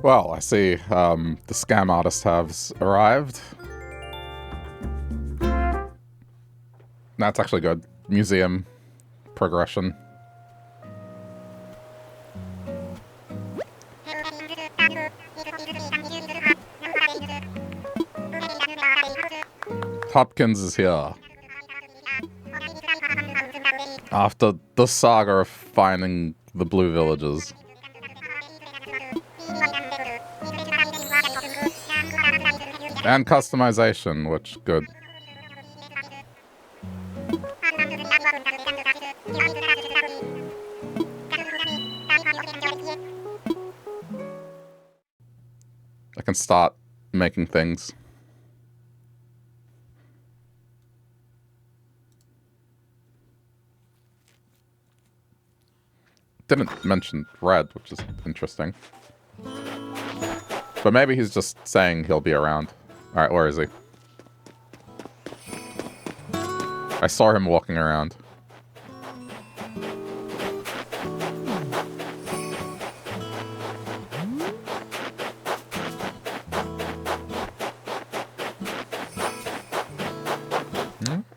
Well, I see the scam artist has arrived. That's actually good. Museum progression. Hopkins is here. After the saga of finding the blue villages. And customization, which, good. I can start making things. Didn't mention Red, which is interesting. But maybe he's just saying he'll be around. Alright, where is he? I saw him walking around.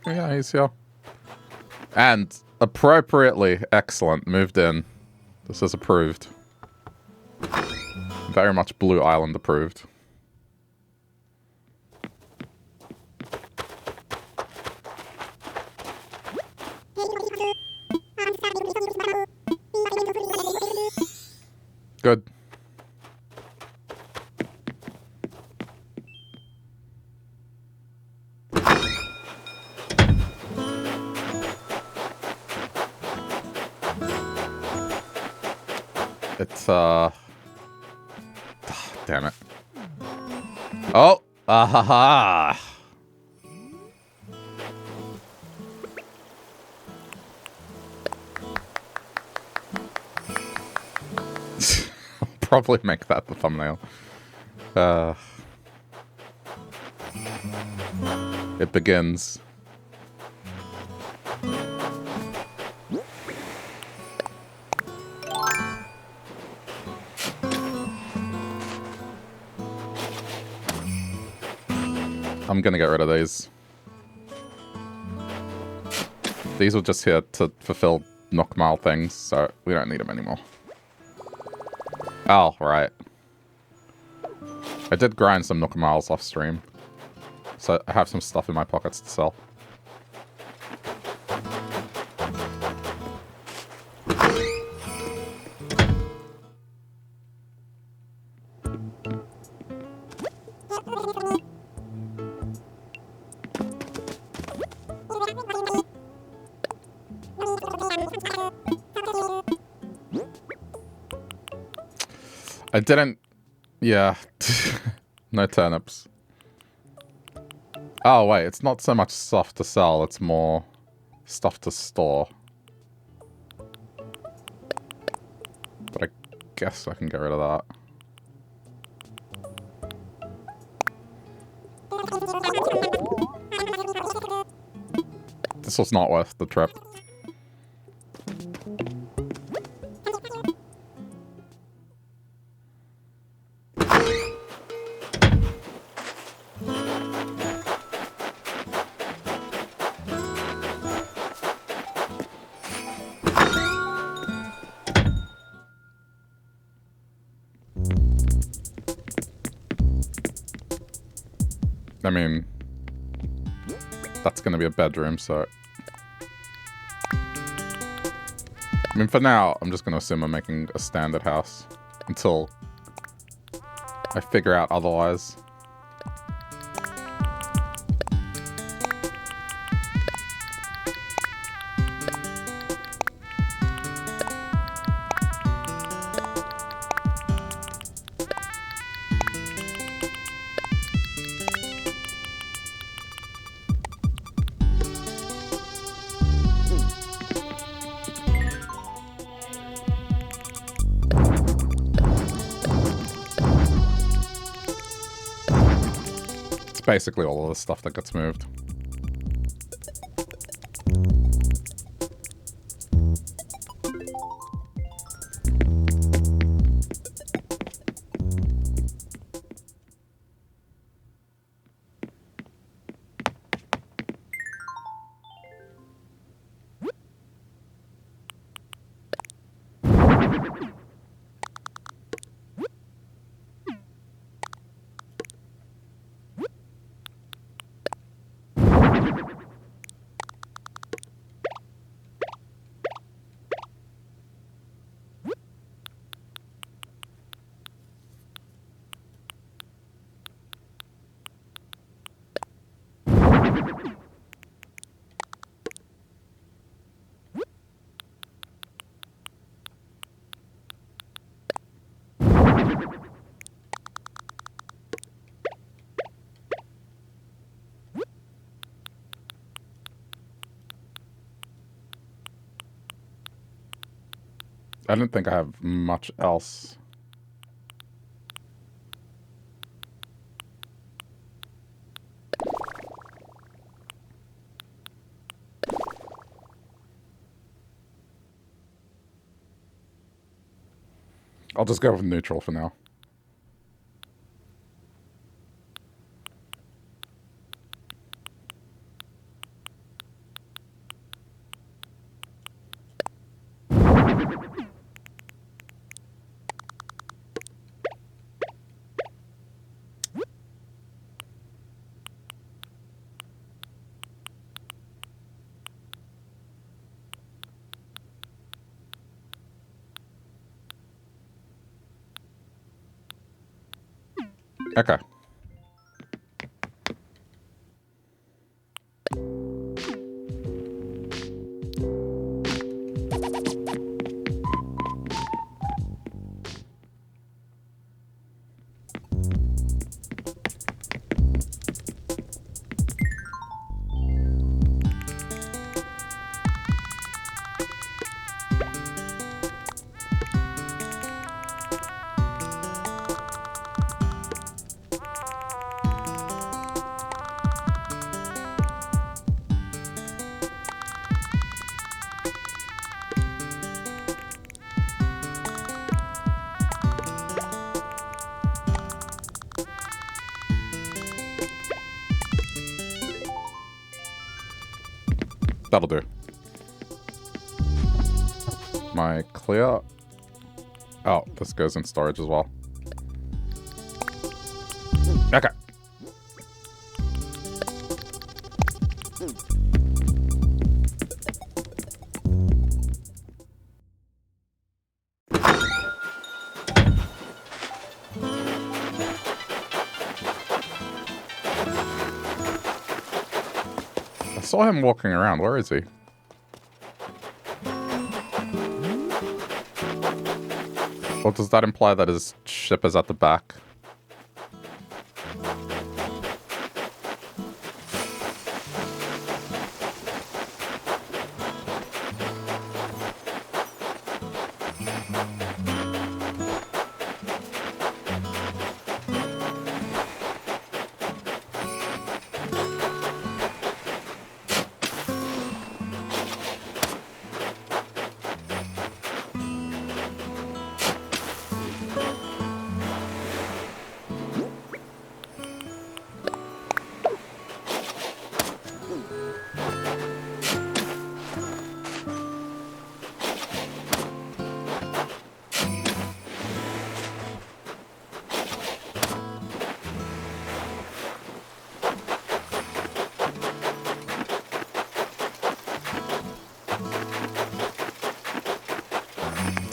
Yeah, he's here. And appropriately excellent. Moved in. This is approved. Very much Blue Island approved. Good. It's, damn it. Oh! Ahaha! I'll probably make that the thumbnail. It begins. I'm gonna get rid of these. These were just here to fulfill Nookmal things, so we don't need them anymore. Oh, right. I did grind some Nookmals off stream, so I have some stuff in my pockets to sell. I didn't... Yeah. No turnips. Oh, wait. It's not so much stuff to sell. It's more stuff to store. But I guess I can get rid of that. This was not worth the trip. I mean, that's going to be a bedroom, so... I mean, for now, I'm just going to assume I'm making a standard house until I figure out otherwise. Basically all of the stuff that gets moved. I don't think I have much else. I'll just go with neutral for now. Okay. That'll do. My clear... Oh, this goes in storage as well. Okay. I saw him walking around. Where is he? Or does that imply that his ship is at the back?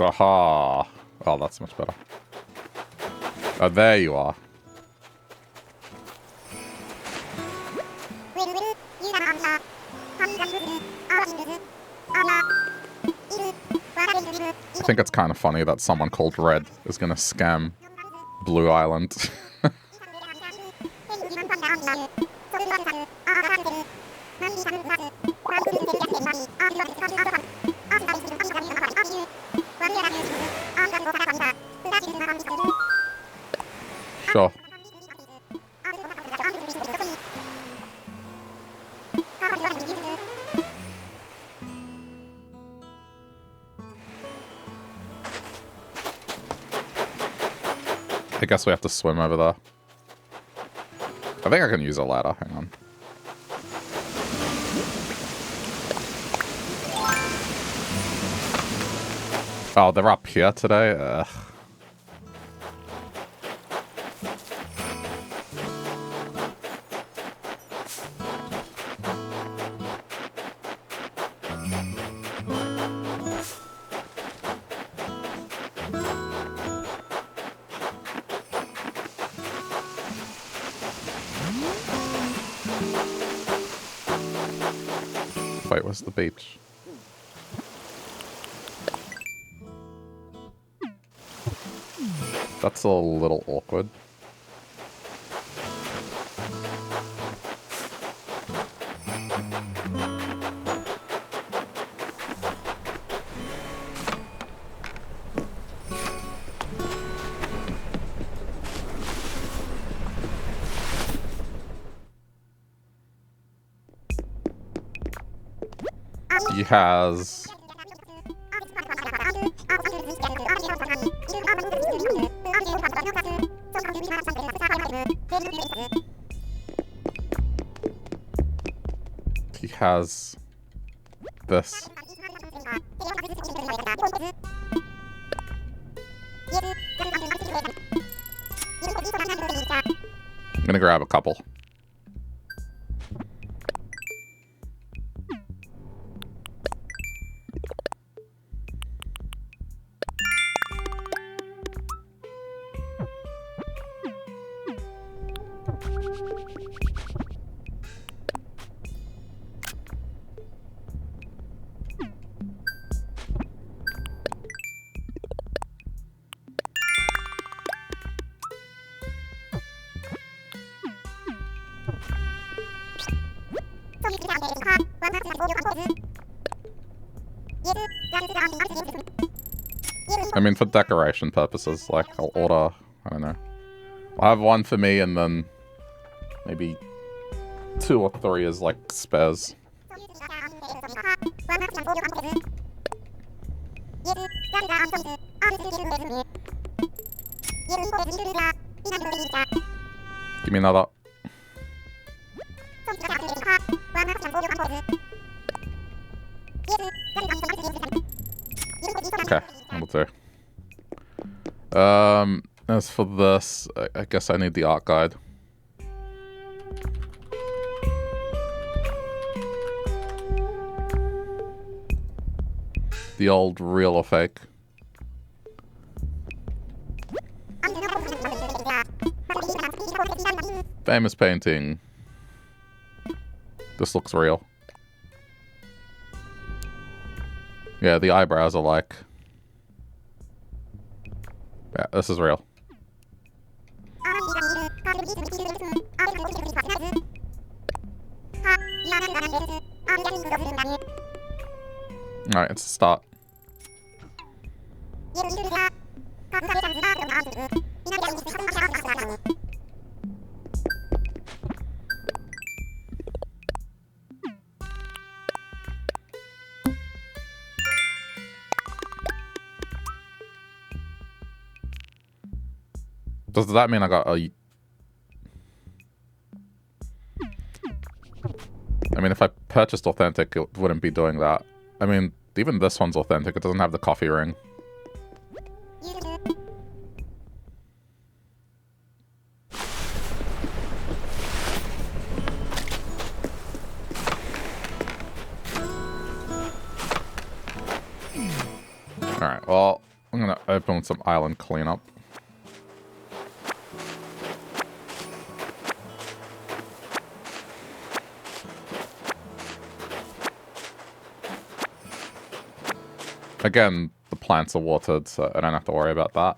Aha! Oh, that's much better. Oh, there you are. I think it's kind of funny that someone called Red is going to scam Blue Island. Sure. I guess we have to swim over there. I think I can use a ladder. Hang on. Oh, they're up here today? Ugh. Wait, where's the beach? That's a little awkward. He has... He has this. I'm gonna grab a couple. I mean, for decoration purposes, like, I'll order, I don't know. I'll have one for me and then maybe 2 or 3 as, like, spares. Give me another. Okay, that'll do. As for this, I guess I need the art guide. The old real or fake. Famous painting. This looks real. Yeah, the eyebrows are like... Yeah, this is real. Alright, it's a start. Does that mean I got a... I mean, if I purchased authentic, it wouldn't be doing that. I mean, even this one's authentic. It doesn't have the coffee ring. Alright, well, I'm gonna open some island cleanup. Again, the plants are watered, so I don't have to worry about that.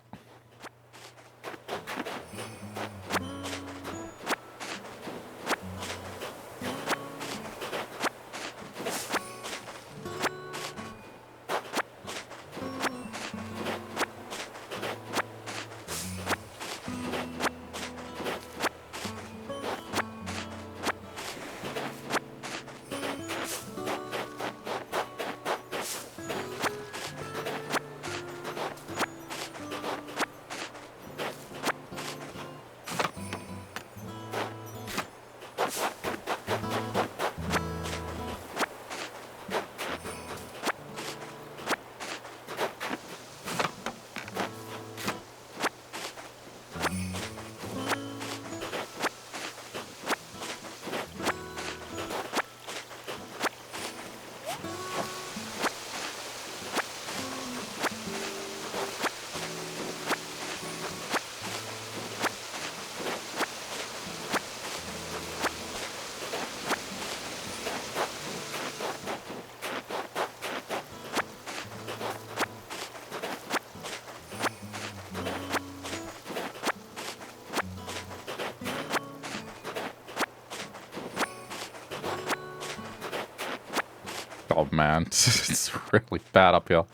Oh man, it's really bad up here.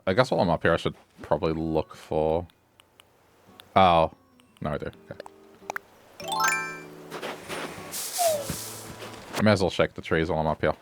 I guess while I'm up here, I should probably look for... Oh. No, I do. Okay. I may as well shake the trees while I'm up here.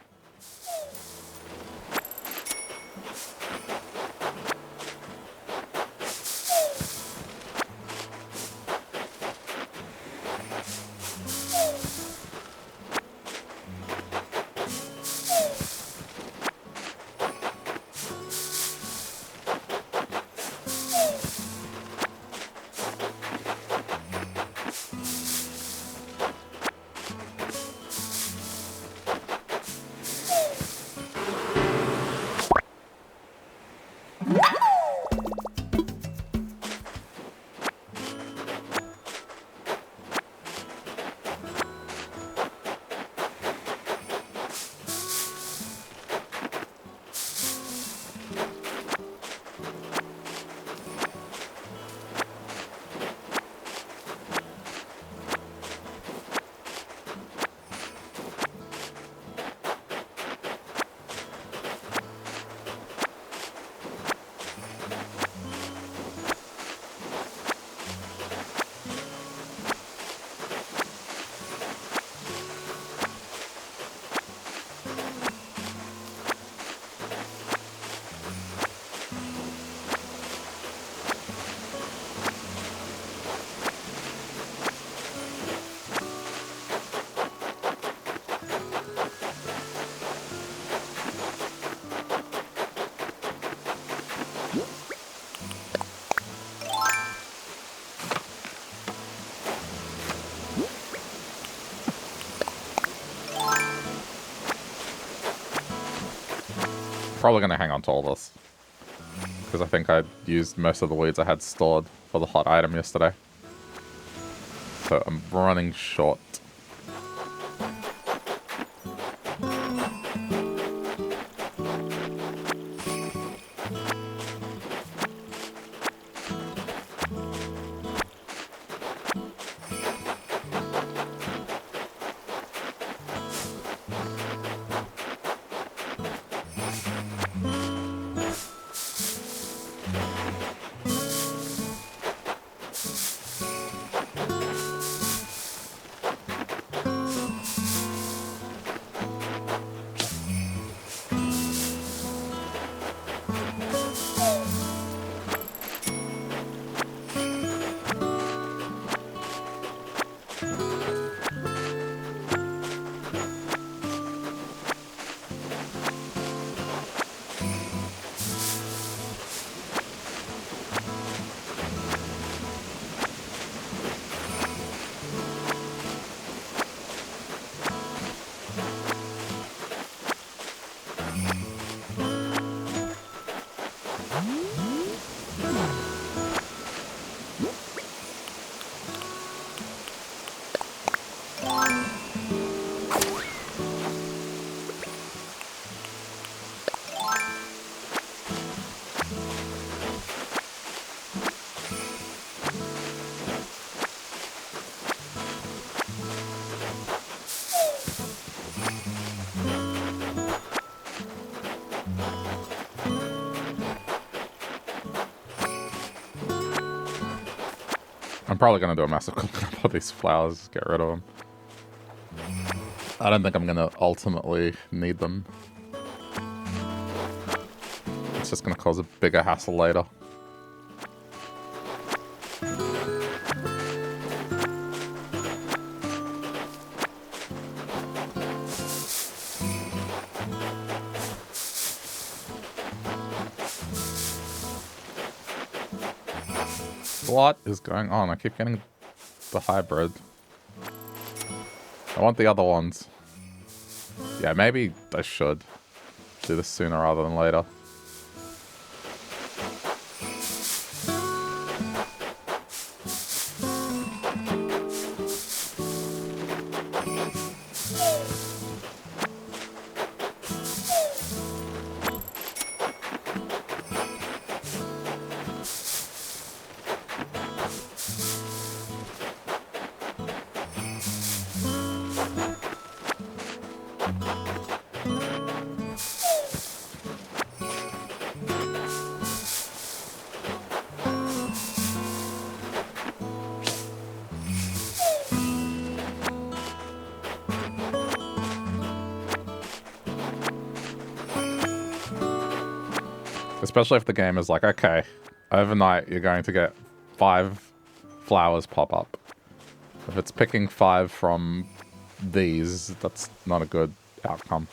Probably going to hang on to all this, because I think I used most of the weeds I had stored for the hot item yesterday. So I'm running short. I'm probably going to do a massive cleanup of these flowers, get rid of them. I don't think I'm going to ultimately need them. It's just going to cause a bigger hassle later. What is going on? I keep getting the hybrid. I want the other ones. Yeah, maybe I should do this sooner rather than later. Especially if the game is like, okay, overnight you're going to get 5 flowers pop up. If it's picking 5 from these, that's not a good outcome.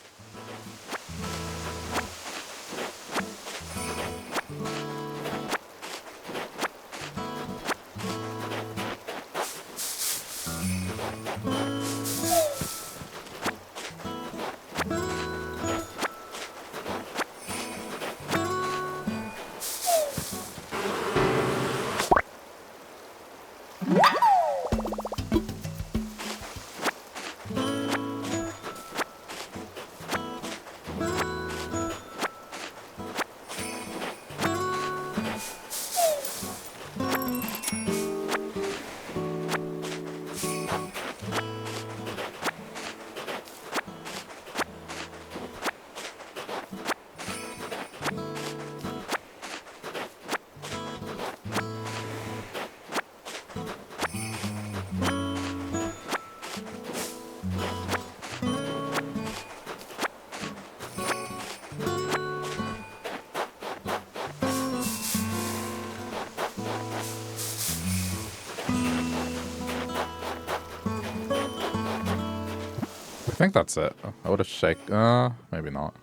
I think that's it. I would have shaken. Maybe not.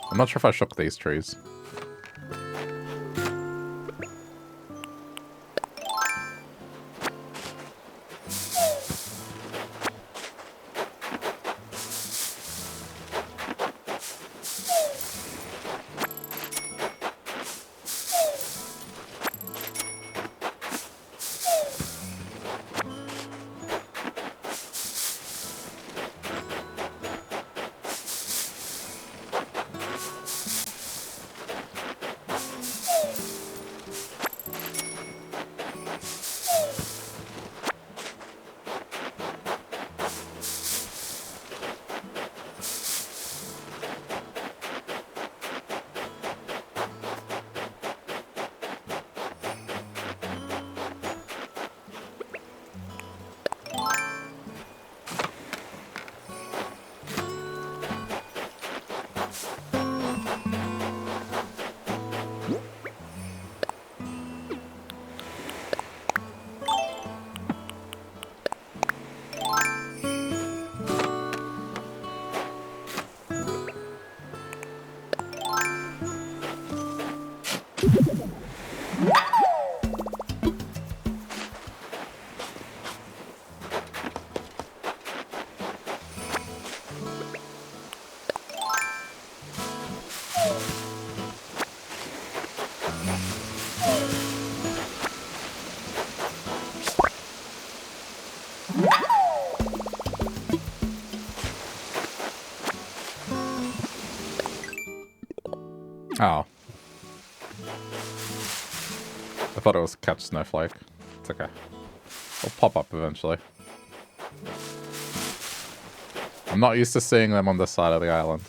I'm not sure if I shook these trees. Oh. I thought it was catch snowflake. It's okay. It'll pop up eventually. I'm not used to seeing them on this side of the island.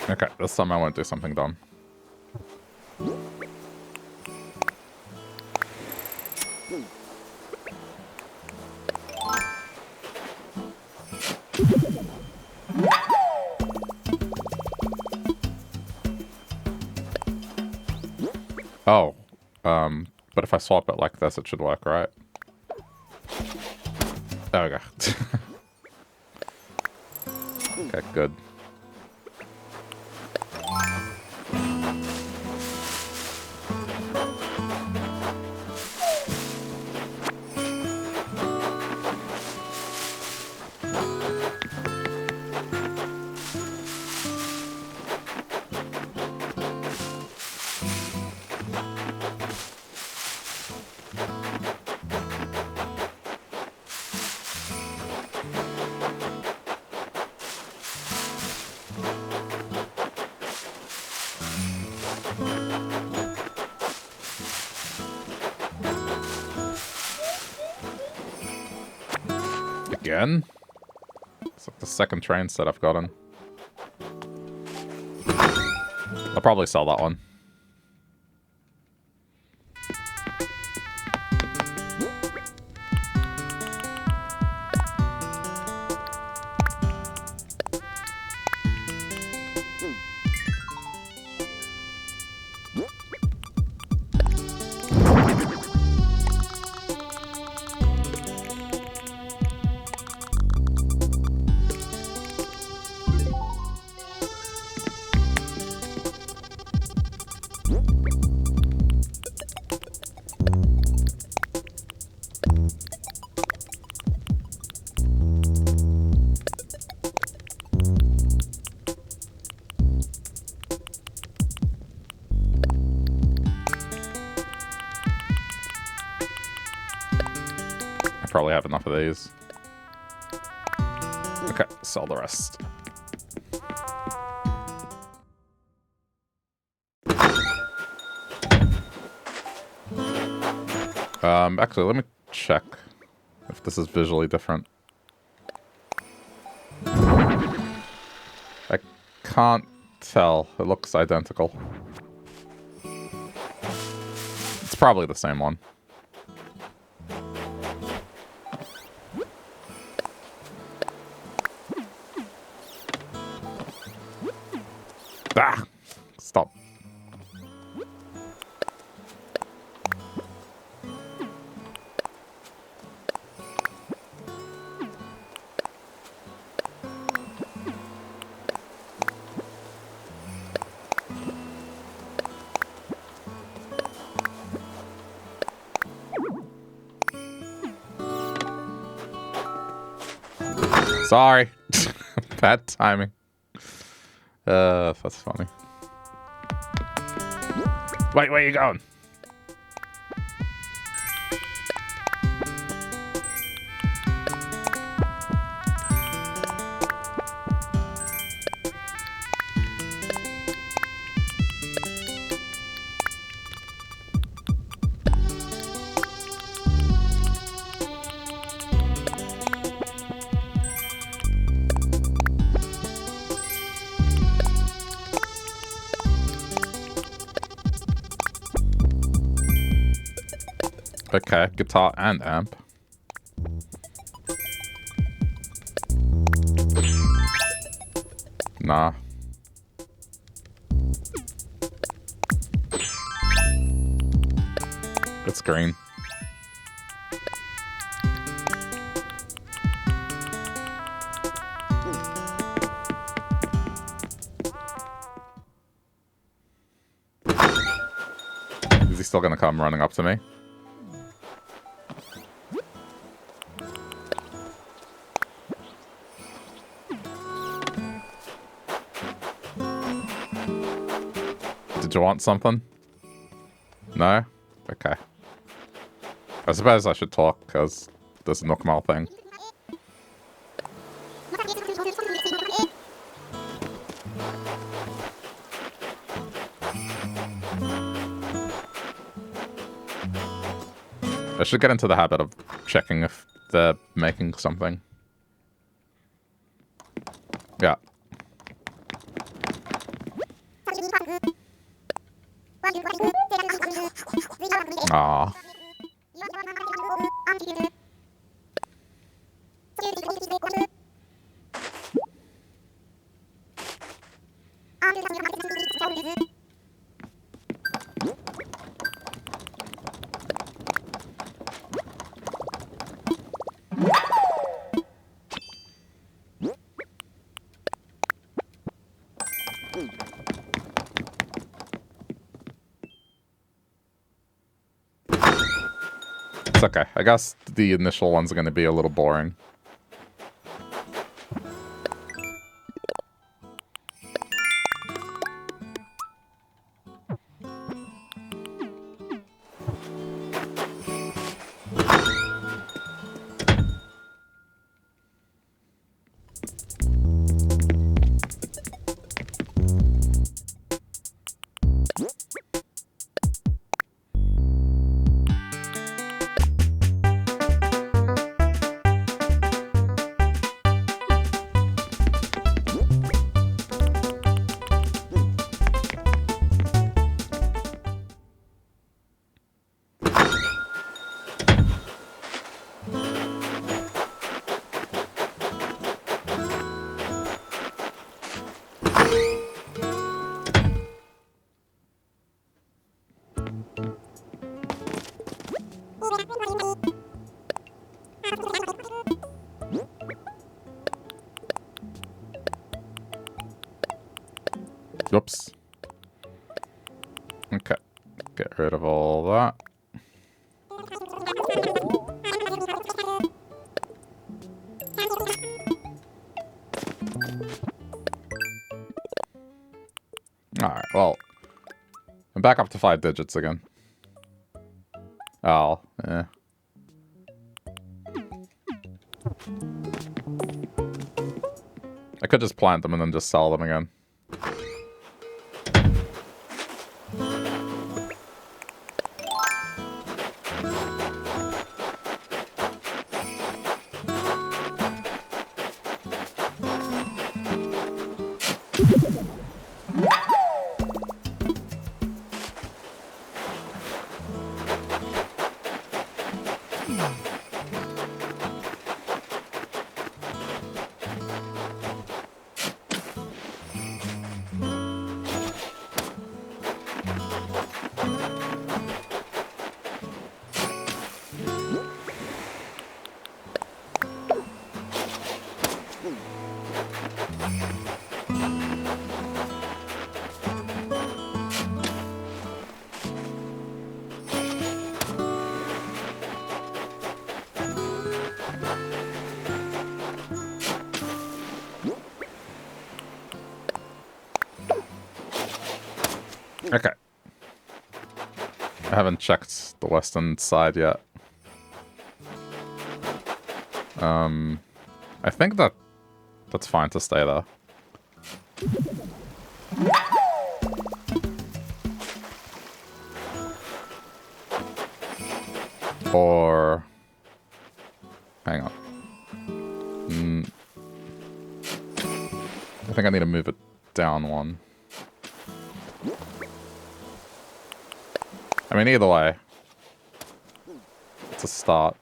Okay, this time I won't do something dumb. Oh, but if I swap it like this, it should work, right? There we go. Okay, good. Again? It's like the second train set I've gotten. I'll probably sell that one. Probably have enough of these. Okay, sell the rest. Actually, let me check if this is visually different. I can't tell. It looks identical. It's probably the same one. Ah! Stop. Sorry. Bad timing. That's funny. Wait, where are you going? Okay, guitar and amp. Nah. It's green. Is he still gonna come running up to me? Did you want something? No? Okay. I suppose I should talk, because there's a Nookmal thing. I should get into the habit of checking if they're making something. Yeah. Aw. It's okay. I guess the initial ones are going to be a little boring. Oops. Okay. Get rid of all that. Alright, well. I'm back up to 5 digits again. Oh, eh. I could just plant them and then just sell them again. Okay. I haven't checked the western side yet. I think that's fine to stay there. Or... hang on. I think I need to move it down one. I mean, either way. It's a start.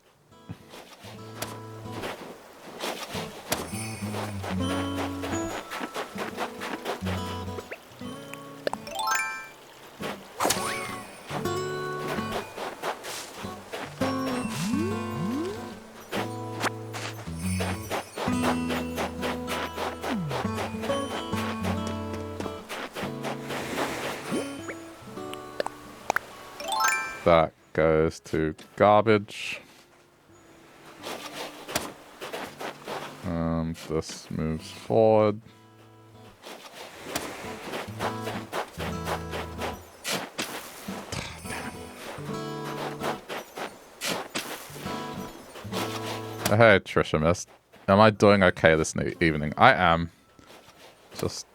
That goes to garbage. This moves forward. Hey, Trisha Mist. Am I doing okay this evening? I am. Just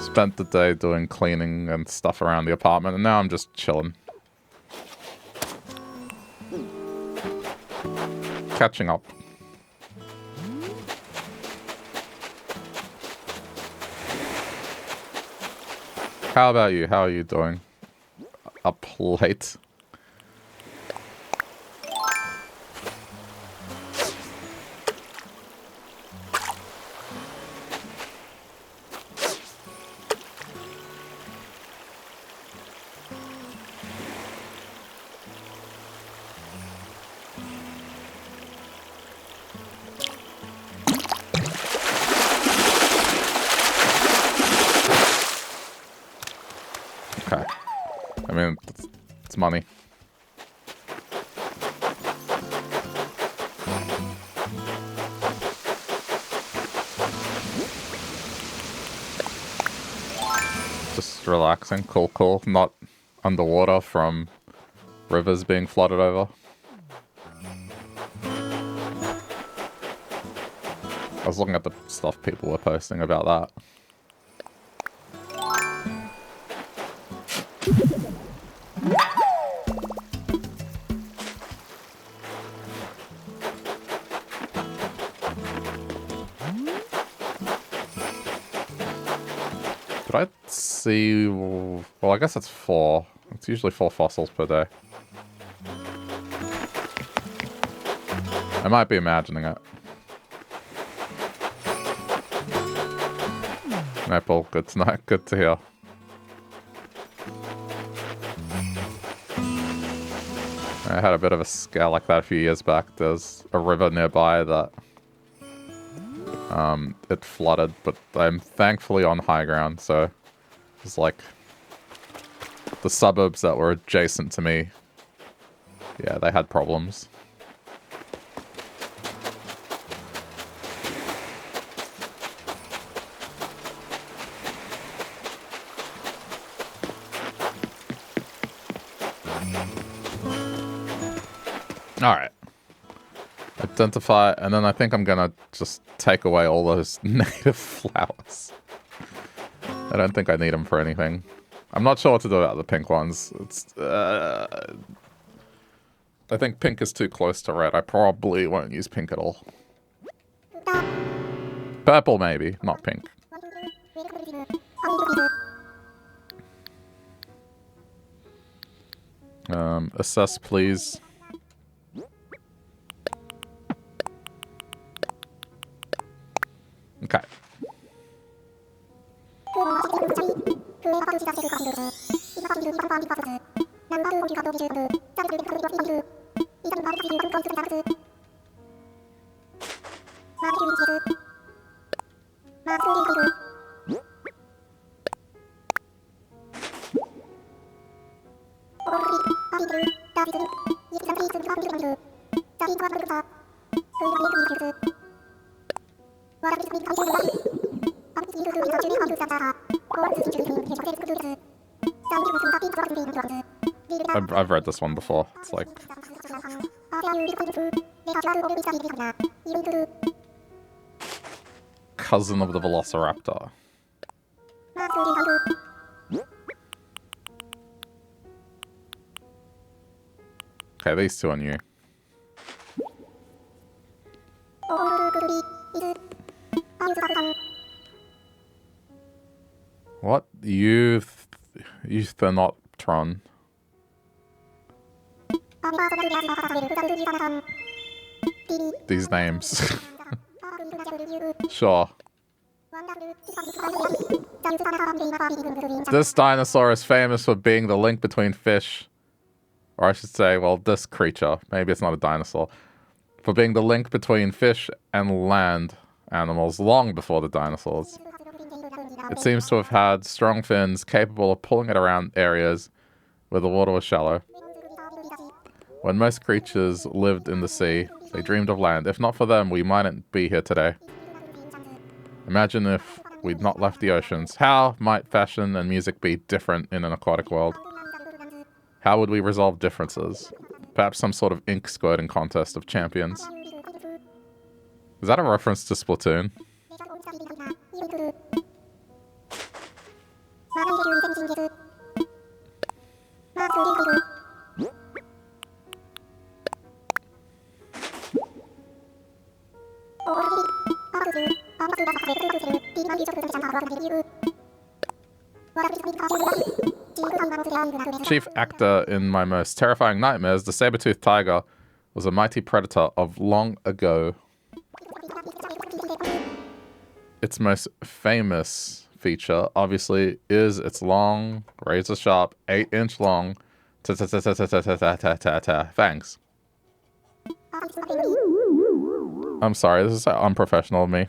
spent the day doing cleaning and stuff around the apartment, and now I'm just chilling. Catching up. How about you? How are you doing? a plate. Okay. I mean, it's money. Just relaxing, cool. Not underwater from rivers being flooded over. I was looking at the stuff people were posting about that. Did I see... Well, I guess it's 4. It's usually 4 fossils per day. I might be imagining it. Maple, good to know. Good to hear. I had a bit of a scare like that a few years back. There's a river nearby that it flooded, but I'm thankfully on high ground, so it's like the suburbs that were adjacent to me, yeah, they had problems. Alright. Identify, and then I think I'm gonna just take away all those native flowers. I don't think I need them for anything. I'm not sure what to do about the pink ones. It's, I think pink is too close to red. I probably won't use pink at all. Purple maybe, not pink. Assess please. Okay. I've read this one before. It's like... cousin of the Velociraptor. Okay, these two are new. What? Euthanotron. These names. Sure. This dinosaur is famous for being the link between fish, or I should say, well, this creature, maybe it's not a dinosaur, for being the link between fish and land animals long before the dinosaurs. It seems to have had strong fins capable of pulling it around areas where the water was shallow. When most creatures lived in the sea, they dreamed of land. If not for them, we mightn't be here today. Imagine if we'd not left the oceans. How might fashion and music be different in an aquatic world? How would we resolve differences? Perhaps some sort of ink squirting contest of champions. Is that a reference to Splatoon? Chief actor in my most terrifying nightmares, the saber-toothed tiger was a mighty predator of long ago. Its most famous feature, obviously, is its long, razor-sharp, 8-inch long fangs. I'm sorry, this is so unprofessional of me.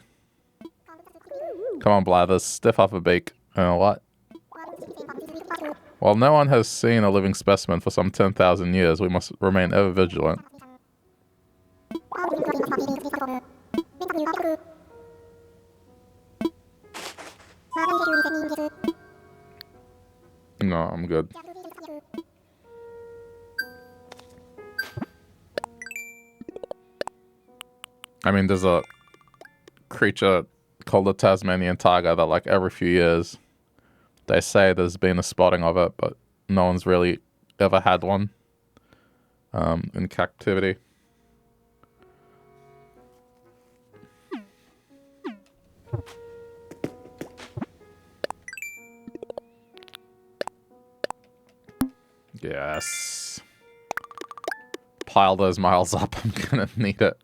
Come on, Blathers, stiff upper beak. What? While no one has seen a living specimen for some 10,000 years, we must remain ever vigilant. No, I'm good. I mean, there's a creature called the Tasmanian tiger that, like, every few years they say there's been a spotting of it, but no one's really ever had one in captivity. Yes. Pile those miles up. I'm gonna need it.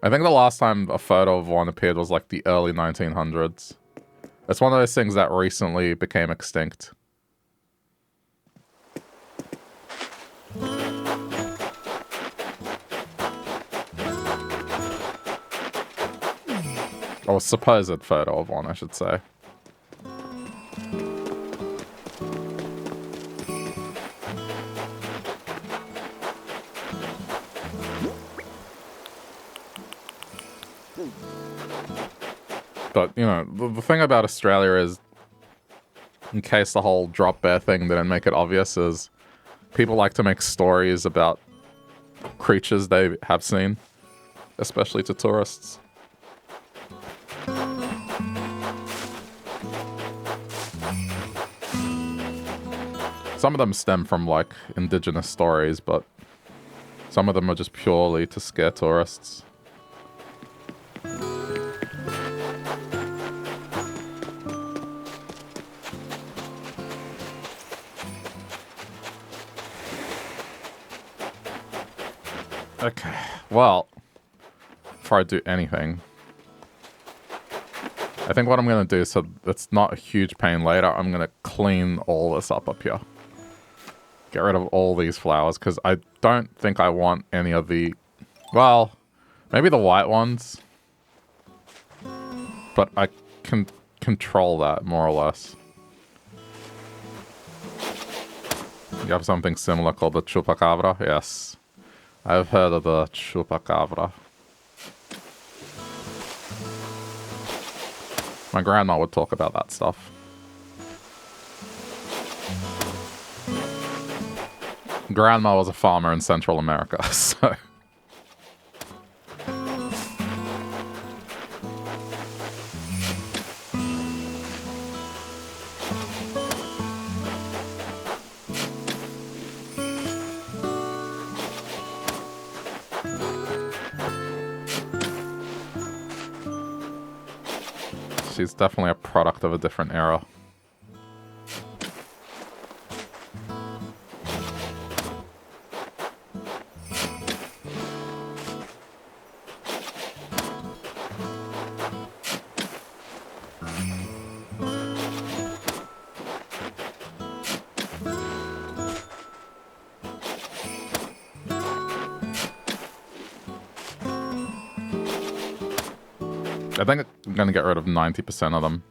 I think the last time a photo of one appeared was like the early 1900s. It's one of those things that recently became extinct. Or a supposed photo of one, I should say. But, you know, the thing about Australia is, in case the whole drop bear thing didn't make it obvious, is people like to make stories about creatures they have seen, especially to tourists. Some of them stem from, like, indigenous stories, but some of them are just purely to scare tourists. Okay, well, before I do anything, I think what I'm going to do, so it's not a huge pain later, I'm going to clean all this up here. Get rid of all these flowers, because I don't think I want any of the... Well, maybe the white ones. But I can control that, more or less. You have something similar called the chupacabra? Yes. I've heard of the chupacabra. My grandma would talk about that stuff. Grandma was a farmer in Central America, so... She's definitely a product of a different era. I think I'm going to get rid of 90% of them.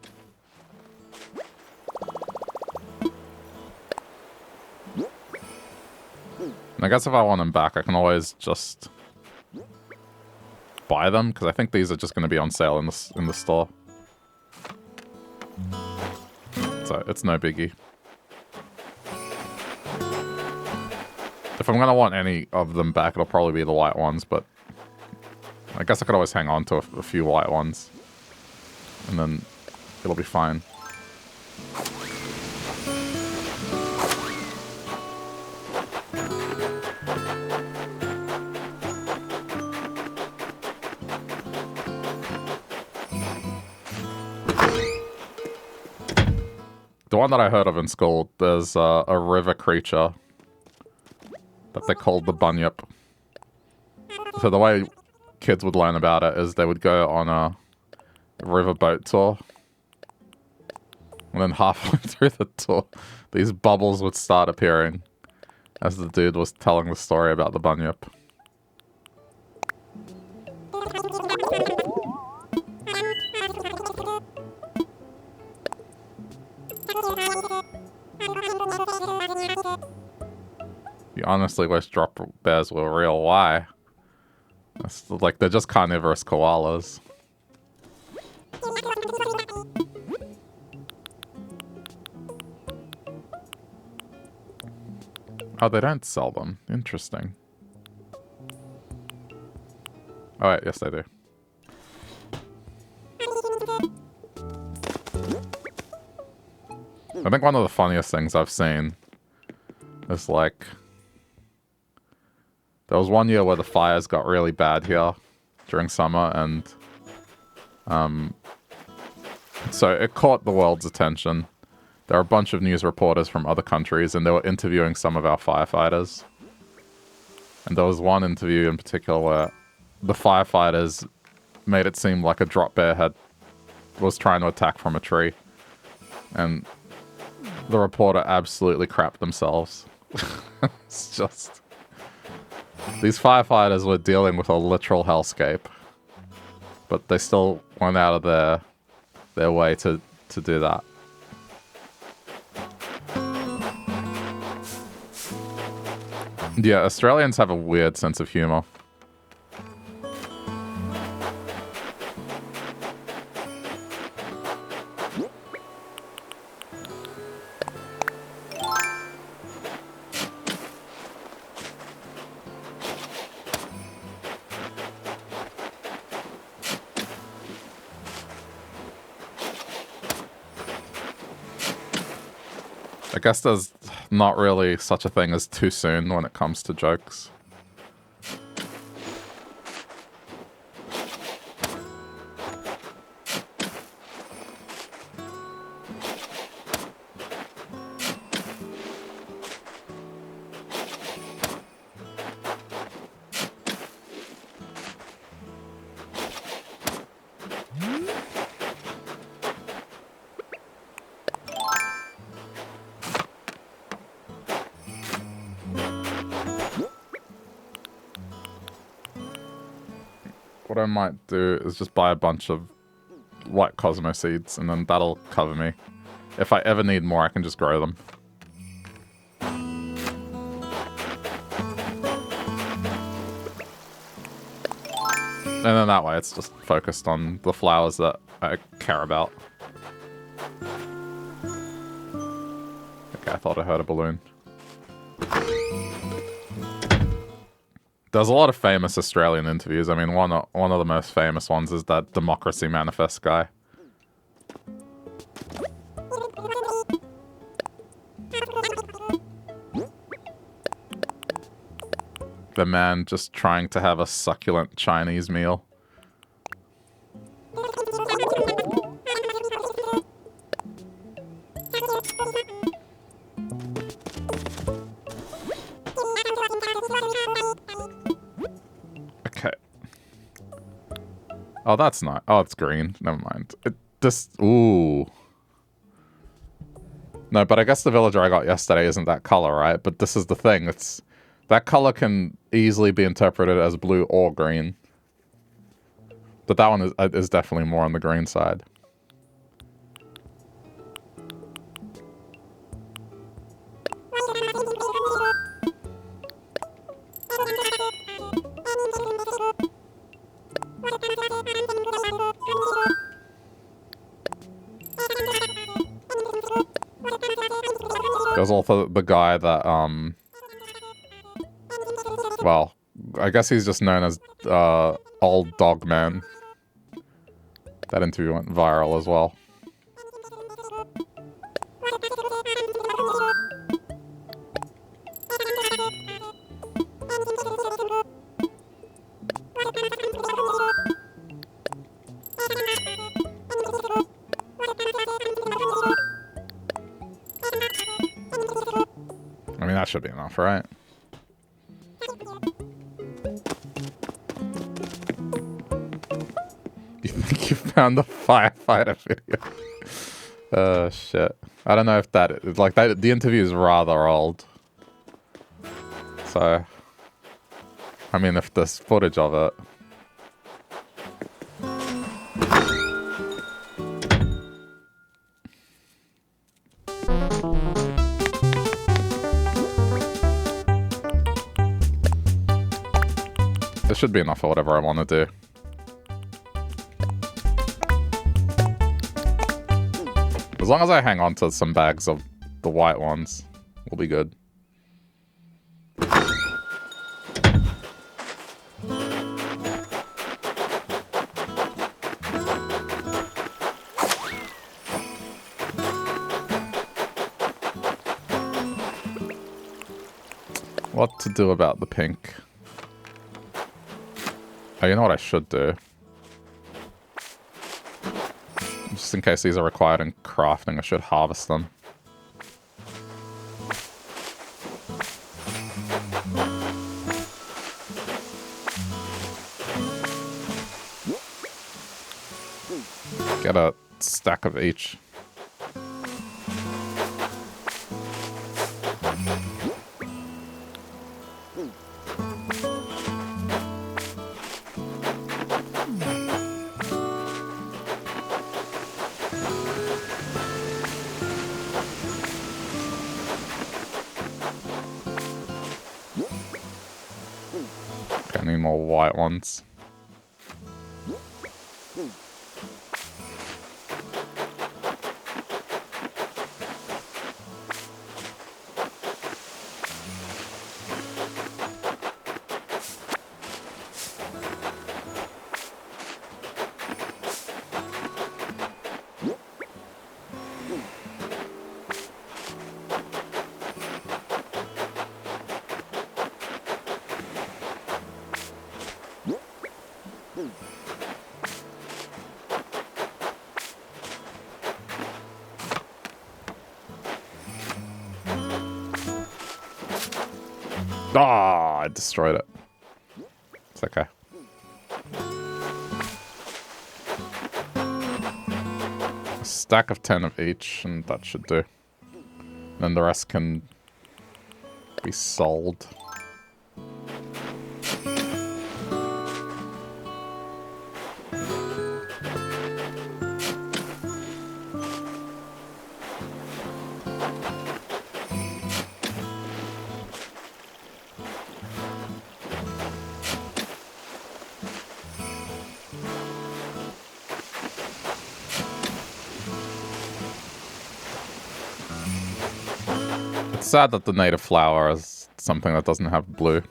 And I guess if I want them back, I can always just buy them, because I think these are just going to be on sale in the store. So it's no biggie. If I'm going to want any of them back, it'll probably be the white ones, but I guess I could always hang on to a few white ones. And then it'll be fine. The one that I heard of in school, there's a river creature that they called the bunyip. So the way kids would learn about it is they would go on a river boat tour. And then halfway through the tour, these bubbles would start appearing as the dude was telling the story about the bunyip. You honestly wish drop bears were real. Why? It's like they're just carnivorous koalas. Oh, they don't sell them. Interesting. Oh wait, yes they do. I think one of the funniest things I've seen is like... There was one year where the fires got really bad here during summer, and so it caught the world's attention. There are a bunch of news reporters from other countries, and they were interviewing some of our firefighters. And there was one interview in particular where the firefighters made it seem like a drop bear was trying to attack from a tree. And the reporter absolutely crapped themselves. It's just... These firefighters were dealing with a literal hellscape. But they still went out of their way to do that. Yeah, Australians have a weird sense of humor. I guess there's not really such a thing as too soon when it comes to jokes. What I might do is just buy a bunch of white Cosmo seeds, and then that'll cover me. If I ever need more, I can just grow them. And then that way it's just focused on the flowers that I care about. Okay, I thought I heard a balloon. There's a lot of famous Australian interviews. I mean, one of the most famous ones is that Democracy Manifest guy. The man just trying to have a succulent Chinese meal. Okay. Oh, that's not. Oh, it's green. Never mind. It just. Ooh. No, but I guess the villager I got yesterday isn't that color, right? But this is the thing. It's that color can easily be interpreted as blue or green. But that one is definitely more on the green side. There's also the guy that, well, I guess he's just known as, Old Dog Man. That interview went viral as well. That should be enough, right? You think you found the firefighter video? Oh, shit. I don't know if that... Like, the interview is rather old. So... I mean, if there's footage of it... This should be enough for whatever I want to do. As long as I hang on to some bags of the white ones, we'll be good. What to do about the pink? Oh, you know what I should do? Just in case these are required in crafting, I should harvest them. Get a stack of each. Any more white ones? Ah, I destroyed it. It's okay. A stack of 10 of each, and that should do. Then the rest can be sold. It's sad that the native flower is something that doesn't have blue.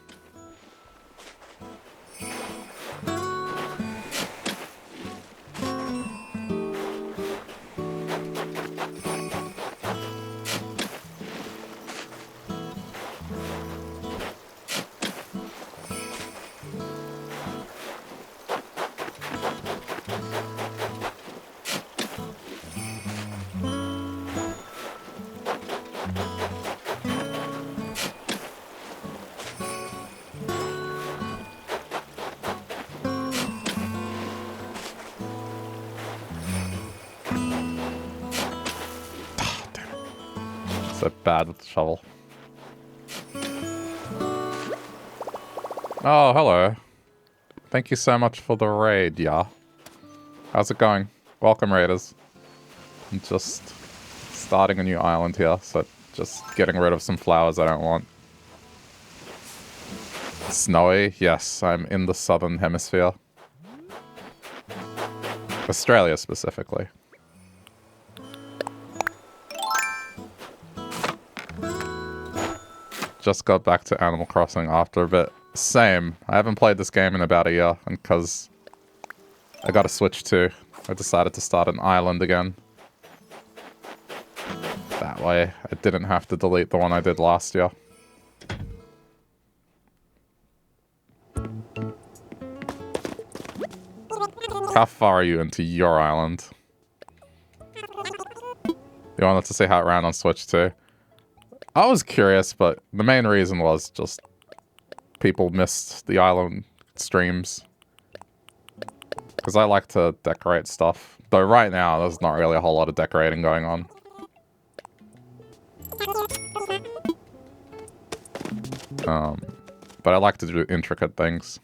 So bad with the shovel. Oh, hello. Thank you so much for the raid, yeah. How's it going? Welcome, raiders. I'm just starting a new island here, so just getting rid of some flowers I don't want. Snowy? Yes, I'm in the southern hemisphere. Australia, specifically. Just got back to Animal Crossing after a bit. Same. I haven't played this game in about a year, and because I got a Switch too, I decided to start an island again. That way, I didn't have to delete the one I did last year. How far are you into your island? You wanted to see how it ran on Switch too? I was curious, but the main reason was just people missed the island streams. Because I like to decorate stuff. Though right now, there's not really a whole lot of decorating going on. But I like to do intricate things.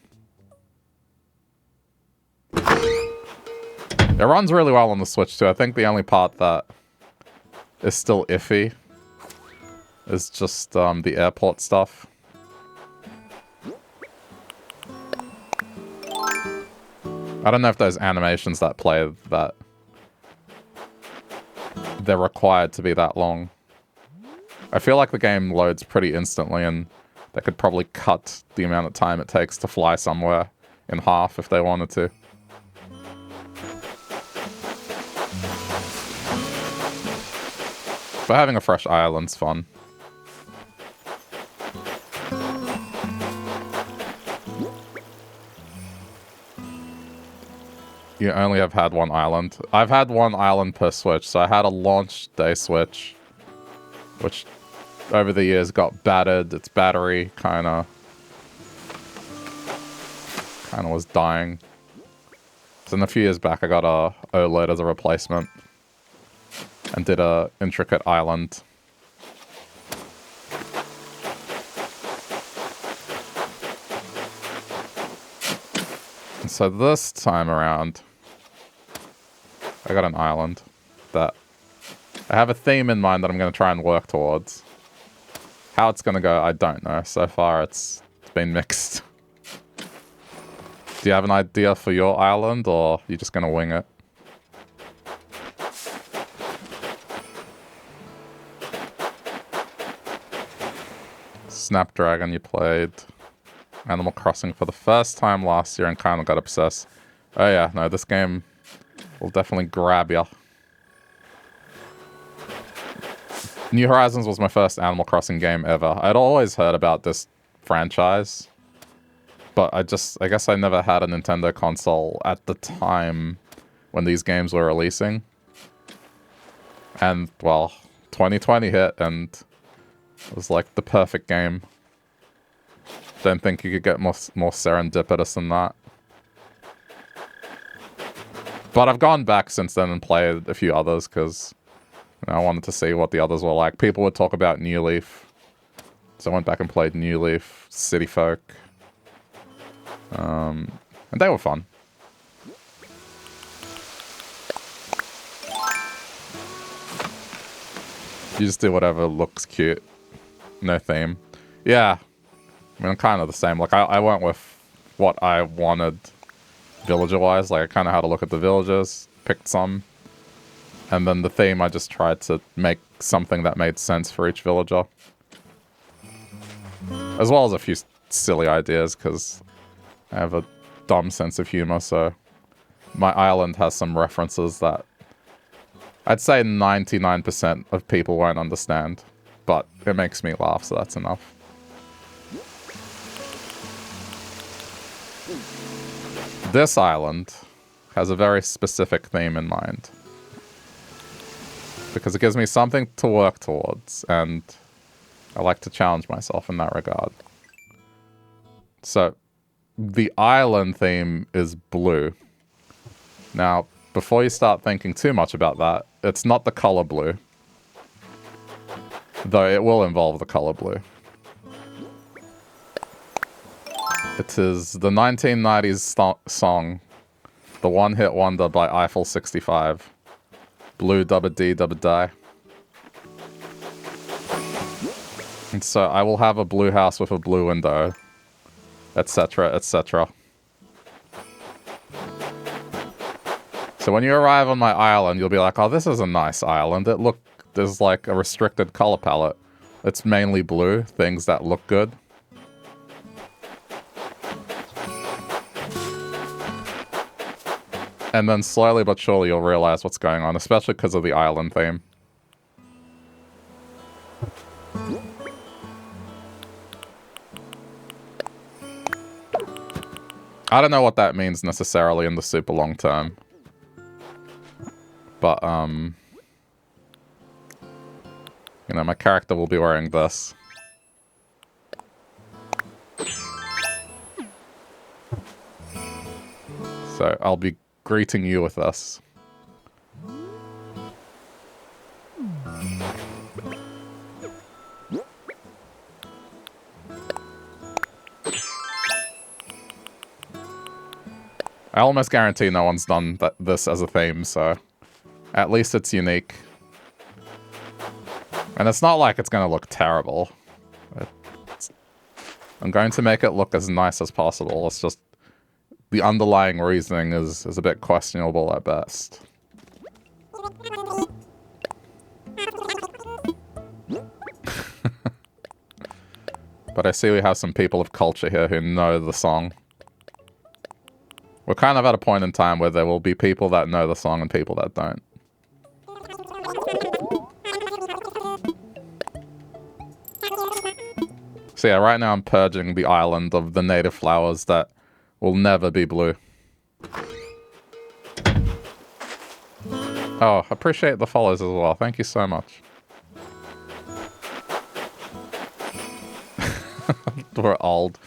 It runs really well on the Switch too. I think the only part that is still iffy is just the airport stuff. I don't know if those animations that play that they're required to be that long. I feel like the game loads pretty instantly and they could probably cut the amount of time it takes to fly somewhere in half if they wanted to. But having a fresh island's fun. You only have had one island. I've had one island per Switch, so I had a launch day Switch, which over the years got battered. Its battery kind of was dying. So then a few years back, I got a OLED as a replacement and did a intricate island. And so this time around, I got an island that I have a theme in mind that I'm going to try and work towards. How it's going to go, I don't know. So far, it's been mixed. Do you have an idea for your island, or are you just going to wing it? Snapdragon, you played Animal Crossing for the first time last year and kind of got obsessed. Oh yeah, no, this game will definitely grab ya. New Horizons was my first Animal Crossing game ever. I'd always heard about this franchise, but I guess I never had a Nintendo console at the time when these games were releasing. And, well, 2020 hit and it was like the perfect game. Don't think you could get more serendipitous than that. But I've gone back since then and played a few others because I wanted to see what the others were like. People would talk about New Leaf. So I went back and played New Leaf, City Folk. And they were fun. You just do whatever looks cute. No theme. Yeah. I mean, I'm kind of the same. Like, I went with what I wanted villager-wise. Like, I kind of had a look at the villagers, picked some. And then the theme, I just tried to make something that made sense for each villager. As well as a few silly ideas, because I have a dumb sense of humor, so my island has some references that I'd say 99% of people won't understand. But it makes me laugh, so that's enough. This island has a very specific theme in mind. Because it gives me something to work towards, and I like to challenge myself in that regard. So, the island theme is blue. Now, before you start thinking too much about that, it's not the color blue. Though it will involve the color blue. It is the 1990s song, The One Hit Wonder by Eiffel 65. Blue dubba dee dubba die. And so I will have a blue house with a blue window, etc., etc. So when you arrive on my island, you'll be like, oh, this is a nice island. There's like a restricted color palette. It's mainly blue, things that look good. And then slowly but surely you'll realize what's going on, especially because of the island theme. I don't know what that means necessarily in the super long term. But, you You know, my character will be wearing this. So I'll be greeting you with this. I almost guarantee no one's done this as a theme, so at least it's unique. And it's not like it's going to look terrible. I'm going to make it look as nice as possible. It's just the underlying reasoning is a bit questionable at best. But I see we have some people of culture here who know the song. We're kind of at a point in time where there will be people that know the song and people that don't. So yeah, right now I'm purging the island of the native flowers that will never be blue. Oh, appreciate the follows as well. Thank you so much. We're old.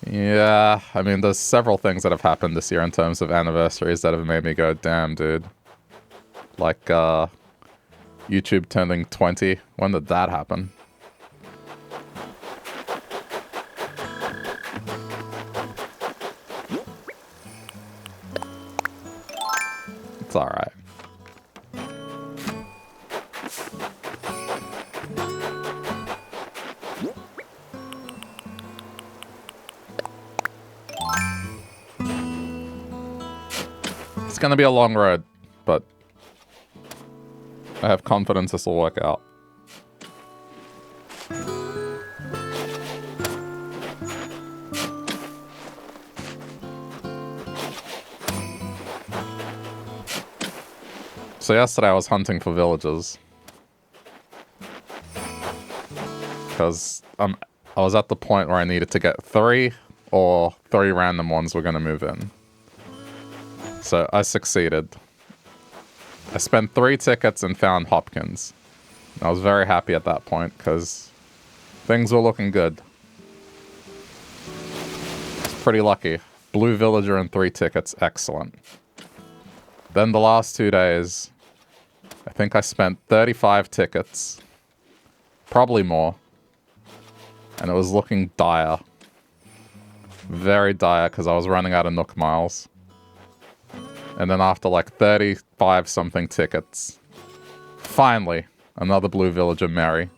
Yeah, I mean, there's several things that have happened this year in terms of anniversaries that have made me go, damn, dude. Like, YouTube turning 20. When did that happen? It's alright. It's gonna be a long road, but I have confidence this will work out. So yesterday I was hunting for villages. Because I was at the point where I needed to get 3 or 3 random ones were going to move in. So I succeeded. I spent 3 tickets and found Hopkins. I was very happy at that point because things were looking good. It's pretty lucky. Blue villager and 3 tickets. Excellent. Then the last 2 days, I think I spent 35 tickets. Probably more. And it was looking dire. Very dire because I was running out of Nook miles. And then after like 35 something tickets, finally, another blue villager, Mary.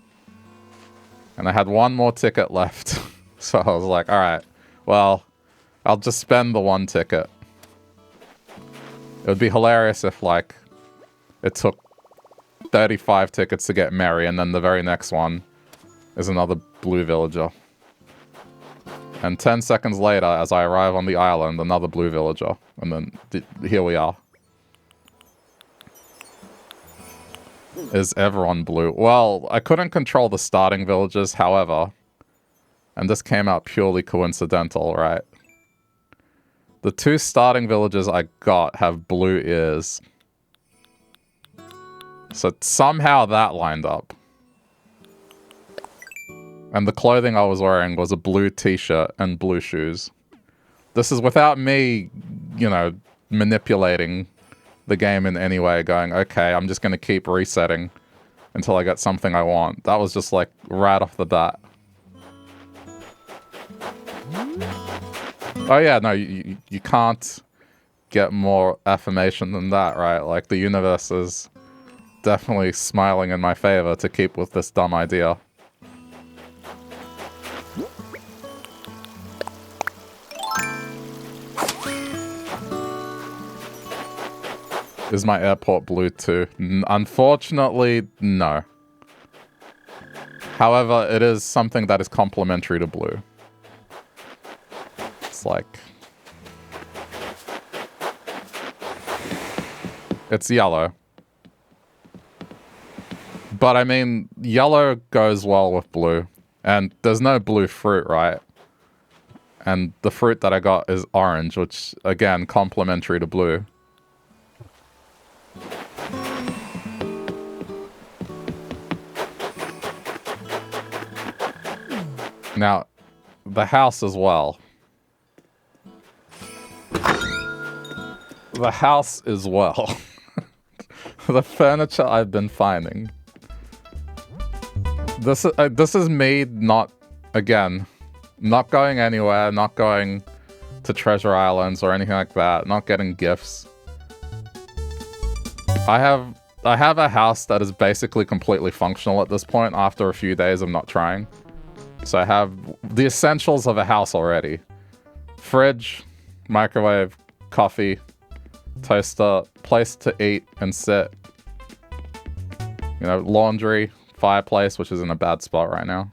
And I had 1 more ticket left. So I was like, alright, well, I'll just spend the 1 ticket. It would be hilarious if, like, it took 35 tickets to get Mary, and then the very next one is another blue villager. And 10 seconds later, as I arrive on the island, another blue villager. And then here we are. Is everyone blue? Well, I couldn't control the starting villagers, however. And this came out purely coincidental, right? The 2 starting villagers I got have blue ears. So somehow that lined up. And the clothing I was wearing was a blue t-shirt and blue shoes. This is without me, you know, manipulating the game in any way, going, okay, I'm just going to keep resetting until I get something I want. That was just like right off the bat. Oh yeah, no, you can't get more affirmation than that, right? Like, the universe is definitely smiling in my favor to keep with this dumb idea. Is my airport blue too? Unfortunately, no. However, it is something that is complementary to blue. It's like... it's yellow. But I mean, yellow goes well with blue. And there's no blue fruit, right? And the fruit that I got is orange, which, again, complementary to blue. Now, the house as well. The house as well. The furniture I've been finding. This is me not, again, not going anywhere, not going to Treasure Islands or anything like that, not getting gifts. I have a house that is basically completely functional at this point after a few days of not trying. So I have the essentials of a house already. Fridge, microwave, coffee, toaster, place to eat and sit. You know, laundry, fireplace, which is in a bad spot right now.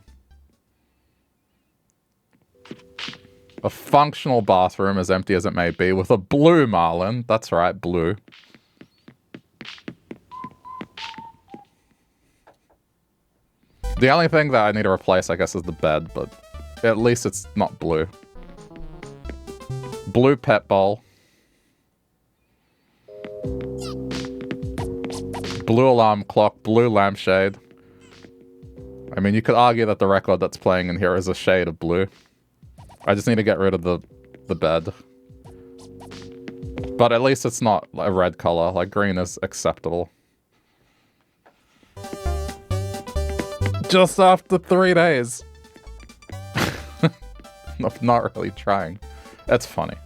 A functional bathroom, as empty as it may be, with a blue marlin. That's right, blue. The only thing that I need to replace, I guess, is the bed, but at least it's not blue. Blue pet bowl. Blue alarm clock, blue lampshade. I mean, you could argue that the record that's playing in here is a shade of blue. I just need to get rid of the bed. But at least it's not a red color. Like, green is acceptable. Just after 3 days. Not really trying. That's funny.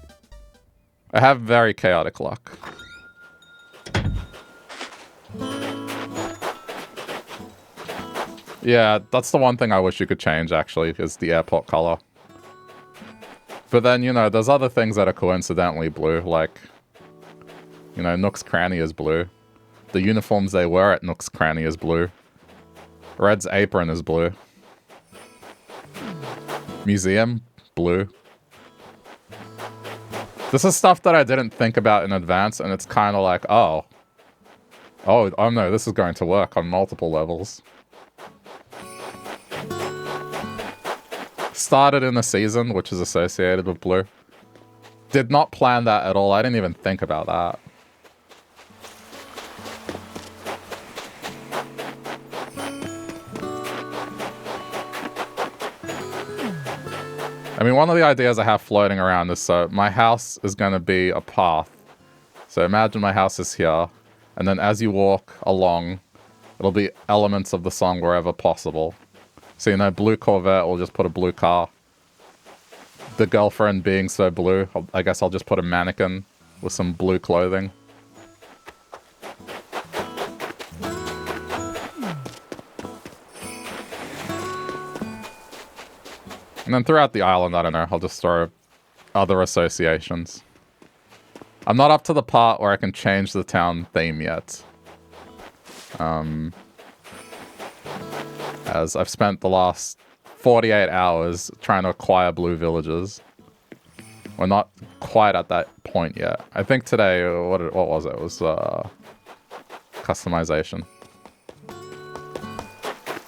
I have very chaotic luck. Yeah, that's the one thing I wish you could change, actually, is the airport color. But then, you know, there's other things that are coincidentally blue, like, you know, Nook's Cranny is blue. The uniforms they wear at Nook's Cranny is blue. Red's apron is blue. Museum, blue. This is stuff that I didn't think about in advance, and it's kind of like, oh no, this is going to work on multiple levels. Started in the season, which is associated with blue. Did not plan that at all. I didn't even think about that. I mean, one of the ideas I have floating around is, so my house is going to be a path. So imagine my house is here, and then as you walk along, it'll be elements of the song wherever possible. So, you know, blue Corvette, we'll just put a blue car. The girlfriend being so blue, I guess I'll just put a mannequin with some blue clothing. And then throughout the island, I don't know, I'll just throw other associations. I'm not up to the part where I can change the town theme yet. As I've spent the last 48 hours trying to acquire blue villages. We're not quite at that point yet. I think today, what was it? It was customization.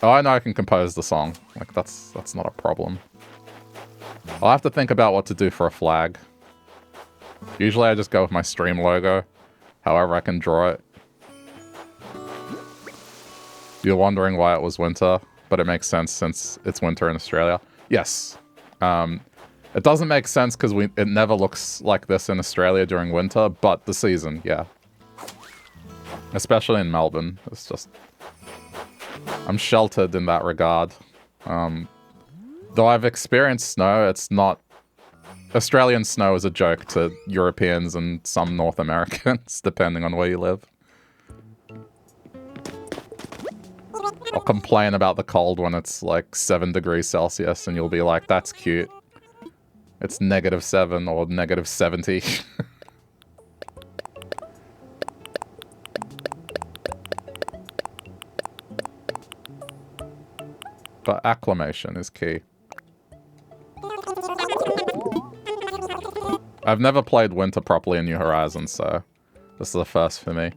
Oh, I know I can compose the song. Like, that's not a problem. I'll have to think about what to do for a flag. Usually I just go with my stream logo. However I can draw it. You're wondering why it was winter, but it makes sense since it's winter in Australia. Yes. It doesn't make sense because it never looks like this in Australia during winter, but the season, yeah. Especially in Melbourne. It's just... I'm sheltered in that regard. Though I've experienced snow, it's not... Australian snow is a joke to Europeans and some North Americans, depending on where you live. I'll complain about the cold when it's like 7 degrees Celsius, and you'll be like, that's cute. It's -7 or -70. But acclimation is key. I've never played Winter properly in New Horizons, so this is a first for me.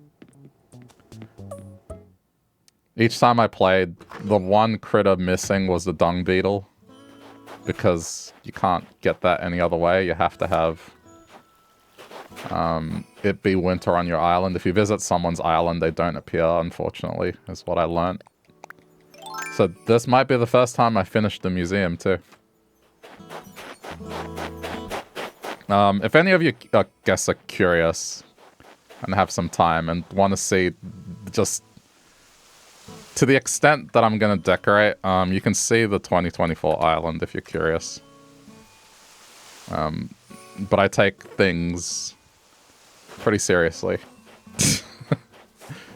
Each time I played, the one critter missing was the dung beetle. Because you can't get that any other way. You have to have it be winter on your island. If you visit someone's island, they don't appear, unfortunately, is what I learnt. So this might be the first time I finished the museum, too. If any of you, I guess, are curious and have some time and want to see just to the extent that I'm going to decorate, you can see the 2024 island if you're curious. But I take things pretty seriously.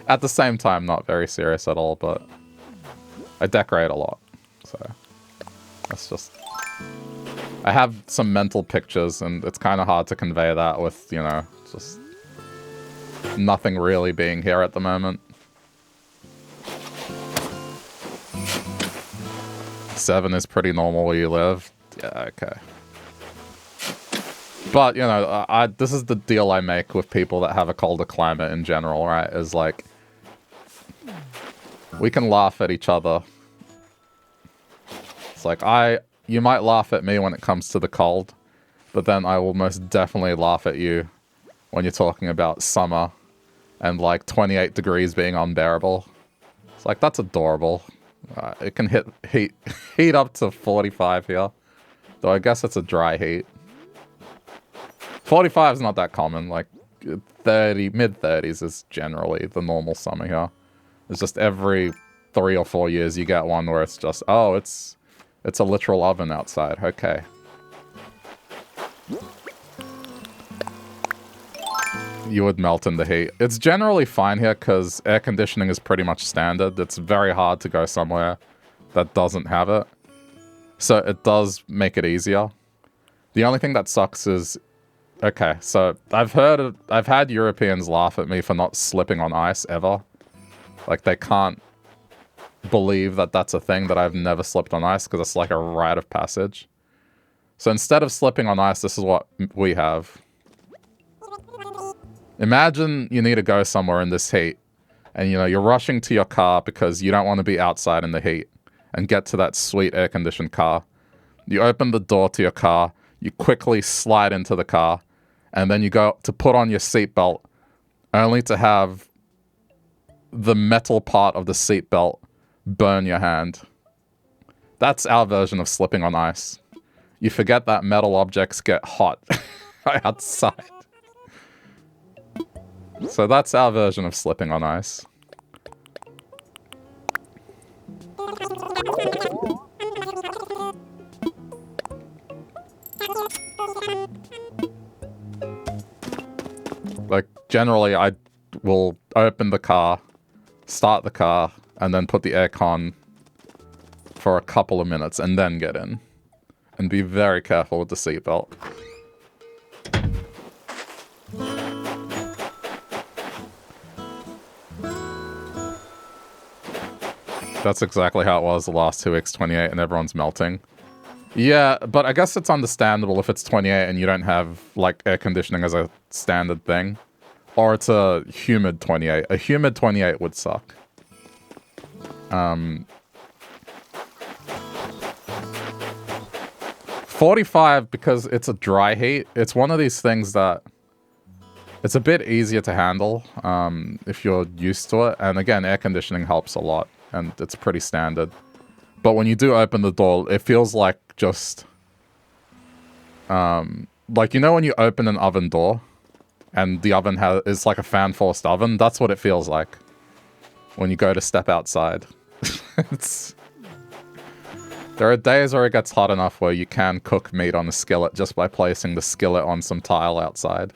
At the same time, not very serious at all, but I decorate a lot. So that's just... I have some mental pictures, and it's kind of hard to convey that with, you know, just nothing really being here at the moment. 7 is pretty normal where you live. Yeah, okay. But, you know, this is the deal I make with people that have a colder climate in general, right? Is like, we can laugh at each other. It's like, you might laugh at me when it comes to the cold, but then I will most definitely laugh at you when you're talking about summer and like 28 degrees being unbearable. It's like, that's adorable. It can heat up to 45 here, though I guess it's a dry heat. 45 is not that common, like 30, mid-30s is generally the normal summer here. It's just every 3 or 4 years you get one where it's just, oh, it's a literal oven outside. Okay. You would melt in the heat. It's generally fine here because air conditioning is pretty much standard. It's very hard to go somewhere that doesn't have it. So it does make it easier. The only thing that sucks is... Okay, so I've had Europeans laugh at me for not slipping on ice ever. Like, they can't believe that that's a thing, that I've never slipped on ice, because it's like a rite of passage. So instead of slipping on ice, this is what we have. Imagine you need to go somewhere in this heat, and you know, you're rushing to your car because you don't want to be outside in the heat, and get to that sweet air-conditioned car. You open the door to your car, you quickly slide into the car, and then you go to put on your seatbelt, only to have the metal part of the seatbelt burn your hand. That's our version of slipping on ice. You forget that metal objects get hot outside. So that's our version of slipping on ice. Like, generally, I will open the car, start the car, and then put the aircon for a couple of minutes, and then get in. And be very careful with the seatbelt. That's exactly how it was the last 2x28, and everyone's melting. Yeah, but I guess it's understandable if it's 28 and you don't have, like, air conditioning as a standard thing. Or it's a humid 28. A humid 28 would suck. 45, because it's a dry heat, it's one of these things that it's a bit easier to handle if you're used to it. And again, air conditioning helps a lot, and it's pretty standard. But when you do open the door, it feels like just... like, you know when you open an oven door, and the oven is like a fan-forced oven? That's what it feels like when you go to step outside. There are days where it gets hot enough where you can cook meat on a skillet just by placing the skillet on some tile outside.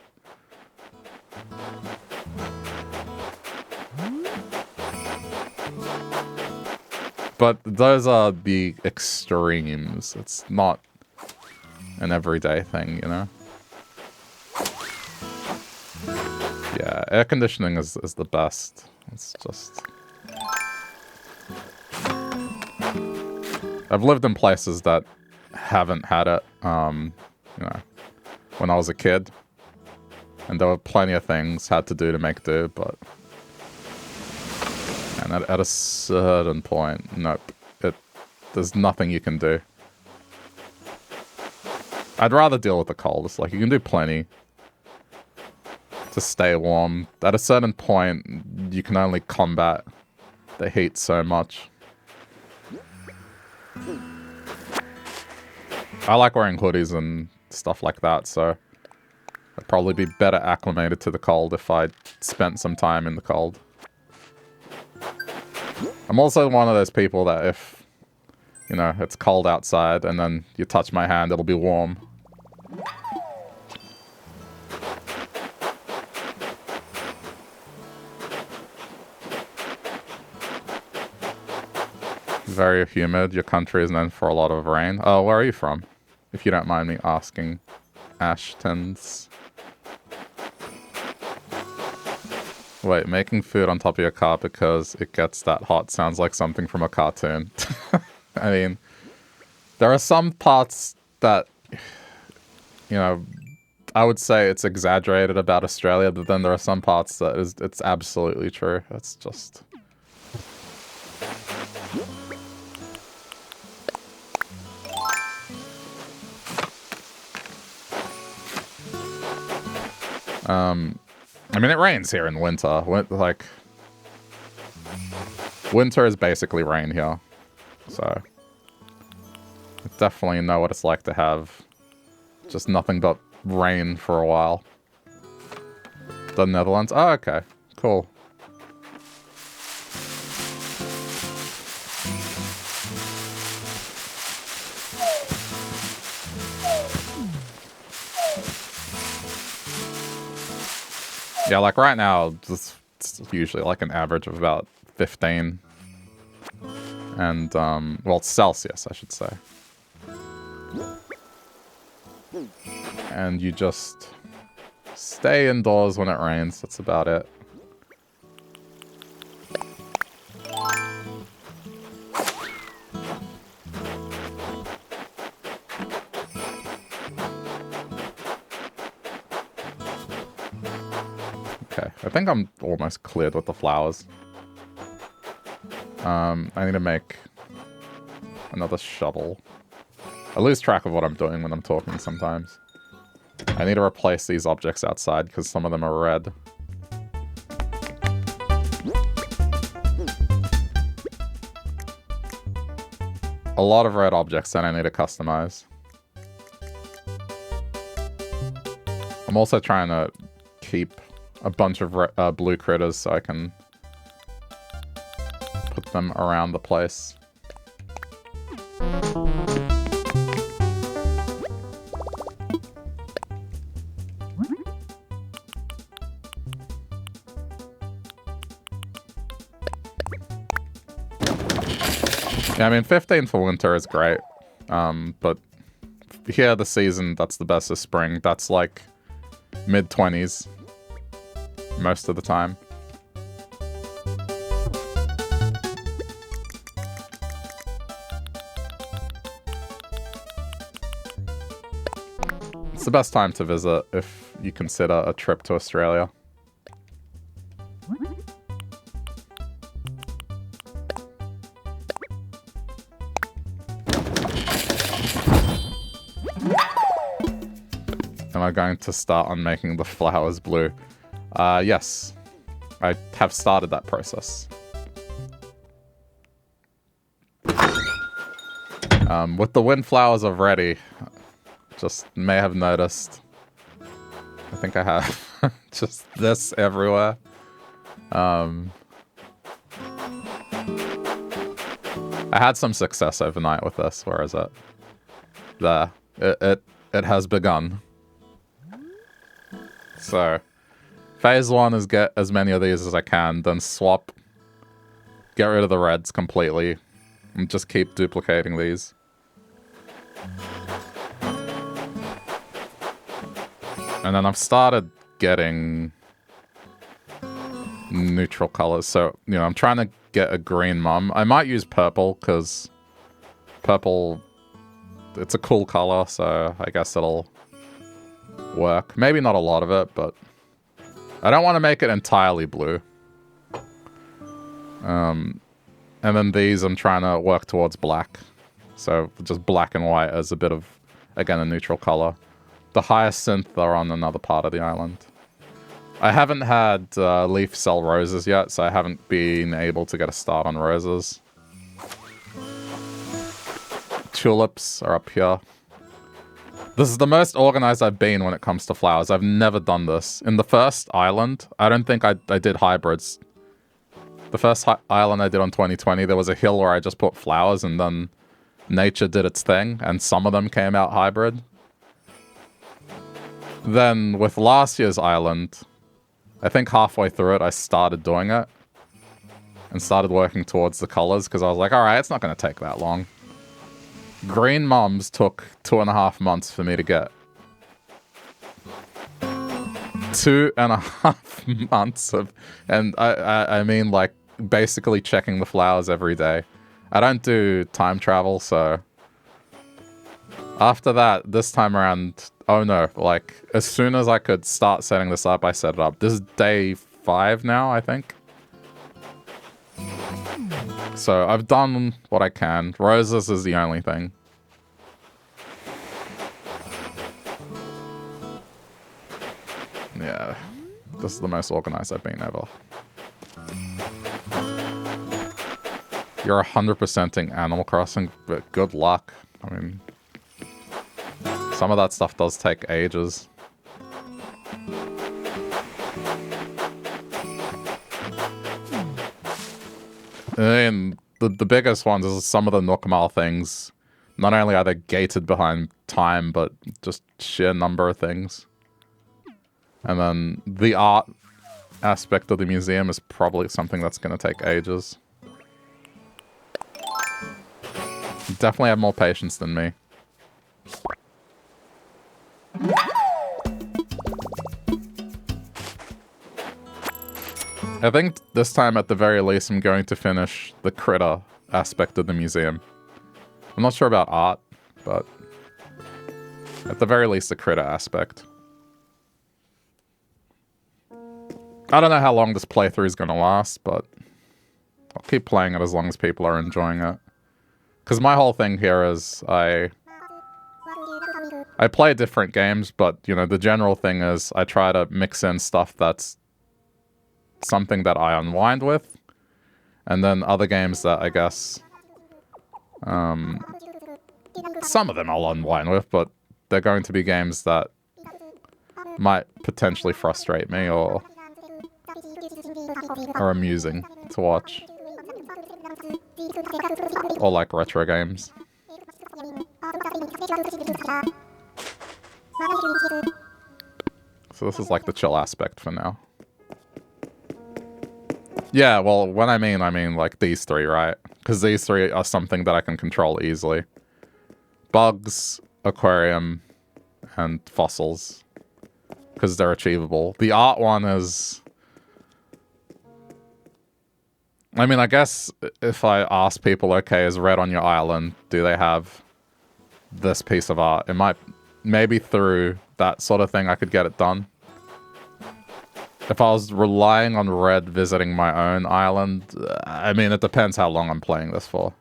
But those are the extremes. It's not an everyday thing, you know? Yeah, air conditioning is the best. It's just... I've lived in places that haven't had it, you know, when I was a kid. And there were plenty of things had to do to make do, but... And at a certain point, nope. There's nothing you can do. I'd rather deal with the cold. It's like, you can do plenty to stay warm. At a certain point, you can only combat the heat so much. I like wearing hoodies and stuff like that, so I'd probably be better acclimated to the cold if I spent some time in the cold. I'm also one of those people that if, you know, it's cold outside and then you touch my hand, it'll be warm. Very humid. Your country is known for a lot of rain. Oh, where are you from? If you don't mind me asking. Ashtons. Wait, making food on top of your car because it gets that hot sounds like something from a cartoon. I mean, there are some parts that, you know, I would say it's exaggerated about Australia, but then there are some parts that it's absolutely true. It's just... I mean, it rains here in winter. Like, winter is basically rain here. So, I definitely know what it's like to have just nothing but rain for a while. The Netherlands? Oh, okay. Cool. Yeah, like right now, it's usually like an average of about 15. And, well, Celsius, I should say. And you just stay indoors when it rains. That's about it. Okay, I think I'm almost cleared with the flowers. I need to make another shovel. I lose track of what I'm doing when I'm talking sometimes. I need to replace these objects outside because some of them are red. A lot of red objects that I need to customize. I'm also trying to keep a bunch of blue critters so I can put them around the place. Yeah, I mean, 15 for winter is great. But here, the season that's the best is spring. That's like mid-20s most of the time. It's the best time to visit if you consider a trip to Australia. Am I going to start on making the flowers blue? Yes. I have started that process. With the wind flowers already, just may have noticed. I think I have just this everywhere. I had some success overnight with this. Where is it? There. It has begun. So, phase 1 is get as many of these as I can, then swap, get rid of the reds completely, and just keep duplicating these. And then I've started getting neutral colors, so, you know, I'm trying to get a green mum. I might use purple, because purple, it's a cool color, so I guess it'll work. Maybe not a lot of it, but I don't want to make it entirely blue. And then these I'm trying to work towards black. So just black and white as a bit of, again, a neutral color. The hyacinth are on another part of the island. I haven't had leaf cell roses yet, so I haven't been able to get a start on roses. Tulips are up here. This is the most organized I've been when it comes to flowers. I've never done this. In the first island, I don't think I did hybrids. The first island I did on 2020, there was a hill where I just put flowers and then nature did its thing, and some of them came out hybrid. Then with last year's island, I think halfway through it, I started doing it and started working towards the colors because I was like, all right, it's not going to take that long. Green Mums took 2.5 months for me to get. 2.5 months of, and I mean like basically checking the flowers every day. I don't do time travel, so after that, this time around, oh no, like as soon as I could start setting this up, I set it up. This is day 5 now, I think. So I've done what I can. Roses is the only thing. Yeah, this is the most organized I've been ever. You're 100%ing Animal Crossing, but good luck. I mean, some of that stuff does take ages. And the biggest ones is some of the Nookmal things. Not only are they gated behind time, but just sheer number of things. And then the art aspect of the museum is probably something that's going to take ages. You definitely have more patience than me. I think this time, at the very least, I'm going to finish the critter aspect of the museum. I'm not sure about art, but at the very least, the critter aspect. I don't know how long this playthrough is going to last, but I'll keep playing it as long as people are enjoying it. Because my whole thing here is I play different games, but, you know, the general thing is I try to mix in stuff that's something that I unwind with, and then other games that I guess some of them I'll unwind with, but they're going to be games that might potentially frustrate me or are amusing to watch, or like retro games. So this is like the chill aspect for now. Yeah, well, when I mean like these three, right? Because these three are something that I can control easily. Bugs, aquarium, and fossils. Because they're achievable. The art one is... I mean, I guess if I ask people, okay, is red on your island, do they have this piece of art? It might... Maybe through that sort of thing I could get it done. If I was relying on red visiting my own island, I mean, it depends how long I'm playing this for.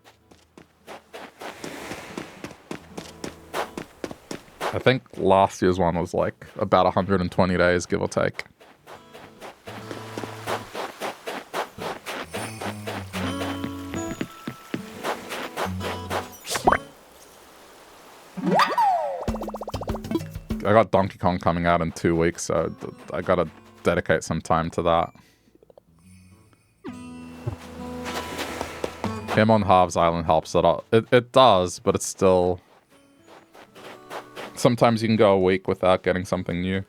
I think last year's one was like about 120 days, give or take. I got Donkey Kong coming out in 2 weeks, so I gotta dedicate some time to that. Him on Halves Island helps it out. It does, but it's still... Sometimes you can go a week without getting something new.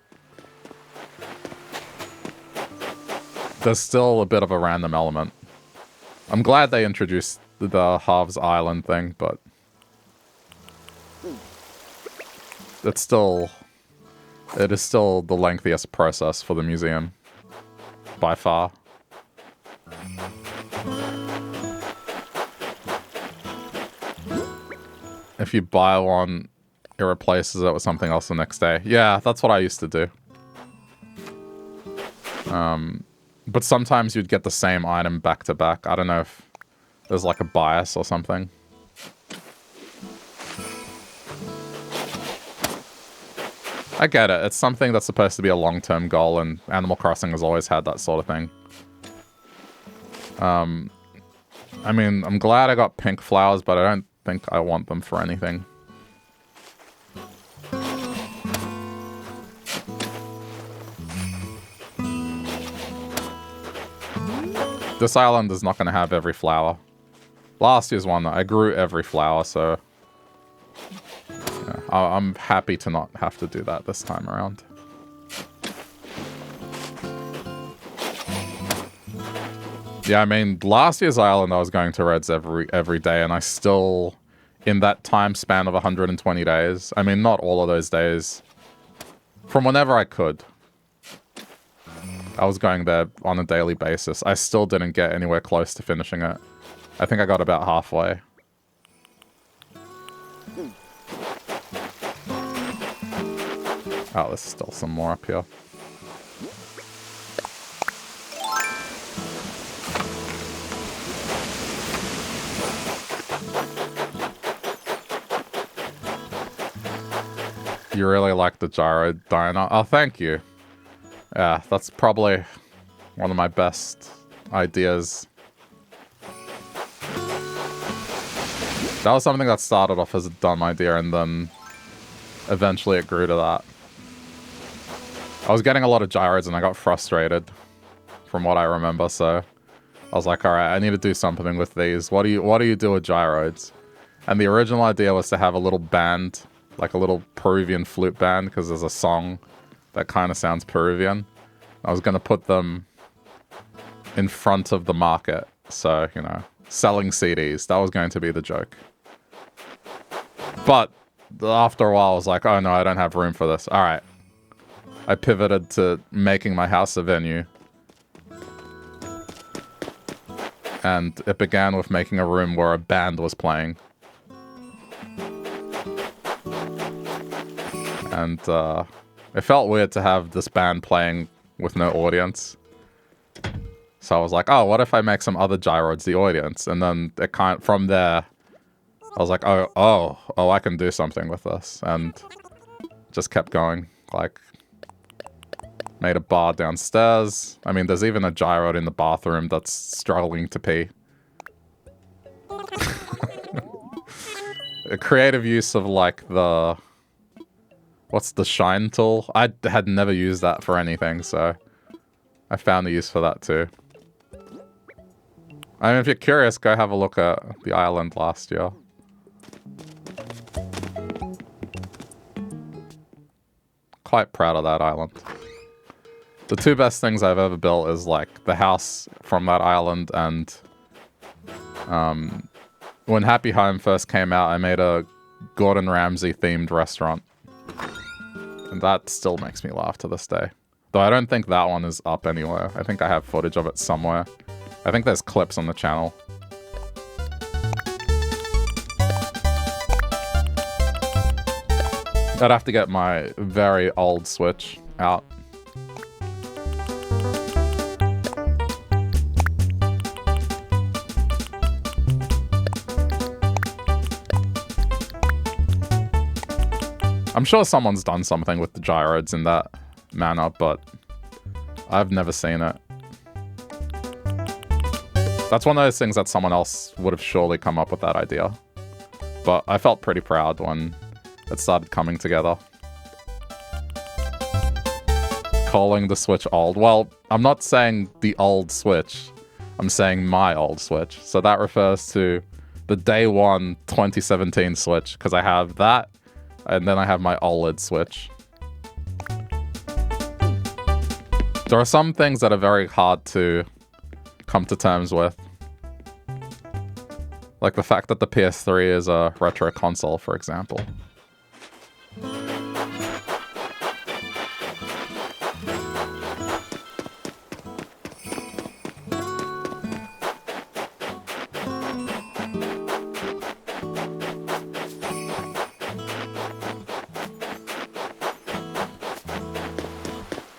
There's still a bit of a random element. I'm glad they introduced the Halves Island thing, but... It's still... It is still the lengthiest process for the museum. By far. If you buy one, it replaces it with something else the next day. Yeah, that's what I used to do. But sometimes you'd get the same item back to back. I don't know if there's like a bias or something. I get it. It's something that's supposed to be a long-term goal, and Animal Crossing has always had that sort of thing. I mean, I'm glad I got pink flowers, but I don't think I want them for anything. this island is not going to have every flower. Last year's one, I grew every flower, so... Yeah, I'm happy to not have to do that this time around. Yeah, I mean, last year's island I was going to Reds every day, and I still, in that time span of 120 days, I mean, not all of those days, from whenever I could, I was going there on a daily basis. I still didn't get anywhere close to finishing it. I think I got about halfway. Oh, there's still some more up here. You really like the gyro dino? Oh, thank you. Yeah, that's probably one of my best ideas. That was something that started off as a dumb idea, and then eventually it grew to that. I was getting a lot of gyros and I got frustrated from what I remember, so I was like, alright, I need to do something with these. What do you do with gyroids? And the original idea was to have a little band, like a little Peruvian flute band, because there's a song that kind of sounds Peruvian. I was going to put them in front of the market, so, you know, selling CDs. That was going to be the joke. But after a while, I was like, oh no, I don't have room for this. Alright. I pivoted to making my house a venue. And it began with making a room where a band was playing. And it felt weird to have this band playing with no audience. So I was like, oh, what if I make some other gyroids the audience? And then it kind of, from there, I was like, oh, I can do something with this. And just kept going. Like, made a bar downstairs. I mean, there's even a gyroid in the bathroom that's struggling to pee. A creative use of, like, the... What's the shine tool? I had never used that for anything, so... I found a use for that, too. I mean, if you're curious, go have a look at the island last year. Quite proud of that island. The two best things I've ever built is, like, the house from that island and... when Happy Home first came out, I made a Gordon Ramsay-themed restaurant. And that still makes me laugh to this day. Though I don't think that one is up anywhere. I think I have footage of it somewhere. I think there's clips on the channel. I'd have to get my very old Switch out. I'm sure someone's done something with the gyroids in that manner, but I've never seen it. That's one of those things that someone else would have surely come up with that idea. But I felt pretty proud when it started coming together. Calling the Switch old. Well, I'm not saying the old Switch. I'm saying my old Switch. So that refers to the day one 2017 Switch, because I have that, and then I have my OLED Switch. There are some things that are very hard to come to terms with. Like the fact that the PS3 is a retro console, for example.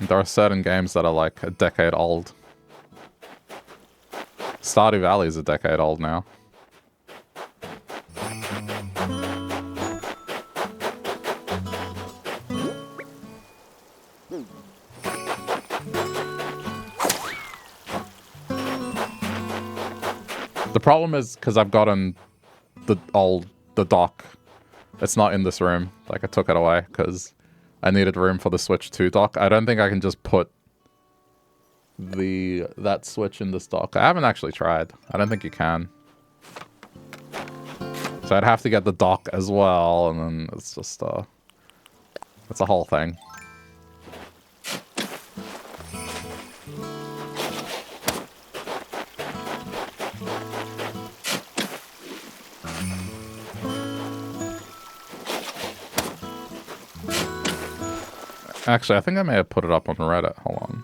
There are certain games that are like a decade old. Stardew Valley is a decade old now. The problem is because I've gotten the dock. It's not in this room. Like, I took it away because I needed room for the Switch 2 dock. I don't think I can just put that switch in this dock. I haven't actually tried. I don't think you can. So I'd have to get the dock as well, and then it's just it's a whole thing. Actually, I think I may have put it up on Reddit. Hold on.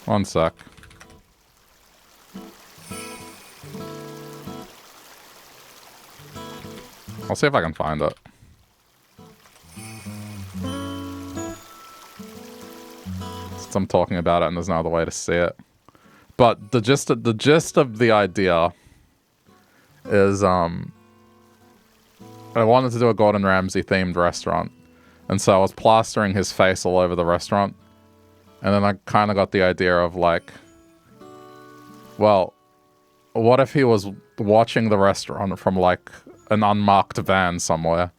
One sec. I'll see if I can find it. Since I'm talking about it and there's no other way to see it. But the gist of the idea is I wanted to do a Gordon Ramsay themed restaurant. And so I was plastering his face all over the restaurant. And then I kind of got the idea of like, well, what if he was watching the restaurant from like an unmarked van somewhere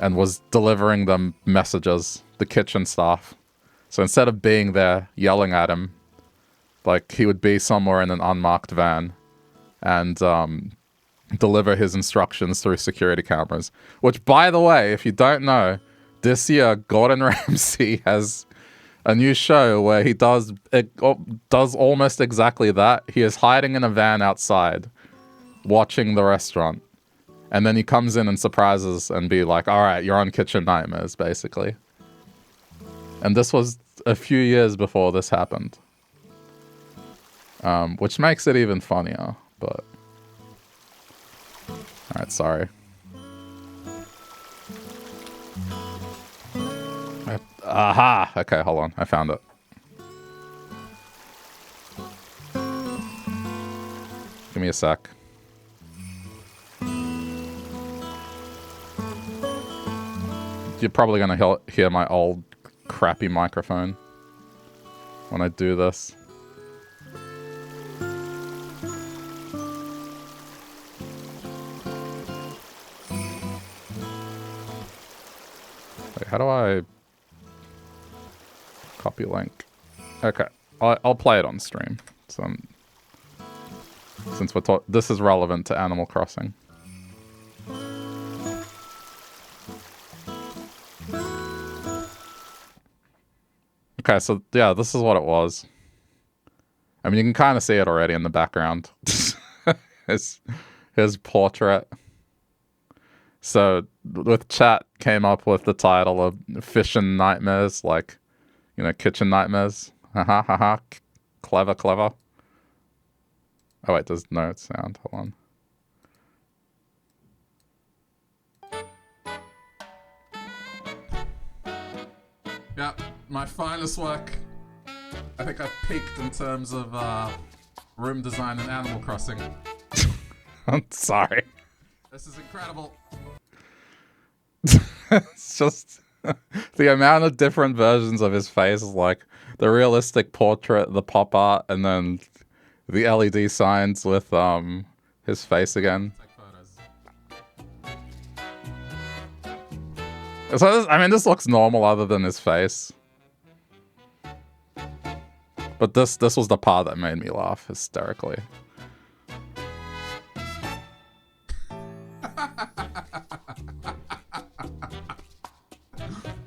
and was delivering them messages, the kitchen staff. So instead of being there yelling at him, like he would be somewhere in an unmarked van and deliver his instructions through security cameras. Which, by the way, if you don't know, this year Gordon Ramsay has a new show where he does almost exactly that. He is hiding in a van outside, watching the restaurant, and then he comes in and surprises and be like, "All right, you're on Kitchen Nightmares," basically. And this was a few years before this happened, which makes it even funnier. But all right, sorry. Aha! Okay, hold on. I found it. Give me a sec. You're probably gonna hear my old crappy microphone when I do this. Wait, how do I copy link? Okay, I'll play it on stream. So, since we're this is relevant to Animal Crossing. Okay, so yeah, this is what it was. I mean, you can kind of see it already in the background. his portrait. So with chat came up with the title of Fishin' Nightmares, like, you know, Kitchen Nightmares. Haha, haha. Clever, clever. Oh wait, there's no sound. Hold on. Yeah, my finest work. I think I've peaked in terms of room design in Animal Crossing. I'm sorry. This is incredible. It's just the amount of different versions of his face is like the realistic portrait, the pop art, and then the LED signs with his face again. So I mean, this looks normal other than his face. But this was the part that made me laugh hysterically.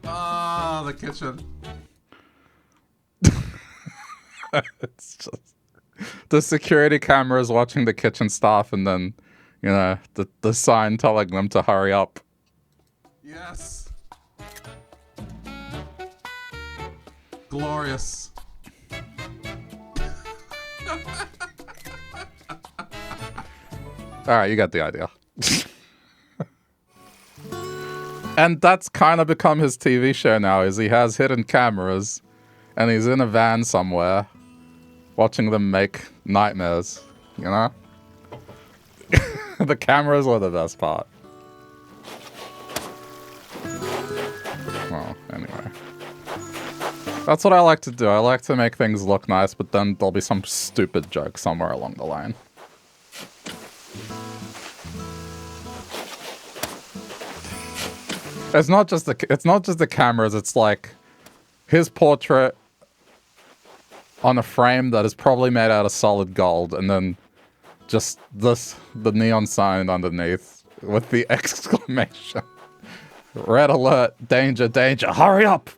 Ah, the kitchen. It's just the security cameras watching the kitchen staff, and then, you know, the sign telling them to hurry up. Yes. Glorious. Alright, you got the idea. And that's kind of become his TV show now, is he has hidden cameras and he's in a van somewhere watching them make nightmares, you know? The cameras were the best part. Well, anyway. That's what I like to do. I like to make things look nice, but then there'll be some stupid joke somewhere along the line. It's not just the cameras. It's like his portrait on a frame that is probably made out of solid gold, and then just the neon sign underneath with the exclamation. Red alert, danger, danger, hurry up!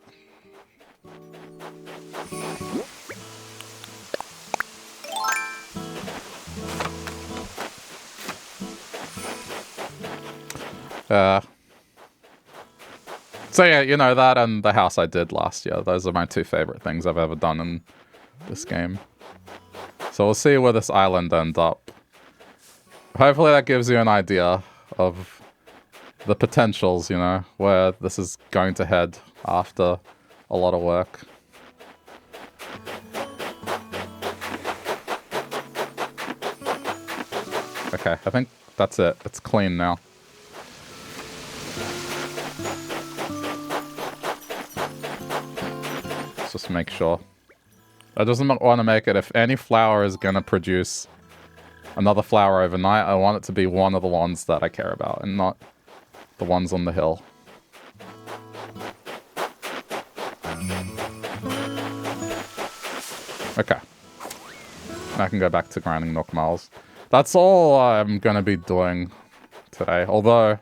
So yeah, you know, that and the house I did last year. Those are my two favorite things I've ever done in this game. So we'll see where this island ends up. Hopefully that gives you an idea of the potentials, you know, where this is going to head after a lot of work. Okay, I think that's it. It's clean now. Let's just make sure. I just want to make it, if any flower is going to produce another flower overnight, I want it to be one of the ones that I care about and not the ones on the hill. Okay. I can go back to grinding Nook Miles. That's all I'm going to be doing today. Although,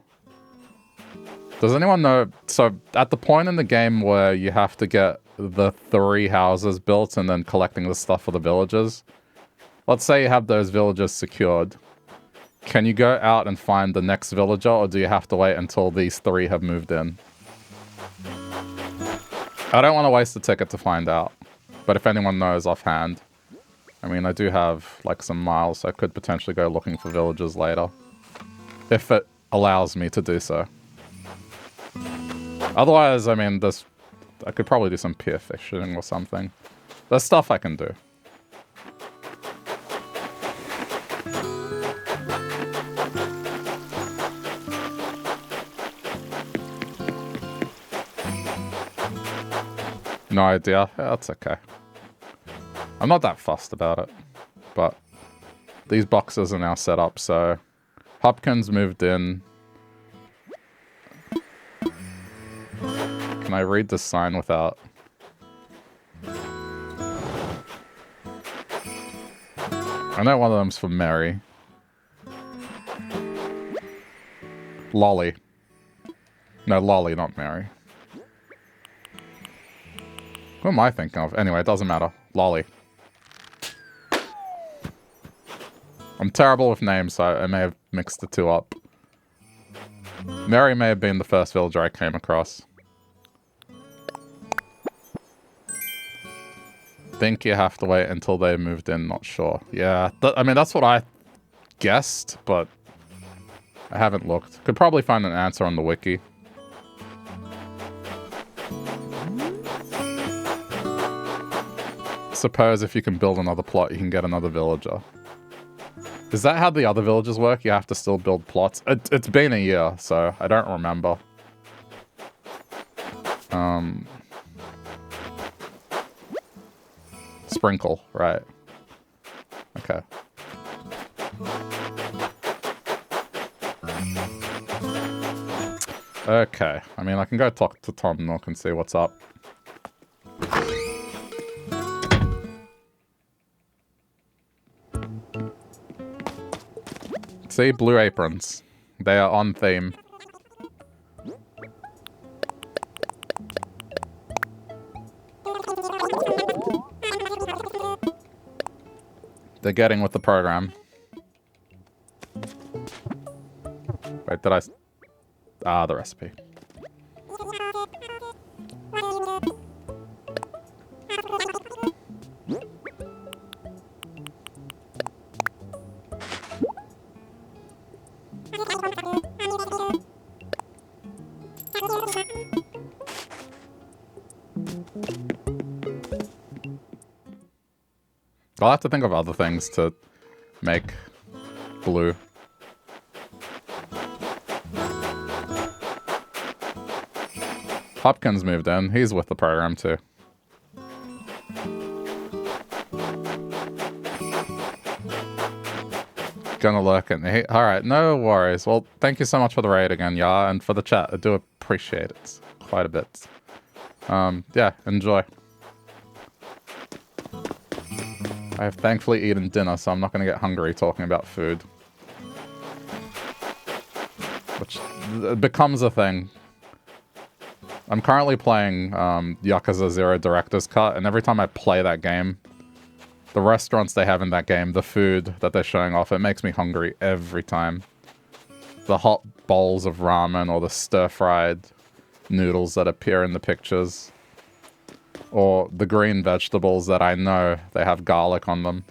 does anyone know... So, at the point in the game where you have to get the 3 houses built and then collecting the stuff for the villagers, let's say you have those villagers secured. Can you go out and find the next villager, or do you have to wait until these 3 have moved in? I don't want to waste the ticket to find out. But if anyone knows offhand... I mean, I do have, like, some miles, so I could potentially go looking for villagers later. If it allows me to do so. Otherwise, I mean, I could probably do some pier fishing or something. There's stuff I can do. No idea. Yeah, that's okay. I'm not that fussed about it, but these boxes are now set up, so Hopkins moved in. Can I read the sign without? I know one of them's for Mary. Lolly. No, Lolly, not Mary. Who am I thinking of? Anyway, it doesn't matter. Lolly. I'm terrible with names, so I may have mixed the two up. Mary may have been the first villager I came across. Think you have to wait until they moved in, not sure. Yeah, I mean, that's what I guessed, but I haven't looked. Could probably find an answer on the wiki. Suppose if you can build another plot, you can get another villager. Is that how the other villagers work? You have to still build plots? It's been a year, so I don't remember. Sprinkle, right. Okay. Okay, I mean, I can go talk to Tom Nook and see what's up. See, blue aprons. They are on theme. They're getting with the program. Wait, did I... Ah, the recipe. I'll have to think of other things to make blue. Hopkins moved in. He's with the program too. Gonna lurk at me. Alright, no worries. Well, thank you so much for the raid again, yeah, and for the chat. I do appreciate it quite a bit. Yeah, enjoy. I have thankfully eaten dinner, so I'm not gonna get hungry talking about food. Which becomes a thing. I'm currently playing Yakuza 0 Director's Cut, and every time I play that game, the restaurants they have in that game, the food that they're showing off, it makes me hungry every time. The hot bowls of ramen or the stir-fried noodles that appear in the pictures. Or the green vegetables that I know they have garlic on them.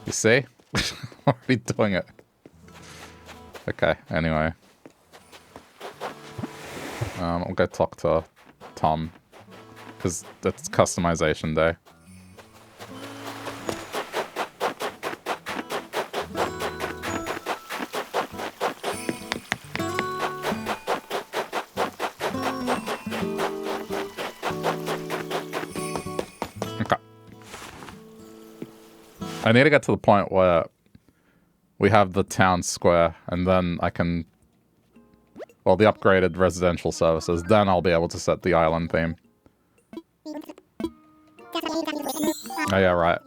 You see? I'm already doing it. Okay, anyway. I'll go talk to Tom. Because it's customization day. I need to get to the point where we have the town square, and then I can... Well, the upgraded residential services, then I'll be able to set the island theme. Oh yeah, right.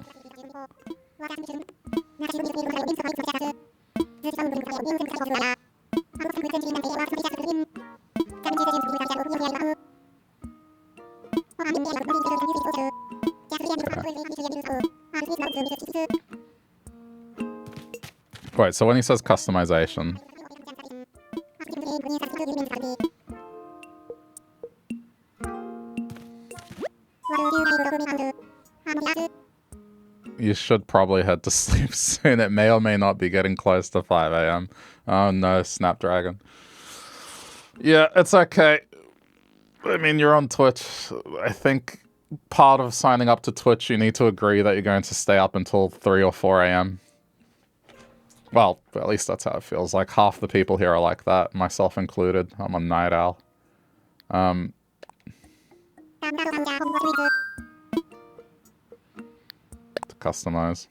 Wait, so when he says customization... You should probably head to sleep soon. It may or may not be getting close to 5 AM. Oh no, Snapdragon. Yeah, it's okay. I mean, you're on Twitch. I think part of signing up to Twitch, you need to agree that you're going to stay up until 3 or 4 AM. Well, at least that's how it feels. Like, half the people here are like that, myself included. I'm a night owl. To customize.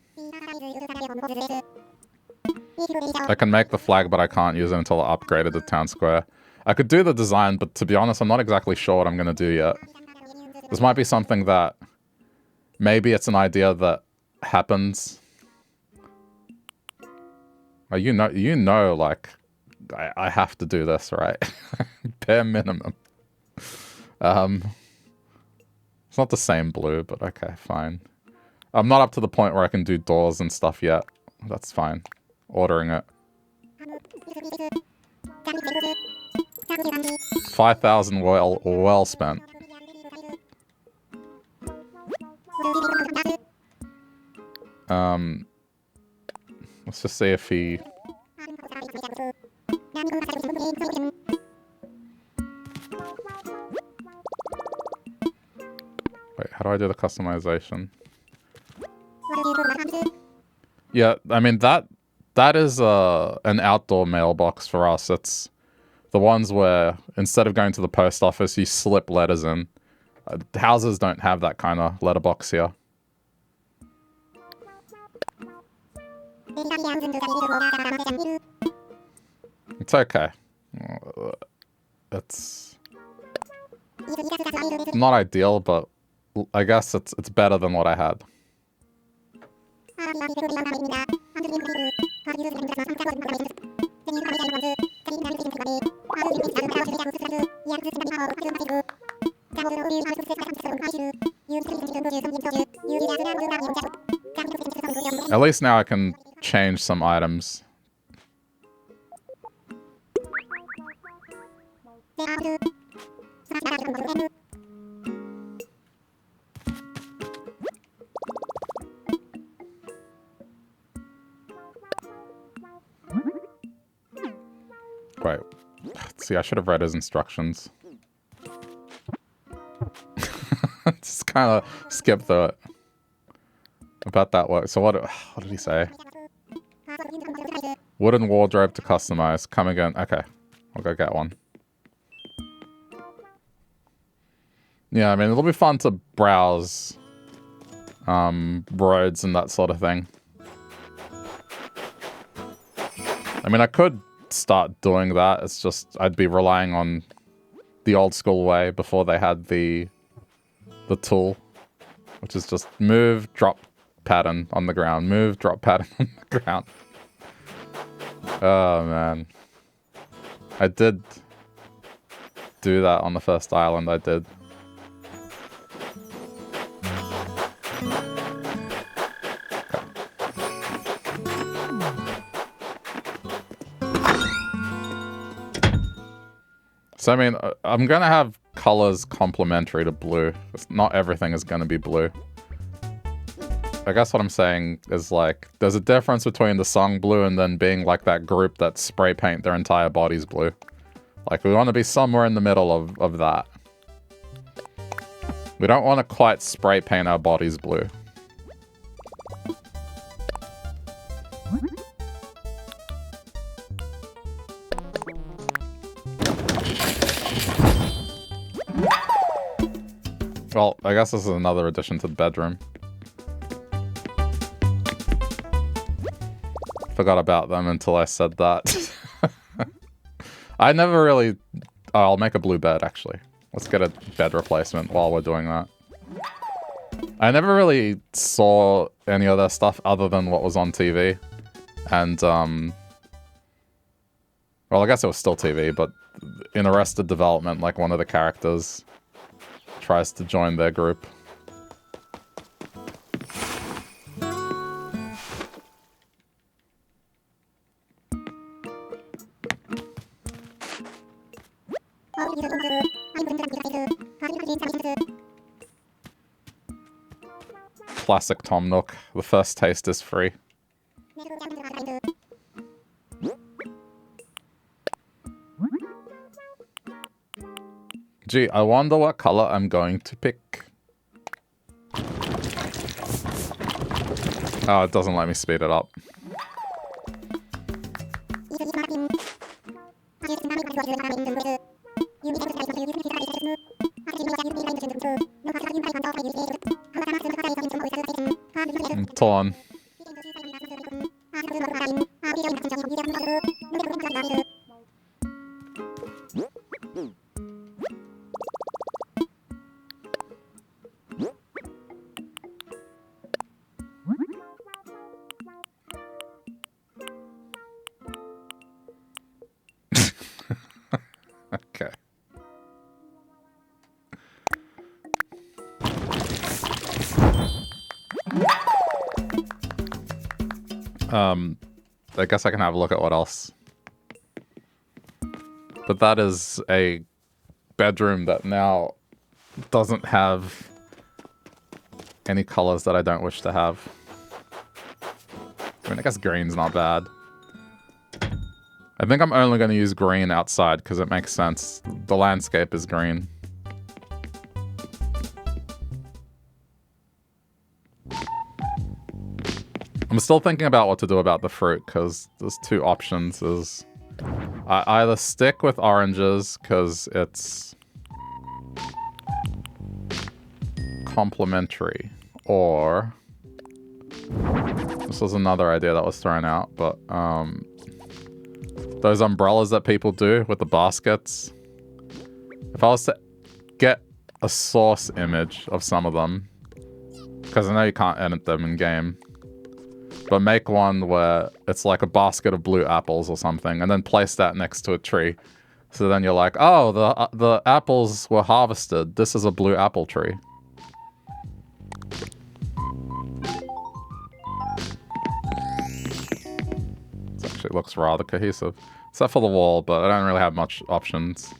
I can make the flag, but I can't use it until I upgraded the town square. I could do the design, but to be honest, I'm not exactly sure what I'm going to do yet. This might be something that... Maybe it's an idea that happens... Oh, you know, like, I have to do this, right? Bare minimum. It's not the same blue, but okay, fine. I'm not up to the point where I can do doors and stuff yet. That's fine. Ordering it. 5,000 well spent. Let's just see if he... Wait, how do I do the customization? Yeah, I mean, that is an outdoor mailbox for us. It's the ones where, instead of going to the post office, you slip letters in. Houses don't have that kind of letterbox here. It's okay. It's not ideal, but I guess it's better than what I had. At least now I can change some items. Wait. See, I should have read his instructions. Just kind of skip through it. About that work. So what did he say? Wooden wardrobe to customize. Come again. Okay. I'll go get one. Yeah, I mean, it'll be fun to browse roads and that sort of thing. I mean, I could start doing that. It's just I'd be relying on the old school way before they had the tool, which is just move, drop, pattern on the ground. Move, drop, pattern on the ground. Oh, man. I did do that on the first island, I did. So, I mean, I'm going to have colors complementary to blue. Not everything is going to be blue. I guess what I'm saying is, like, there's a difference between the song blue and then being like that group that spray paint their entire bodies blue. Like, we want to be somewhere in the middle of that. We don't want to quite spray paint our bodies blue. Well, I guess this is another addition to the bedroom. Forgot about them until I said that. I never really... Oh, I'll make a blue bed, actually. Let's get a bed replacement while we're doing that. I never really saw any other stuff other than what was on TV. And, well, I guess it was still TV, but in Arrested Development, like, one of the characters tries to join their group. Classic Tom Nook. The first taste is free. Gee, I wonder what color I'm going to pick. Oh, it doesn't let me speed it up. I'm torn. Okay. I guess I can have a look at what else. But that is a bedroom that now doesn't have any colors that I don't wish to have. I mean, I guess green's not bad. I think I'm only going to use green outside because it makes sense. The landscape is green. I'm still thinking about what to do about the fruit because there's two options. Is I either stick with oranges because it's complementary, or this was another idea that was thrown out, but those umbrellas that people do with the baskets. If I was to get a source image of some of them, because I know you can't edit them in game, but make one where it's like a basket of blue apples or something, and then place that next to a tree. So then you're like, oh, the apples were harvested. This is a blue apple tree. It actually looks rather cohesive. Except for the wall, but I don't really have much options.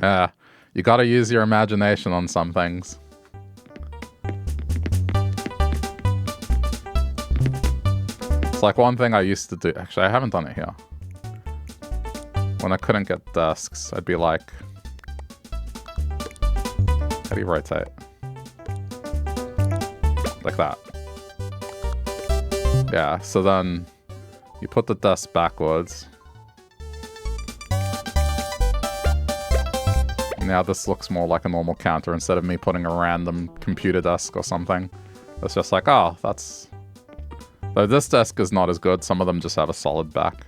Yeah, you gotta use your imagination on some things. It's like one thing I used to do. Actually, I haven't done it here. When I couldn't get desks, I'd be like, how do you rotate? Like that. Yeah, so then you put the desk backwards. Now this looks more like a normal counter instead of me putting a random computer desk or something. It's just like, oh, that's Though this desk is not as good. Some of them just have a solid back.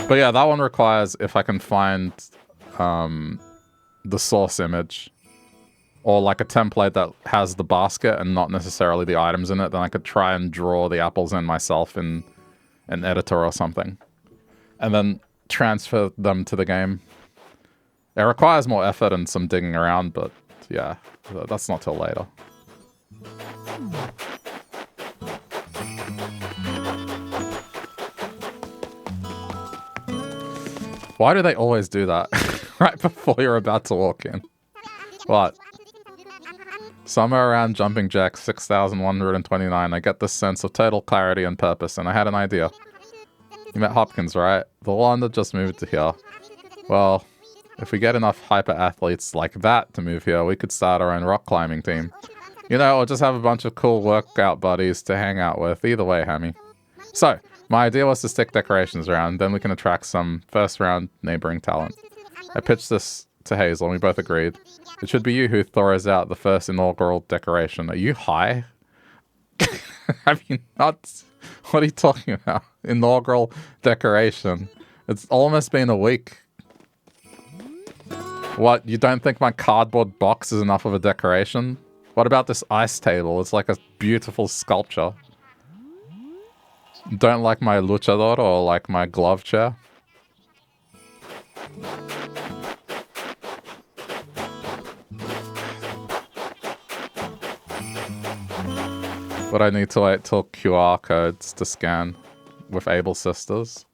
But yeah, that one requires, if I can find the source image, or like a template that has the basket and not necessarily the items in it, then I could try and draw the apples in myself in an editor or something. And then transfer them to the game. It requires more effort and some digging around, but yeah, that's not till later. Why do they always do that? Right before you're about to walk in. What? Somewhere around Jumping Jack 6129, I get this sense of total clarity and purpose, and I had an idea. You met Hopkins, right? The one that just moved to here. Well, if we get enough hyper athletes like that to move here, we could start our own rock climbing team. You know, or just have a bunch of cool workout buddies to hang out with. Either way, Hammy. So, my idea was to stick decorations around, then we can attract some first-round neighboring talent. I pitched this to Hazel, and we both agreed. It should be you who throws out the first inaugural decoration. Are you high? Have you not... What are you talking about? Inaugural decoration. It's almost been a week. What, you don't think my cardboard box is enough of a decoration? What about this ice table? It's like a beautiful sculpture. Don't like my luchador or like my glove chair? But I need to wait till QR codes to scan with Able Sisters.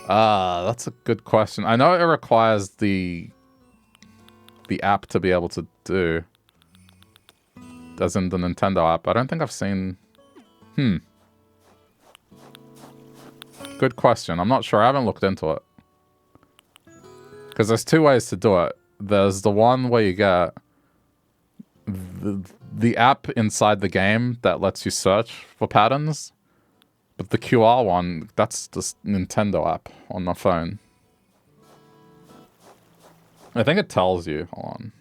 Ah, that's a good question. I know it requires the app to be able to do. As in the Nintendo app. I don't think I've seen... Good question. I'm not sure. I haven't looked into it. Because there's two ways to do it. There's the one where you get the app inside the game that lets you search for patterns. But the QR one, that's the Nintendo app on the phone. I think it tells you. Hold on.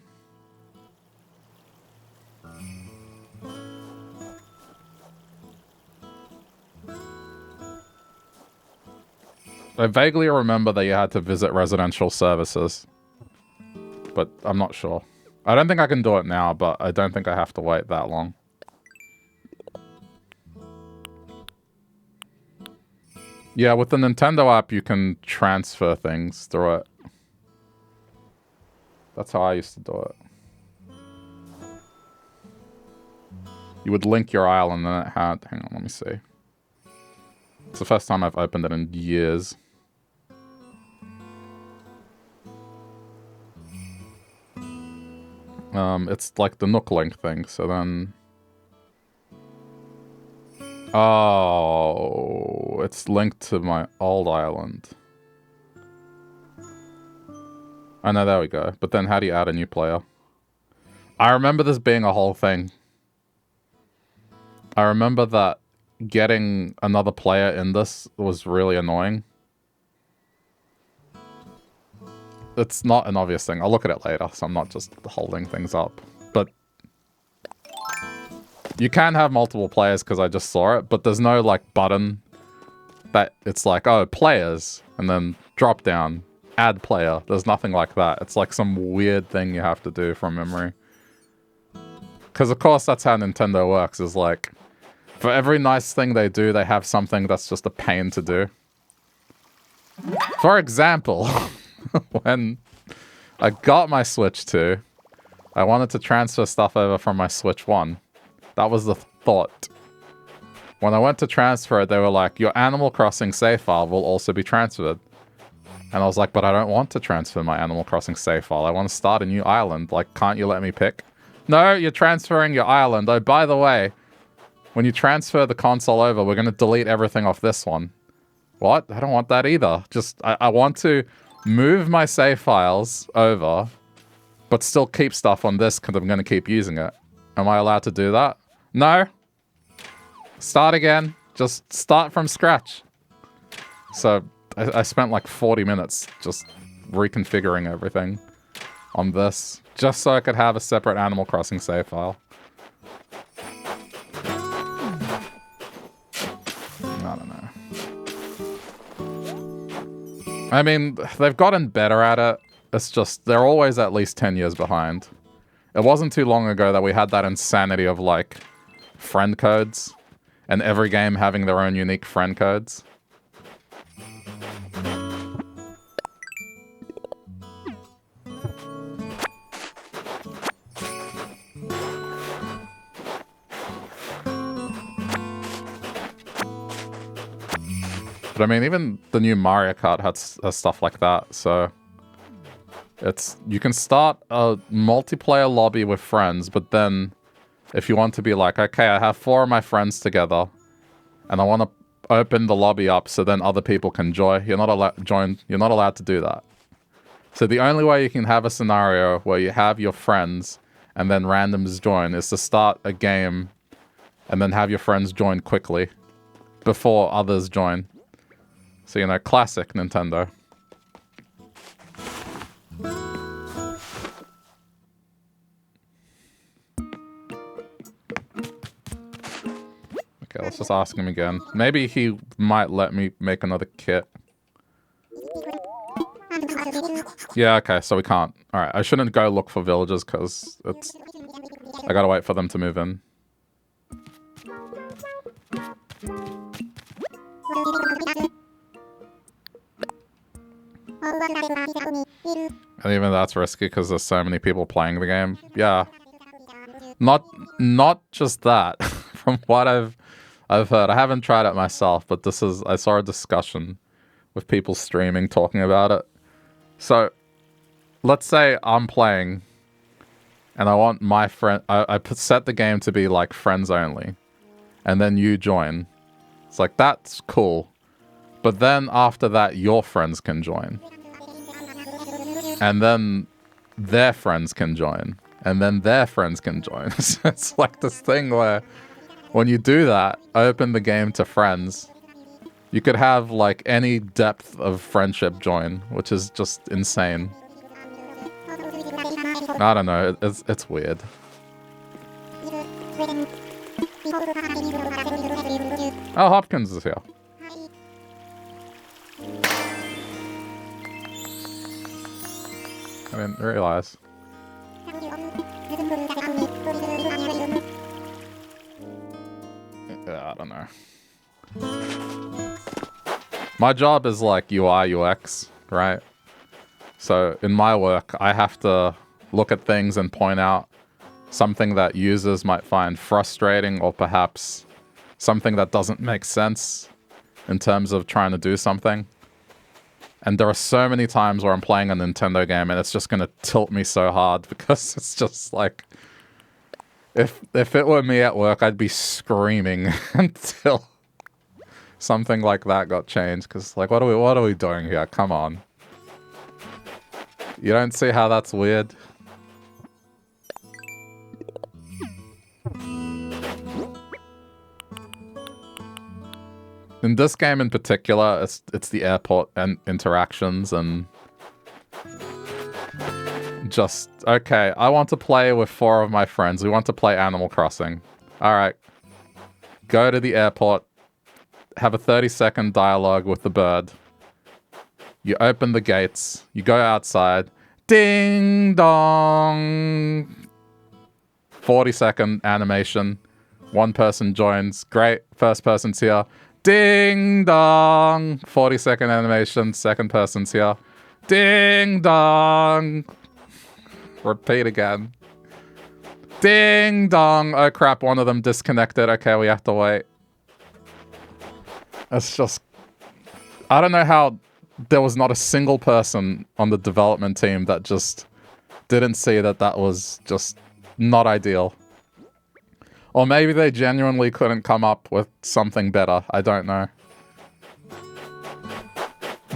I vaguely remember that you had to visit residential services. But I'm not sure. I don't think I can do it now, but I don't think I have to wait that long. Yeah, with the Nintendo app, you can transfer things through it. That's how I used to do it. You would link your island and it had... Hang on, let me see. It's the first time I've opened it in years. It's like the Nook Link thing, so then... Oh, it's linked to my old island. I know, there we go. But then how do you add a new player? I remember this being a whole thing. I remember that getting another player in this was really annoying. It's not an obvious thing. I'll look at it later, so I'm not just holding things up. But you can have multiple players because I just saw it, but there's no like button that it's like, oh, players, and then drop down, add player. There's nothing like that. It's like some weird thing you have to do from memory. Because of course that's how Nintendo works, is like, for every nice thing they do, they have something that's just a pain to do. For example... When I got my Switch 2, I wanted to transfer stuff over from my Switch 1. That was the thought. When I went to transfer it, they were like, your Animal Crossing save file will also be transferred. And I was like, but I don't want to transfer my Animal Crossing save file. I want to start a new island. Like, can't you let me pick? No, you're transferring your island. Oh, by the way, when you transfer the console over, we're going to delete everything off this one. What? I don't want that either. Just, I want to... move my save files over, but still keep stuff on this because I'm going to keep using it. Am I allowed to do that? No. Start again. Just start from scratch. So I spent like 40 minutes just reconfiguring everything on this, just so I could have a separate Animal Crossing save file. I don't know. I mean, they've gotten better at it. It's just, they're always at least 10 years behind. It wasn't too long ago that we had that insanity of, like, friend codes, and every game having their own unique friend codes. But I mean, even the new Mario Kart has stuff like that, so... you can start a multiplayer lobby with friends, but then if you want to be like, okay, I have 4 of my friends together, and I want to open the lobby up so then other people can join, you're not allowed to do that. So the only way you can have a scenario where you have your friends and then randoms join is to start a game and then have your friends join quickly before others join. So, you know, classic Nintendo. Okay, let's just ask him again. Maybe he might let me make another kit. Yeah, okay, so we can't. Alright, I shouldn't go look for villagers because it's... I gotta wait for them to move in. And even that's risky because there's so many people playing the game. Yeah. Not just that. From what I've heard. I haven't tried it myself, but I saw a discussion with people streaming talking about it. So, let's say I'm playing and I want my friend... I set the game to be like friends only. And then you join. It's like, that's cool. But then after that, your friends can join. And then their friends can join. And then their friends can join. So it's like this thing where when you do that, open the game to friends, you could have like any depth of friendship join, which is just insane. I don't know, it's weird. Oh, Hopkins is here. I didn't realize. Yeah, I don't know. My job is like UI, UX, right? So in my work, I have to look at things and point out something that users might find frustrating or perhaps something that doesn't make sense in terms of trying to do something. And there are so many times where I'm playing a Nintendo game and it's just going to tilt me so hard because it's just like... If it were me at work, I'd be screaming until something like that got changed. Because, like, what are we doing here? Come on. You don't see how that's weird? In this game in particular, it's the airport and interactions and just, okay, I want to play with 4 of my friends. We want to play Animal Crossing. All right. Go to the airport. Have a 30-second dialogue with the bird. You open the gates. You go outside. Ding dong. 40-second animation. One person joins. Great. First person's here. Ding dong. 40-second animation. Second person's here. Ding dong. Repeat again. Ding dong. Oh crap, one of them disconnected. Okay, we have to wait. It's just... I don't know how there was not a single person on the development team that just didn't see that that was just not ideal. Or maybe they genuinely couldn't come up with something better. I don't know.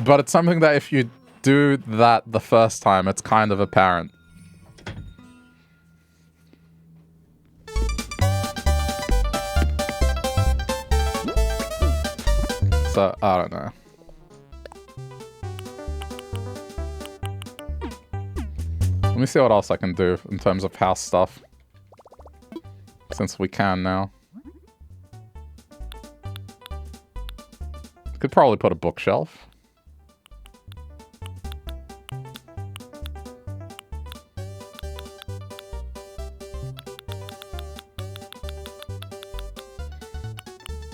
But it's something that if you do that the first time, it's kind of apparent. So, I don't know. Let me see what else I can do in terms of house stuff. Since we can now. Could probably put a bookshelf.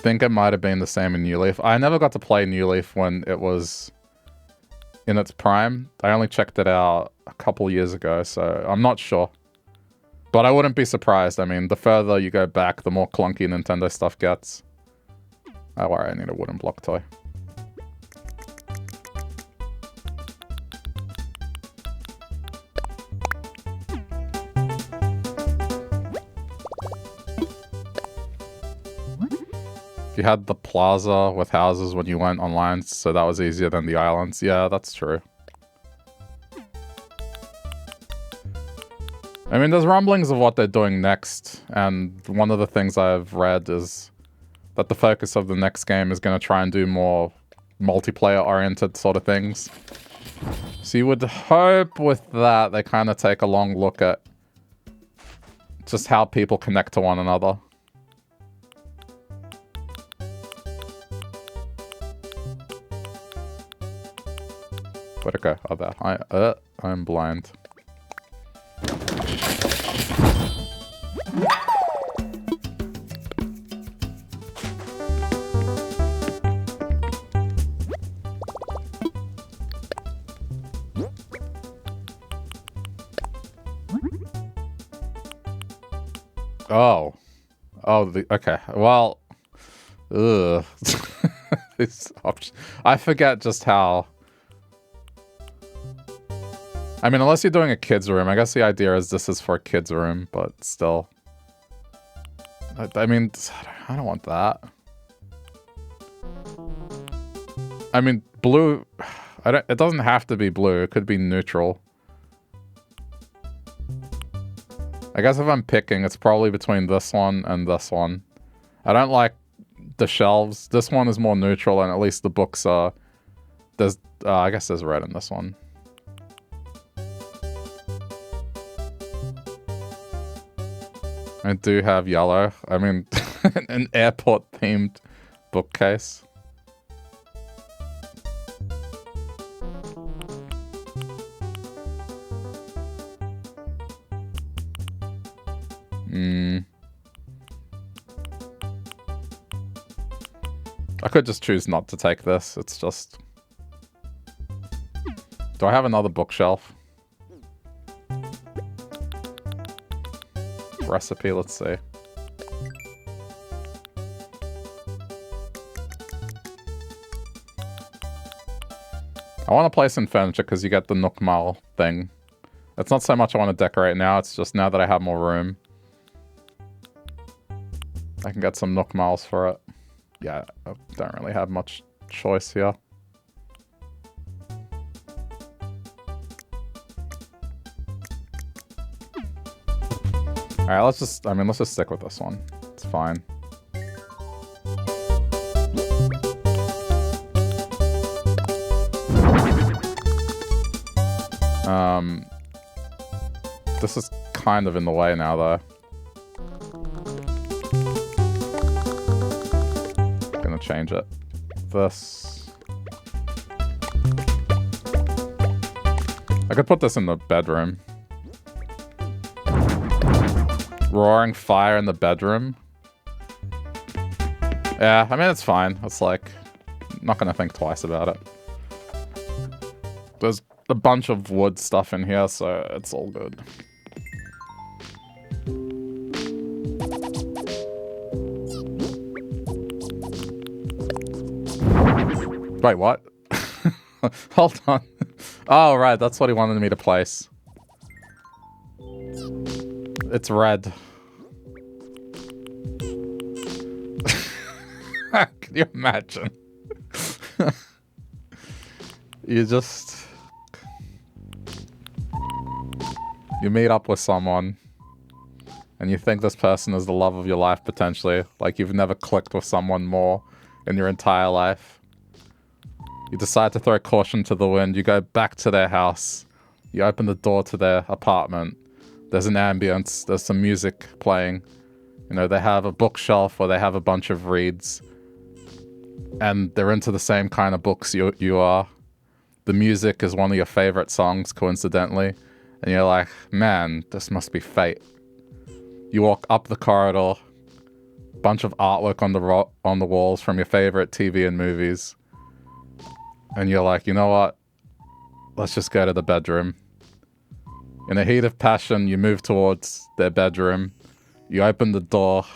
Think it might have been the same in New Leaf. I never got to play New Leaf when it was in its prime. I only checked it out a couple years ago, so I'm not sure. But I wouldn't be surprised. I mean, the further you go back, the more clunky Nintendo stuff gets. Oh, worry, I need a wooden block toy. You had the plaza with houses when you went online, so that was easier than the islands. Yeah, that's true. I mean, there's rumblings of what they're doing next, and one of the things I've read is that the focus of the next game is going to try and do more multiplayer-oriented sort of things. So you would hope with that they kind of take a long look at just how people connect to one another. Where'd it go? Oh, there. I'm blind. Oh. Oh, okay. Well, ugh. I forget just how... I mean, unless you're doing a kid's room, I guess the idea is this is for a kid's room, but still. I mean, I don't want that. I mean, blue... it doesn't have to be blue. It could be neutral. I guess if I'm picking, it's probably between this one and this one. I don't like the shelves. This one is more neutral, and at least the books are... There's... I guess there's red in this one. I do have yellow. I mean, an airport-themed bookcase. I could just choose not to take this. It's just... Do I have another bookshelf? Recipe, let's see. I want to place in furniture because you get the Nook Mall thing. It's not so much I want to decorate now, it's just now that I have more room. I can get some Nook Malls for it. Yeah, I don't really have much choice here. Alright, let's just stick with this one. It's fine. This is kind of in the way now, though. Gonna change it. This. I could put this in the bedroom. Roaring fire in the bedroom. Yeah, I mean, it's fine. It's like, not gonna think twice about it. There's a bunch of wood stuff in here, so it's all good. Wait, what? Hold on. Oh, right, that's what he wanted me to place. It's red. Can you imagine? You just... You meet up with someone, and you think this person is the love of your life, potentially. Like you've never clicked with someone more in your entire life. You decide to throw caution to the wind. You go back to their house. You open the door to their apartment. There's an ambience. There's some music playing. You know, they have a bookshelf or they have a bunch of reads. And they're into the same kind of books you are. The music is one of your favorite songs, coincidentally. And you're like, man, this must be fate. You walk up the corridor. Bunch of artwork on the walls from your favorite TV and movies. And you're like, you know what? Let's just go to the bedroom. In a heat of passion, you move towards their bedroom. You open the door.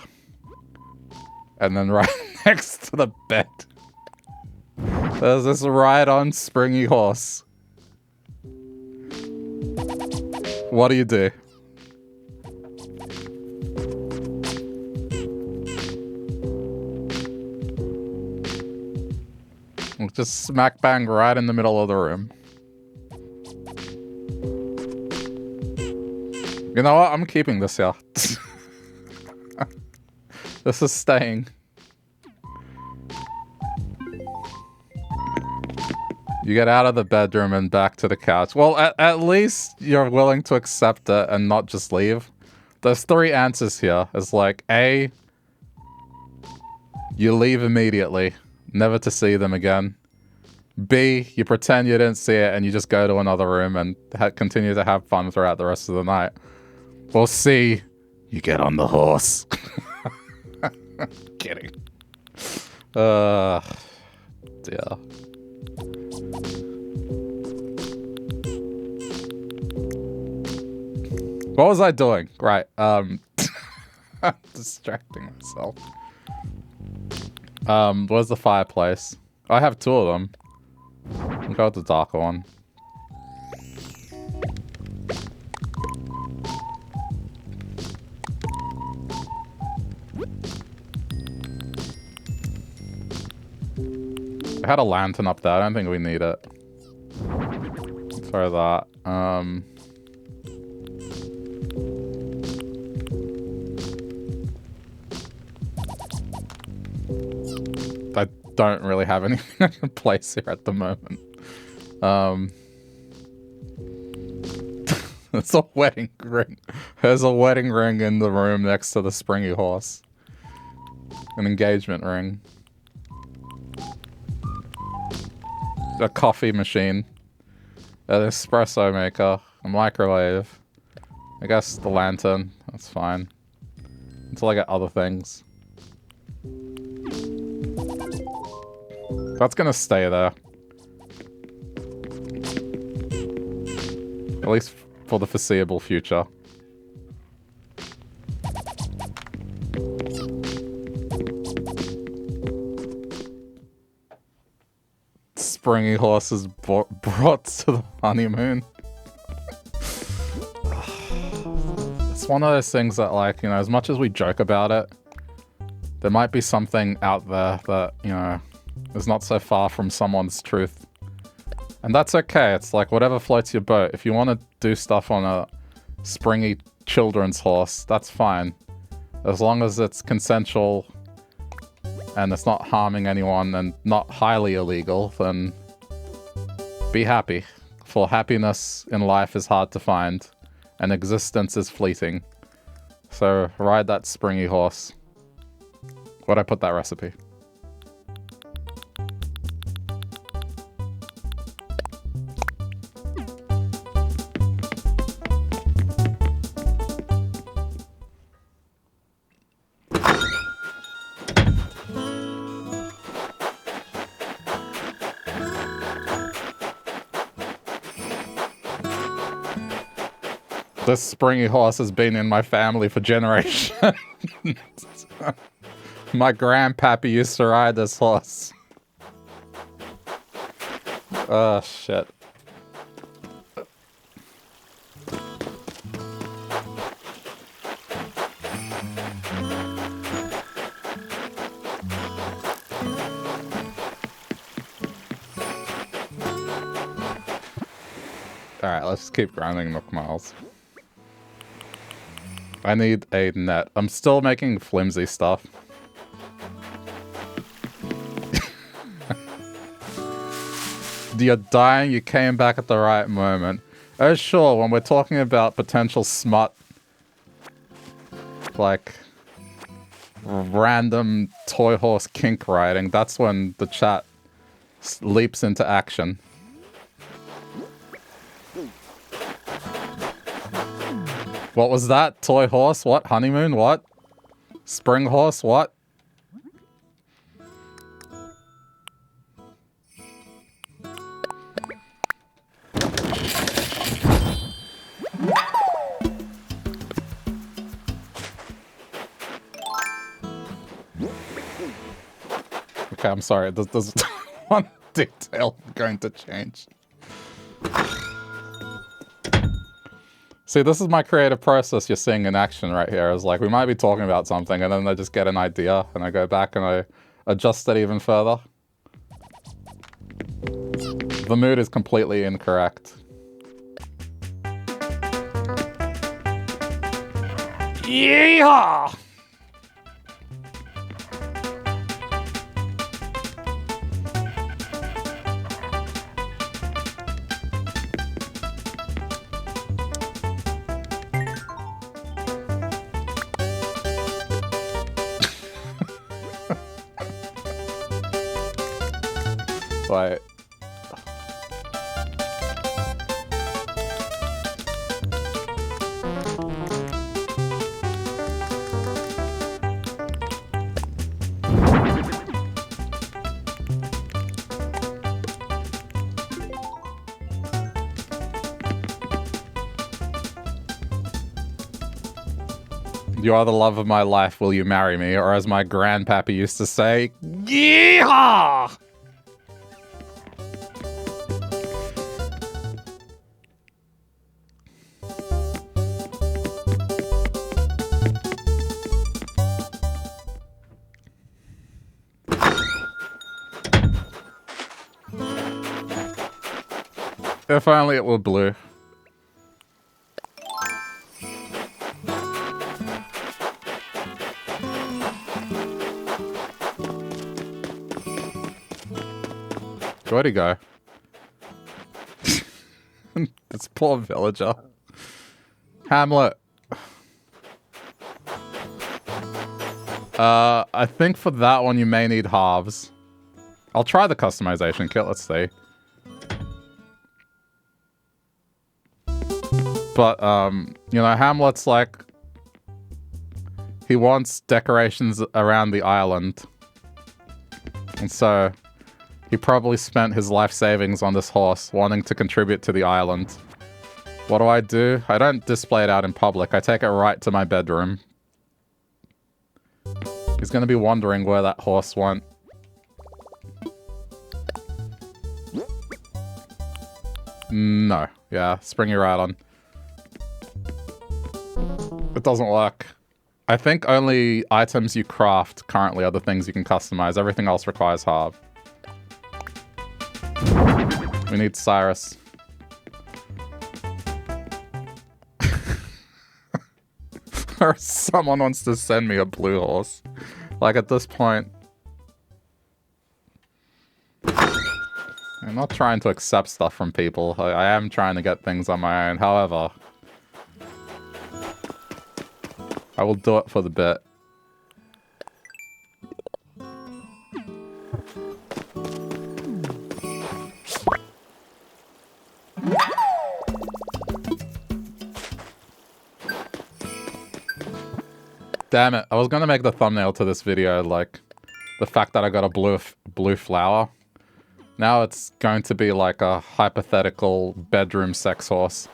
And then right next to the bed, there's this ride-on springy horse. What do you do? Just smack bang right in the middle of the room. You know what? I'm keeping this here. This is staying. You get out of the bedroom and back to the couch. Well, at least you're willing to accept it and not just leave. There's 3 answers here. It's like, A, you leave immediately, never to see them again. B, you pretend you didn't see it and you just go to another room and continue to have fun throughout the rest of the night. Or C, you get on the horse. Kidding. Dear. What was I doing? Right, distracting myself. Where's the fireplace? I have 2 of them. I'll go with the darker one. I had a lantern up there. I don't think we need it. Sorry that. I don't really have anything I can place here at the moment. It's a wedding ring. There's a wedding ring in the room next to the springy horse. An engagement ring. A coffee machine. An espresso maker. A microwave. I guess the lantern. That's fine. Until I get other things. That's gonna stay there. At least for the foreseeable future. Springy horses brought to the honeymoon. It's one of those things that, like, you know, as much as we joke about it, there might be something out there that, you know, is not so far from someone's truth. And that's okay. It's like whatever floats your boat. If you want to do stuff on a springy children's horse, that's fine. As long as it's consensual and it's not harming anyone and not highly illegal, then be happy. For happiness in life is hard to find, and existence is fleeting. So ride that springy horse. Where'd I put that recipe? This springy horse has been in my family for generations. My grandpappy used to ride this horse. Oh, shit. Alright, let's keep grinding Nook Miles. I need a net. I'm still making flimsy stuff. You're dying, you came back at the right moment. Oh, sure, when we're talking about potential smut, like, random toy horse kink riding, that's when the chat leaps into action. What was that? Toy horse? What? Honeymoon? What? Spring horse? What? Okay, I'm sorry. There's one detail I'm going to change. See, this is my creative process you're seeing in action right here. It's like, we might be talking about something, and then I just get an idea, and I go back and I adjust it even further. The mood is completely incorrect. Yeehaw! Wait. You are the love of my life, will you marry me? Or as my grandpappy used to say, yeehaw! If only it were blue. Where'd he go? This poor villager. Hamlet. I think for that one you may need halves. I'll try the customization kit, let's see. But, you know, Hamlet's like... he wants decorations around the island. And so... he probably spent his life savings on this horse, wanting to contribute to the island. What do? I don't display it out in public. I take it right to my bedroom. He's gonna be wondering where that horse went. No. Yeah, springy ride on. It doesn't work. I think only items you craft currently are the things you can customize. Everything else requires half. We need Cyrus. Or someone wants to send me a blue horse. Like, at this point... I'm not trying to accept stuff from people. I am trying to get things on my own. However... I will do it for the bit. Damn it, I was gonna make the thumbnail to this video, like, the fact that I got a blue flower. Now it's going to be like a hypothetical bedroom sex horse.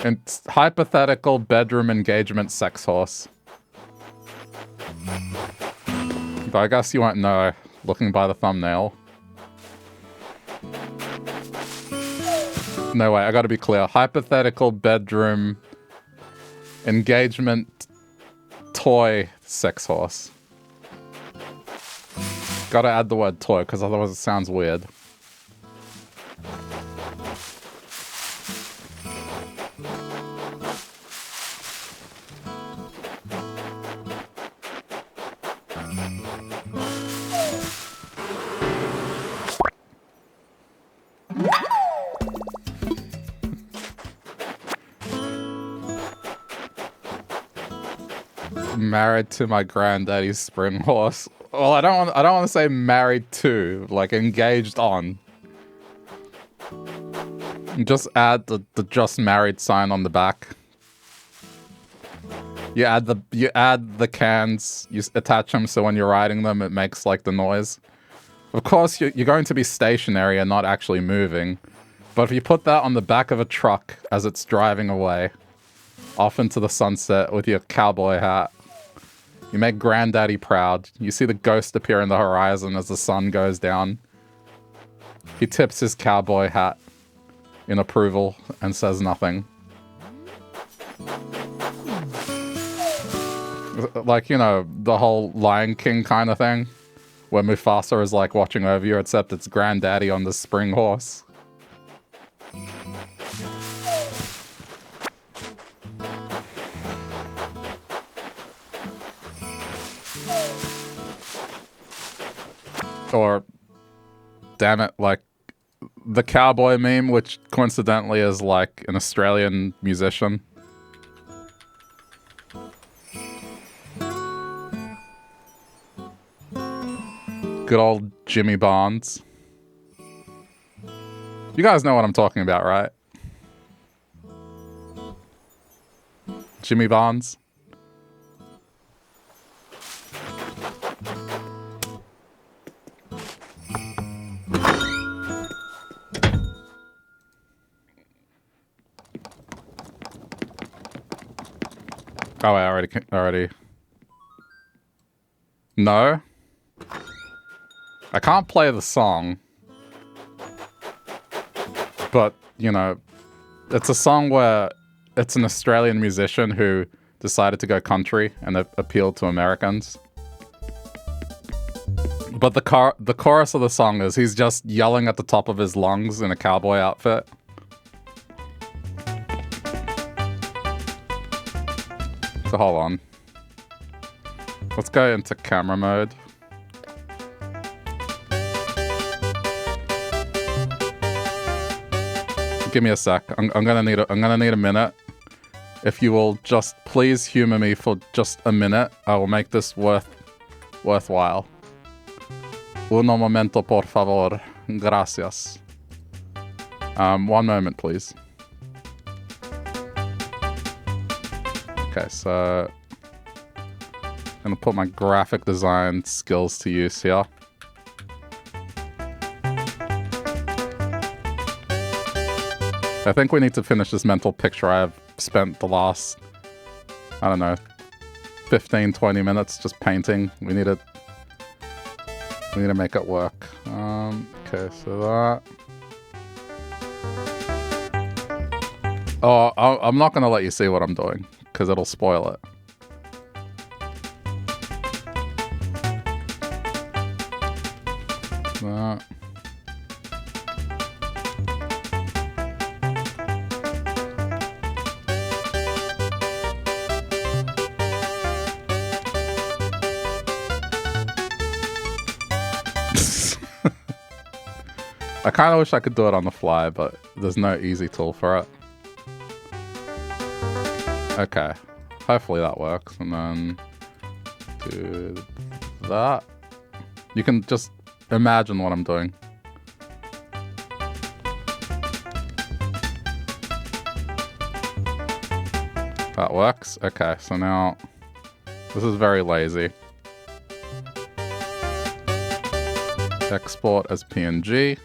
And hypothetical bedroom engagement sex horse. But I guess you won't know, looking by the thumbnail. No way, I gotta be clear. Hypothetical bedroom... engagement toy sex horse. Gotta add the word toy, because otherwise it sounds weird. Married to my granddaddy's spring horse. Well, I don't want to say married to, like engaged on. Just add the just married sign on the back. You add the cans, you attach them so when you're riding them it makes like the noise. Of course you're going to be stationary and not actually moving, but if you put that on the back of a truck as it's driving away off into the sunset with your cowboy hat, you make Granddaddy proud. You see the ghost appear in the horizon as the sun goes down. He tips his cowboy hat in approval and says nothing. Like, you know, the whole Lion King kind of thing, where Mufasa is like watching over you, except it's Granddaddy on the spring horse. Or, damn it, like the cowboy meme, which coincidentally is like an Australian musician. Good old Jimmy Barnes. You guys know what I'm talking about, right? Jimmy Barnes. Oh, I already. No. I can't play the song. But, you know, it's a song where it's an Australian musician who decided to go country and appealed to Americans. But the chorus of the song is he's just yelling at the top of his lungs in a cowboy outfit. So hold on. Let's go into camera mode. Give me a sec. I'm gonna need a minute. If you will just please humor me for just a minute, I will make this worthwhile. Uno momento, por favor. Gracias. 1 moment, please. Okay, so I'm gonna put my graphic design skills to use here. I think we need to finish this mental picture I have spent the last, I don't know, 15, 20 minutes just painting. We need to make it work. Okay, so that. Oh, I'm not gonna let you see what I'm doing because it'll spoil it. That. I kind of wish I could do it on the fly, but there's no easy tool for it. Okay, hopefully that works, and then do that. You can just imagine what I'm doing. That works. Okay, so now this is very lazy. Export as PNG.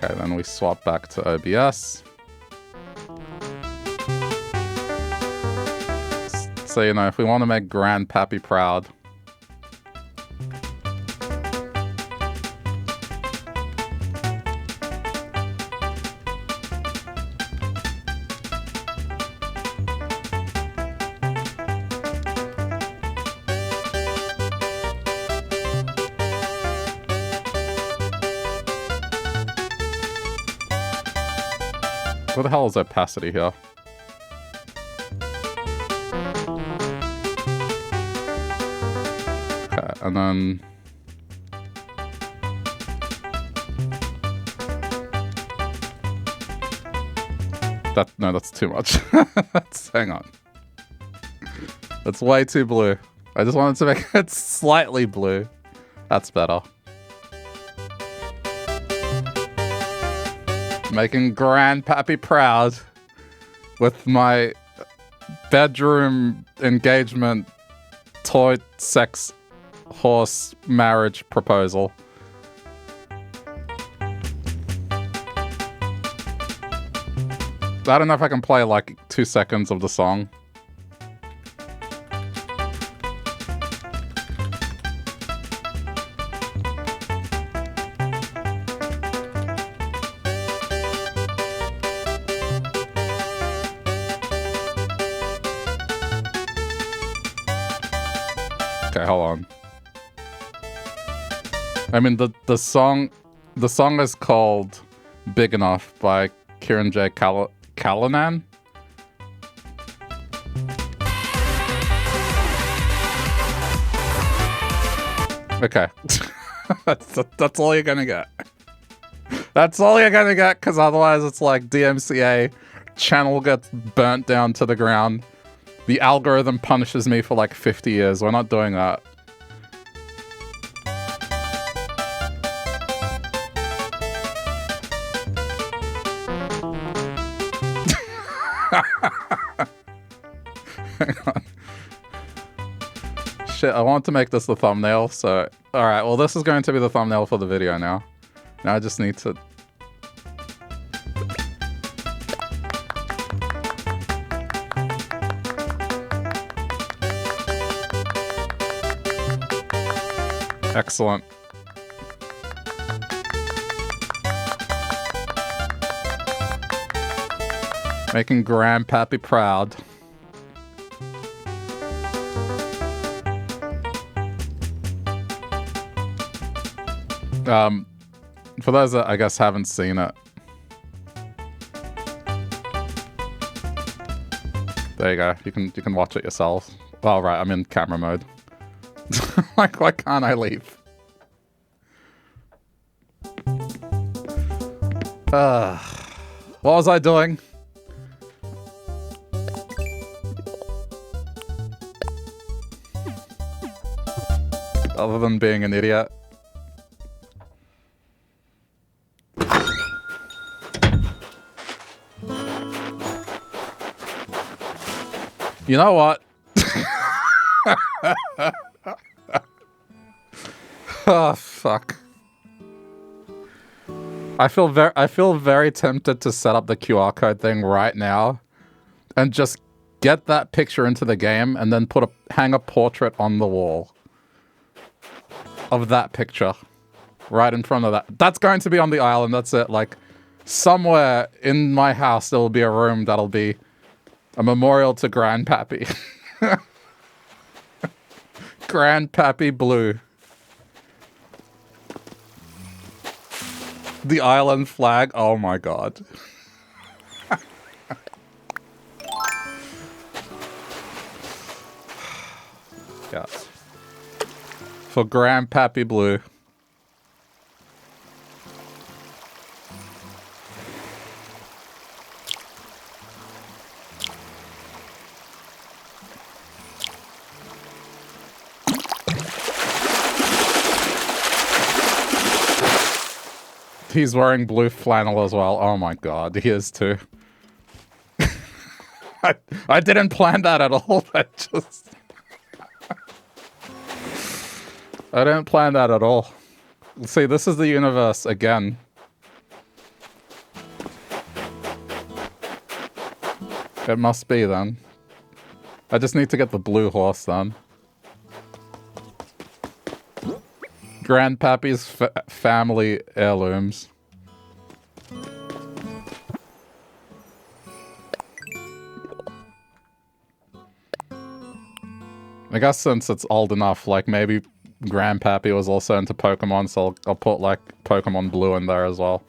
Okay, then we swap back to OBS. So, you know, if we want to make Grandpappy proud. What the hell is opacity here? Okay, and then... No, that's too much. Hang on. That's way too blue. I just wanted to make it slightly blue. That's better. Making Grandpappy proud with my bedroom engagement toy sex horse marriage proposal. I don't know if I can play like 2 seconds of the song. Okay, hold on. I mean, the song is called "Big Enough" by Kieran J. Callanan. Okay, that's all you're gonna get. That's all you're gonna get, because otherwise it's like DMCA, channel gets burnt down to the ground. The algorithm punishes me for like 50 years. We're not doing that. Hang on. Shit, I want to make this the thumbnail, so... Alright, well this is going to be the thumbnail for the video now. Now I just need to... Excellent. Making Grandpappy proud. For those that I guess haven't seen it, there you go. You can watch it yourself. Oh right, I'm in camera mode. Like, why can't I leave? What was I doing? Other than being an idiot. You know what? Oh fuck. I feel very tempted to set up the QR code thing right now and just get that picture into the game and then hang a portrait on the wall of that picture right in front of that. That's going to be on the island. That's it. Like, somewhere in my house there will be a room that'll be a memorial to Grandpappy. Grandpappy Blue. The island flag. Oh my god. Yeah. For Grandpappy Blue. He's wearing blue flannel as well. Oh my god, he is too. I didn't plan that at all. I didn't plan that at all. See, this is the universe again. It must be then. I just need to get the blue horse then. Grandpappy's family heirlooms. I guess since it's old enough, like maybe Grandpappy was also into Pokemon, so I'll put like Pokemon Blue in there as well.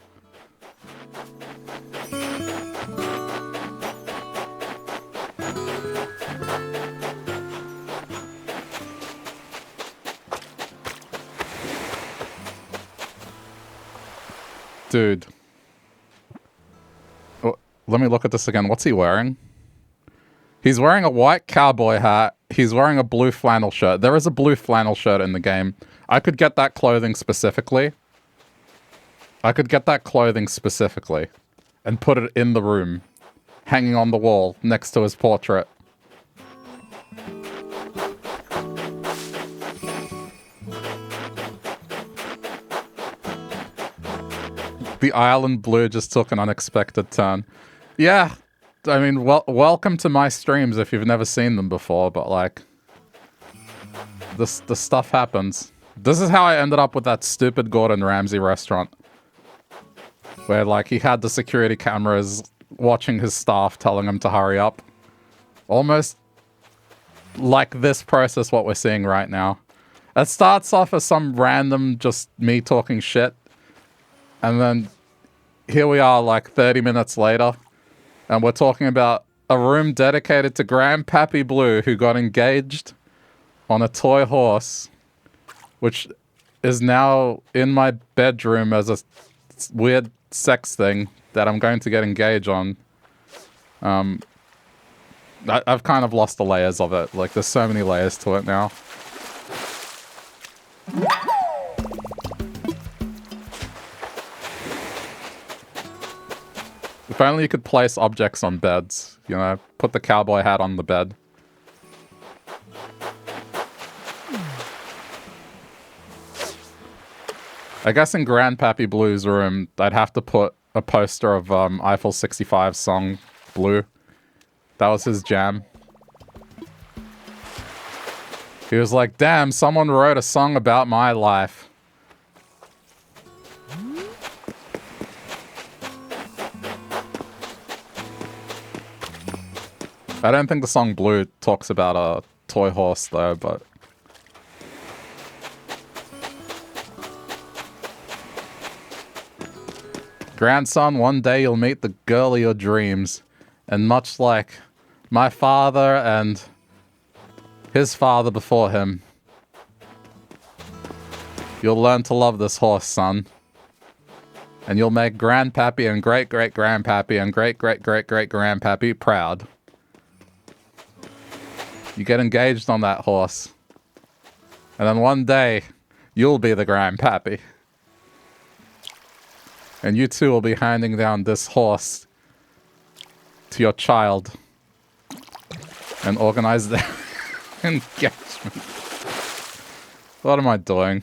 Dude. Let me look at this again. What's he wearing? He's wearing a white cowboy hat. He's wearing a blue flannel shirt. There is a blue flannel shirt in the game. I could get that clothing specifically. And put it in the room, hanging on the wall next to his portrait. The island blue just took an unexpected turn. Yeah, I mean, welcome to my streams if you've never seen them before, but like, the stuff happens. This is how I ended up with that stupid Gordon Ramsay restaurant. Where like he had the security cameras watching his staff telling him to hurry up. Almost like this process what we're seeing right now. It starts off as some random just me talking shit. And then here we are like 30 minutes later. And we're talking about a room dedicated to Grandpappy Blue who got engaged on a toy horse. Which is now in my bedroom as a weird sex thing that I'm going to get engaged on. I've kind of lost the layers of it. Like, there's so many layers to it now. If only you could place objects on beds. You know, put the cowboy hat on the bed. I guess in Grandpappy Blue's room, I'd have to put a poster of Eiffel 65's song, Blue. That was his jam. He was like, damn, someone wrote a song about my life. I don't think the song Blue talks about a toy horse, though, but... Grandson, one day you'll meet the girl of your dreams. And much like my father and his father before him, you'll learn to love this horse, son. And you'll make Grandpappy and great-great-grandpappy and great-great-great-great-grandpappy proud. You get engaged on that horse. And then one day, you'll be the Grandpappy. And you two will be handing down this horse to your child and organize their engagement. What am I doing?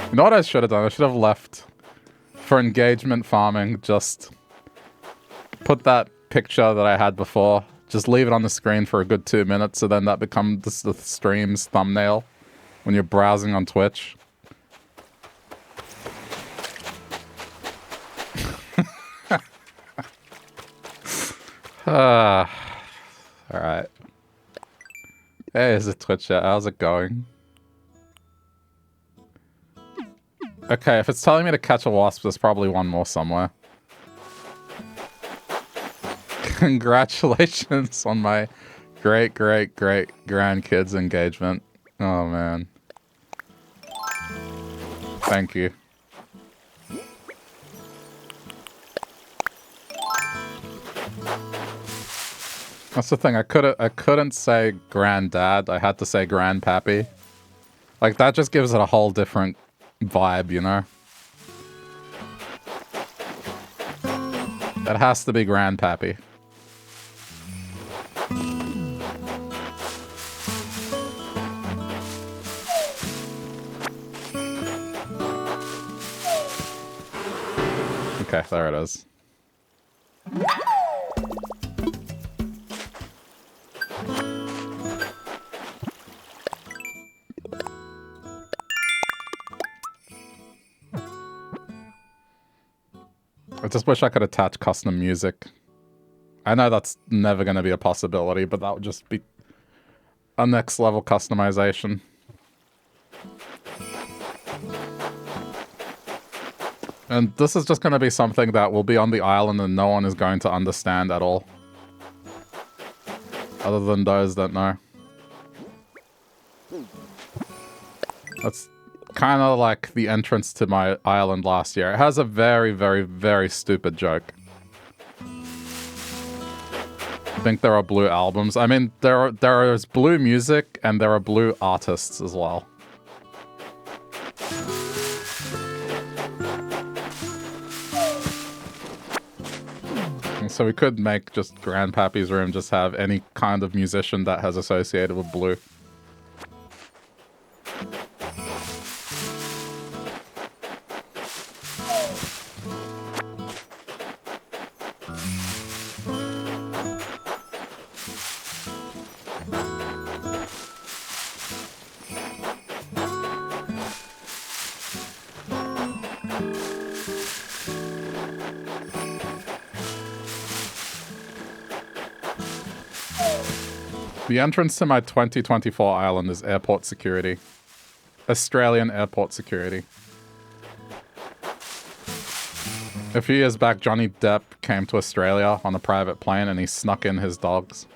You know what I should have done? I should have left for engagement farming. Just put that picture that I had before. Just leave it on the screen for a good 2 minutes, so then that becomes the stream's thumbnail when you're browsing on Twitch. Alright. Hey, is it Twitch chat? How's it going? Okay, if it's telling me to catch a wasp, there's probably one more somewhere. Congratulations on my great-great-great-grandkids' engagement. Oh, man. Thank you. That's the thing, I couldn't say granddad, I had to say grandpappy. Like, that just gives it a whole different vibe, you know? It has to be grandpappy. Okay, there it is. I just wish I could attach custom music. I know that's never going to be a possibility, but that would just be a next level customization. And this is just going to be something that will be on the island and no one is going to understand at all. Other than those that know. That's kind of like the entrance to my island last year. It has a very, very, very stupid joke. I think there are blue albums. I mean, there is blue music and there are blue artists as well. And so we could make just Grandpappy's room just have any kind of musician that has associated with blue. The entrance to my 2024 island is airport security. Australian airport security. A few years back, Johnny Depp came to Australia on a private plane and he snuck in his dogs.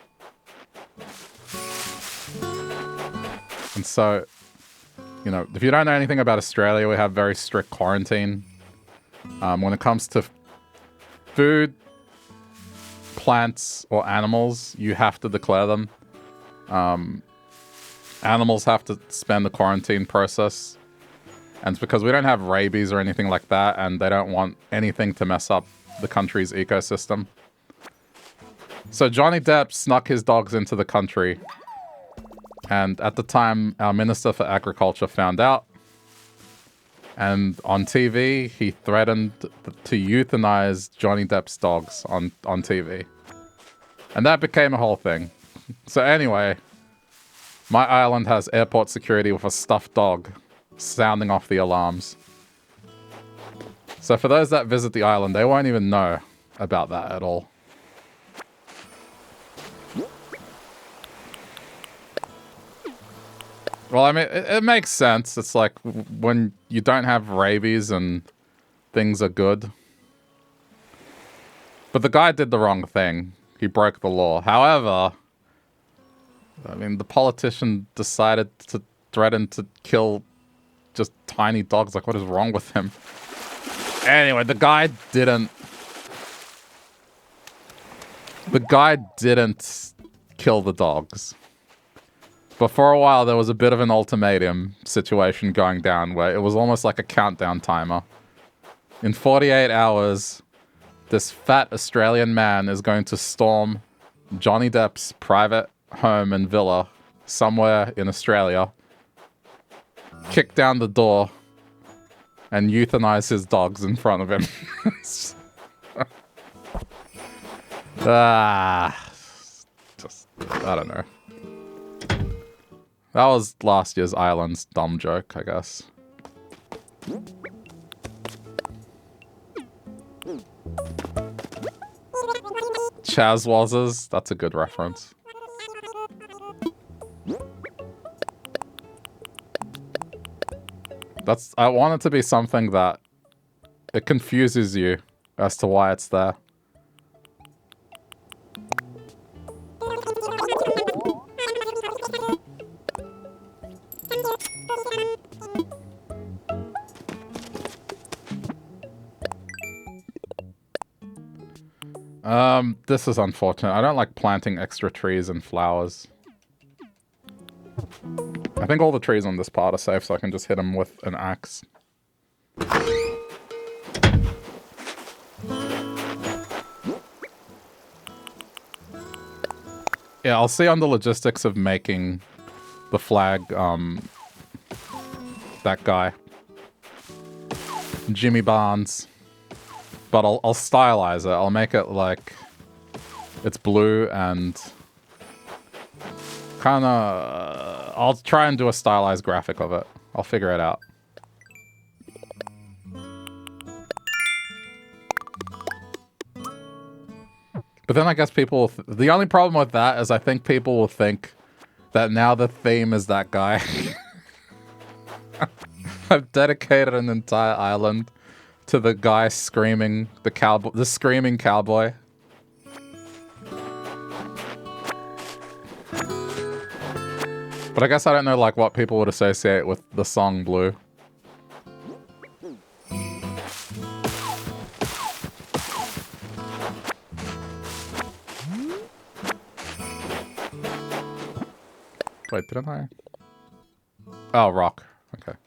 And so, you know, if you don't know anything about Australia, we have very strict quarantine. When it comes to food, plants, or animals, you have to declare them. Animals have to spend the quarantine process. And it's because we don't have rabies or anything like that, and they don't want anything to mess up the country's ecosystem. So Johnny Depp snuck his dogs into the country. And at the time, our Minister for Agriculture found out. And on TV, he threatened to euthanize Johnny Depp's dogs on TV. And that became a whole thing. So anyway, my island has airport security with a stuffed dog sounding off the alarms. So for those that visit the island, they won't even know about that at all. Well, I mean, it makes sense. It's like when you don't have rabies and things are good. But the guy did the wrong thing. He broke the law. However, I mean, the politician decided to threaten to kill just tiny dogs. Like, what is wrong with him? Anyway, the guy didn't kill the dogs. But for a while, there was a bit of an ultimatum situation going down where it was almost like a countdown timer. In 48 hours, this fat Australian man is going to storm Johnny Depp's private home and villa somewhere in Australia, kick down the door, and euthanize his dogs in front of him. Just, I don't know. That was last year's Island's dumb joke, I guess. Chazwazes, that's a good reference. I want it to be something that it confuses you as to why it's there. This is unfortunate. I don't like planting extra trees and flowers. I think all the trees on this part are safe, so I can just hit them with an axe. Yeah, I'll see on the logistics of making the flag, that guy. Jimmy Barnes. But I'll stylize it. I'll make it like it's blue and kind of... I'll try and do a stylized graphic of it. I'll figure it out. But then I guess people... the only problem with that is I think people will think that now the theme is that guy. I've dedicated an entire island to the guy screaming, the screaming cowboy. But I guess I don't know like what people would associate with the song Blue. Wait, didn't I? Oh, rock. Okay.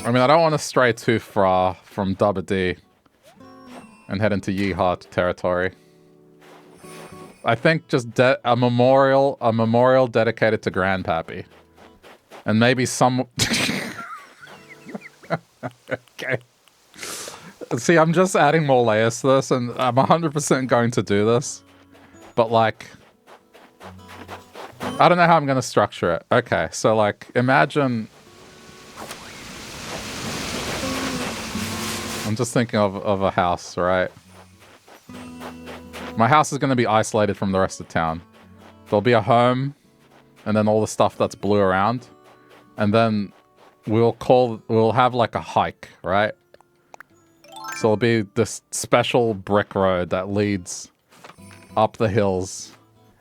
I mean, I don't want to stray too far from Dubba D and head into Yeehaw territory. I think just a memorial dedicated to Grandpappy, and maybe some. Okay. See, I'm just adding more layers to this, and I'm 100% going to do this, but like, I don't know how I'm going to structure it. Okay, so like, imagine. I'm just thinking of a house, right? My house is going to be isolated from the rest of town. There'll be a home, and then all the stuff that's blue around. And then we'll have like a hike, right? So it'll be this special brick road that leads up the hills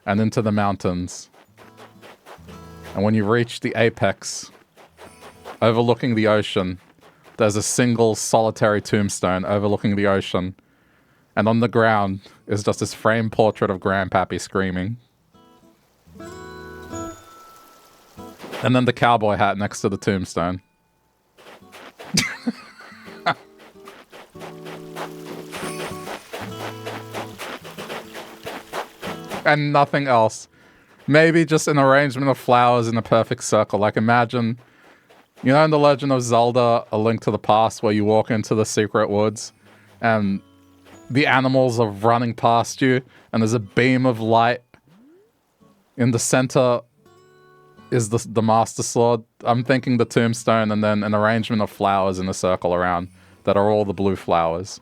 and into the mountains. And when you reach the apex, overlooking the ocean, there's a single solitary tombstone overlooking the ocean, and on the ground is just this framed portrait of Grandpappy screaming. And then the cowboy hat next to the tombstone. And nothing else. Maybe just an arrangement of flowers in a perfect circle. Like imagine... You know in The Legend of Zelda, A Link to the Past, where you walk into the secret woods and the animals are running past you and there's a beam of light. In the center is the Master Sword. I'm thinking the tombstone and then an arrangement of flowers in a circle around that are all the blue flowers.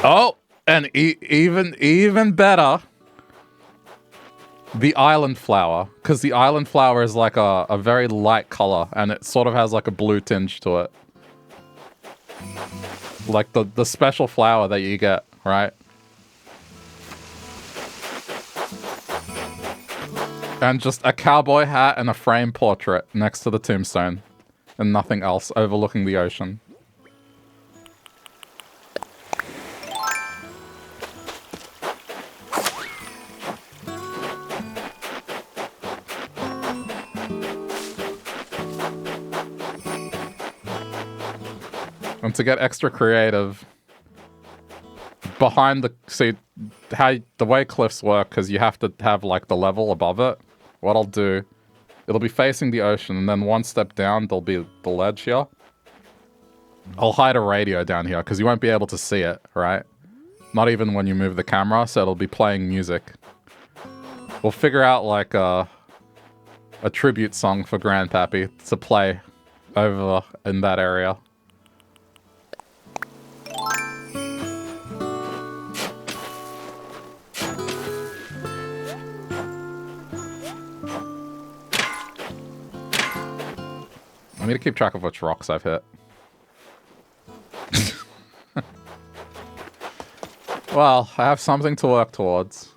Oh, and even better... The island flower, because the island flower is like a very light color, and it sort of has like a blue tinge to it. Like the special flower that you get, right? And just a cowboy hat and a framed portrait next to the tombstone, and nothing else, overlooking the ocean. And to get extra creative, behind the... See, the way cliffs work, because you have to have, like, the level above it. What I'll do, it'll be facing the ocean, and then one step down, there'll be the ledge here. I'll hide a radio down here, because you won't be able to see it, right? Not even when you move the camera, so it'll be playing music. We'll figure out, like, a tribute song for Grandpappy to play over in that area. I need to keep track of which rocks I've hit. Well, I have something to work towards.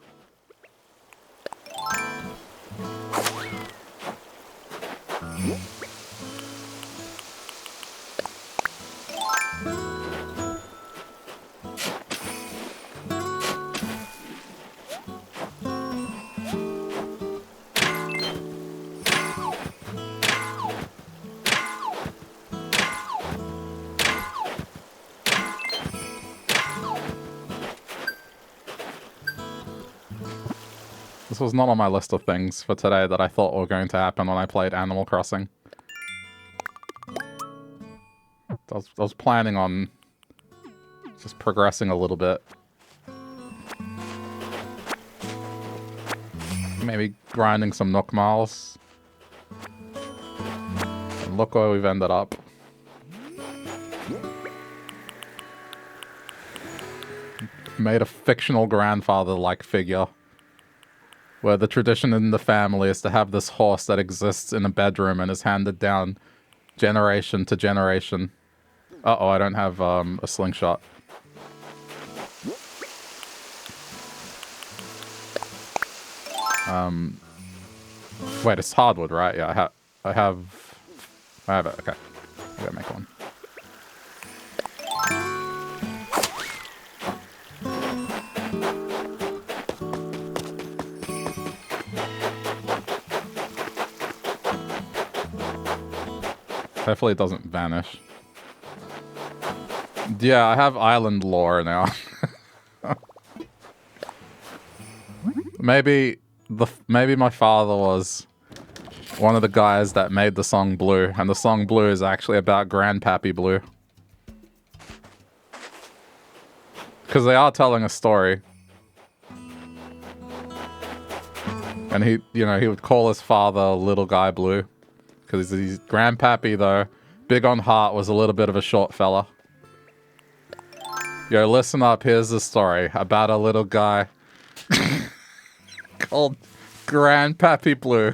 This was not on my list of things for today that I thought were going to happen when I played Animal Crossing. I was planning on just progressing a little bit. Maybe grinding some Nook Miles. And look where we've ended up. made a fictional grandfather-like figure. Where the tradition in the family is to have this horse that exists in a bedroom and is handed down generation to generation. Uh-oh, I don't have a slingshot. Wait, it's hardwood, right? Yeah, I have it. Okay, I gotta make one. Hopefully it doesn't vanish. Yeah, I have island lore now. Maybe my father was one of the guys that made the song Blue, and the song Blue is actually about Grandpappy Blue. Because they are telling a story. And he would call his father Little Guy Blue. Because he's Grandpappy, though, big on heart, was a little bit of a short fella. Yo, listen up, here's the story about a little guy called Grandpappy Blue.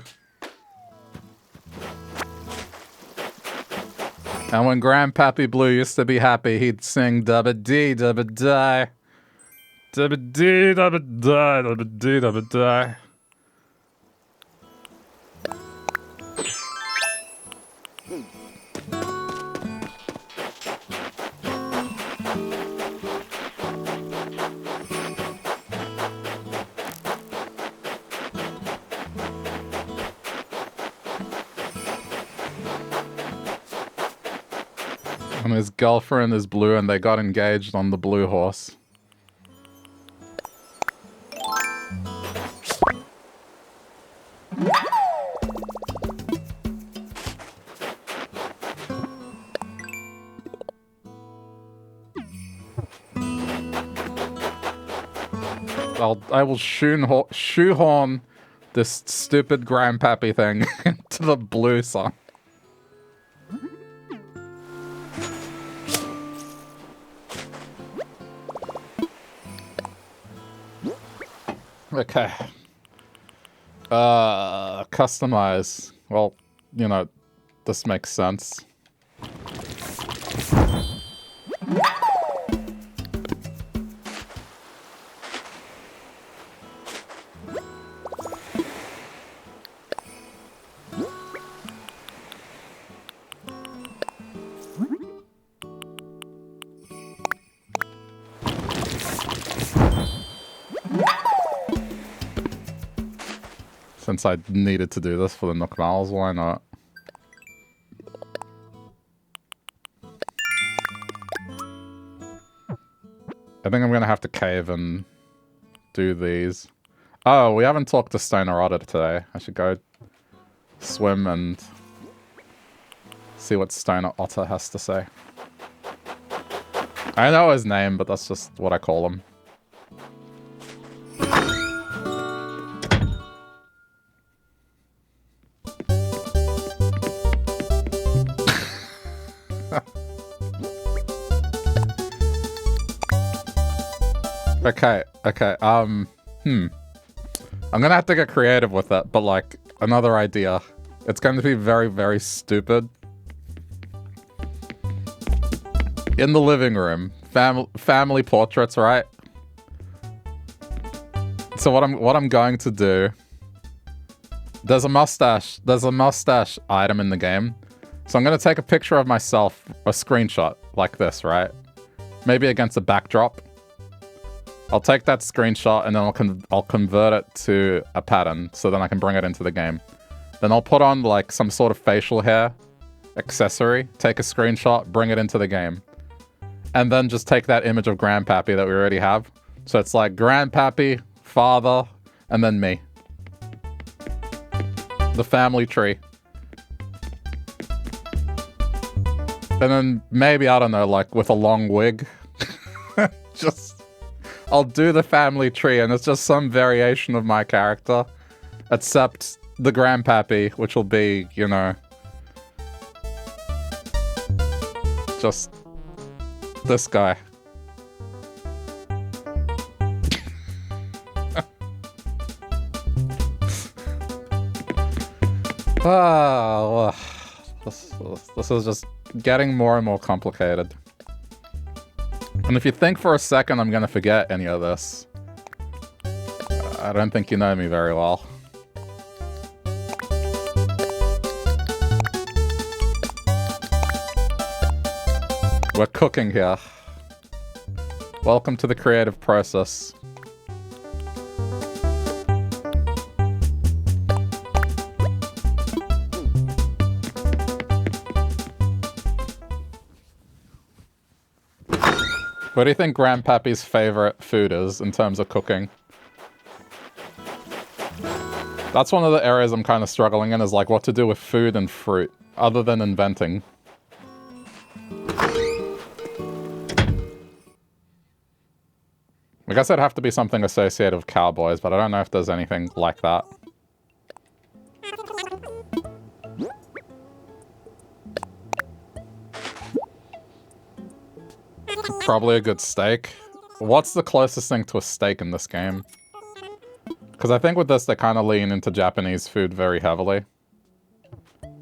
And when Grandpappy Blue used to be happy, he'd sing dubba-dee, dubba-die. Dubba-dee, dubba-die, dubba-dee, dubba-die. And his girlfriend is blue, and they got engaged on the blue horse. I will shoehorn this stupid Grandpappy thing into the blue song. Okay. Customize. Well, you know, this makes sense. Since I needed to do this for the Nook Miles, why not? I think I'm gonna have to cave and do these. Oh, we haven't talked to Stoner Otter today. I should go swim and see what Stoner Otter has to say. I know his name, but that's just what I call him. Okay, I'm gonna have to get creative with it, but like, another idea. It's going to be very, very stupid. In the living room, family portraits, right? So what I'm going to do, there's a mustache item in the game. So I'm gonna take a picture of myself, a screenshot, like this, right? Maybe against a backdrop. I'll take that screenshot and then I'll convert it to a pattern, so then I can bring it into the game. Then I'll put on like some sort of facial hair accessory, take a screenshot, bring it into the game. And then just take that image of Grandpappy that we already have. So it's like Grandpappy, father, and then me. The family tree. And then maybe, I don't know, like with a long wig. I'll do the family tree and it's just some variation of my character. Except the Grandpappy, which will be, you know, just this guy. Oh, this is just getting more and more complicated. And if you think for a second I'm gonna forget any of this, I don't think you know me very well. We're cooking here. Welcome to the creative process. What do you think Grandpappy's favorite food is in terms of cooking? That's one of the areas I'm kind of struggling in, is like what to do with food and fruit, other than inventing. I guess it'd have to be something associated with cowboys, but I don't know if there's anything like that. Probably a good steak. What's the closest thing to a steak in this game? Because I think with this, they kind of lean into Japanese food very heavily.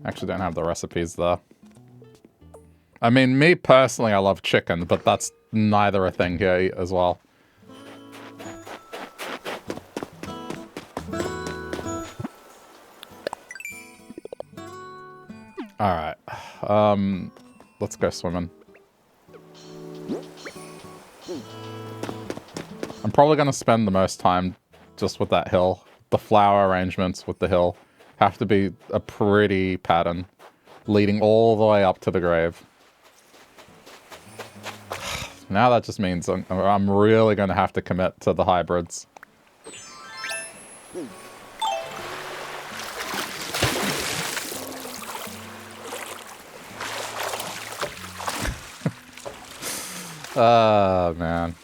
Actually don't have the recipes there. I mean, me personally, I love chicken, but that's neither a thing here as well. Alright. Let's go swimming. I'm probably going to spend the most time just with that hill. The flower arrangements with the hill have to be a pretty pattern, leading all the way up to the grave. Now that just means I'm really going to have to commit to the hybrids. Oh, man.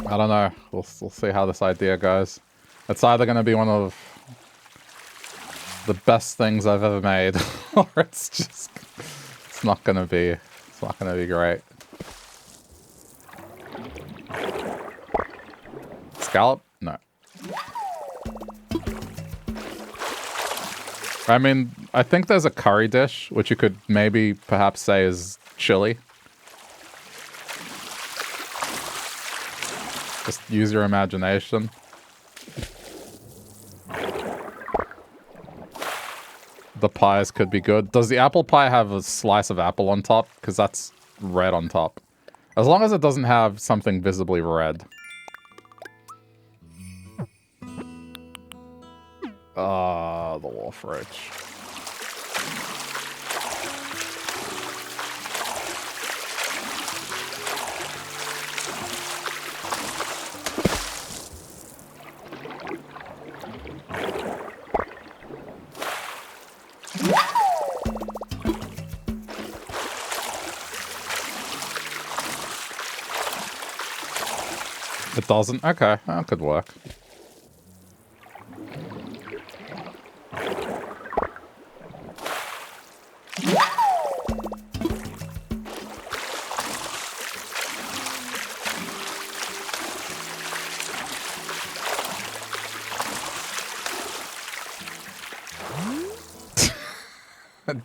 I don't know. We'll see how this idea goes. It's either going to be one of the best things I've ever made, or it's not going to be great. Scallop? No. I mean, I think there's a curry dish, which you could maybe perhaps say is chili. Just use your imagination. The pies could be good. Does the apple pie have a slice of apple on top? Because that's red on top. As long as it doesn't have something visibly red. Ah, the wolf roach. It doesn't? Okay, that could work.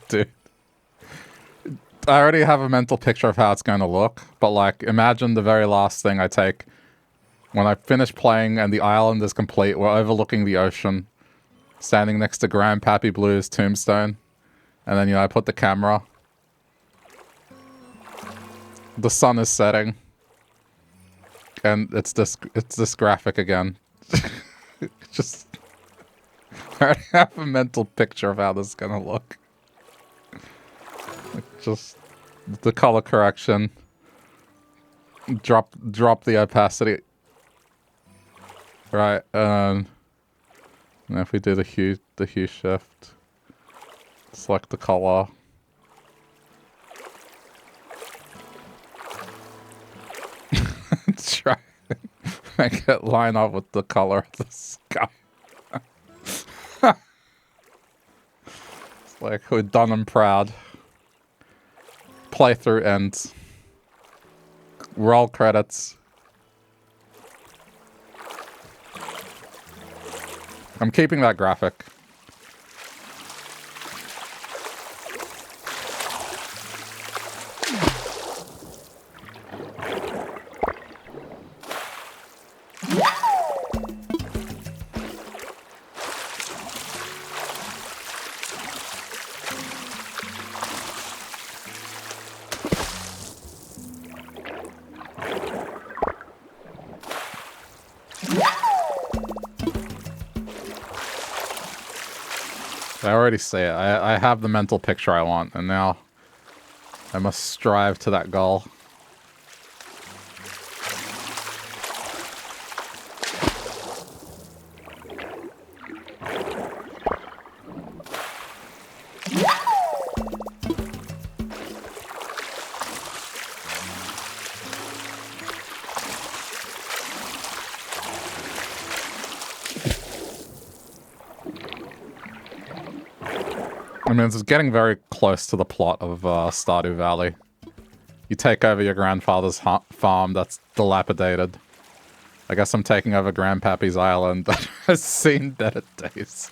Dude. I already have a mental picture of how it's going to look, but like, imagine the very last thing I take when I finish playing and the island is complete. We're overlooking the ocean, standing next to Grandpappy Blue's tombstone, and then, you know, I put the camera. The sun is setting, and it's this graphic again. Just, I already have a mental picture of how this is going to look. Just the color correction. Drop the opacity. Right, and if we do the hue shift, select the color. Make it line up with the color of the sky. It's like we're done and proud. Playthrough ends. Roll credits. I'm keeping that graphic. I already say it. I have the mental picture I want, and now I must strive to that goal. I mean, it's getting very close to the plot of Stardew Valley. You take over your grandfather's farm that's dilapidated. I guess I'm taking over Grandpappy's island that has seen better days.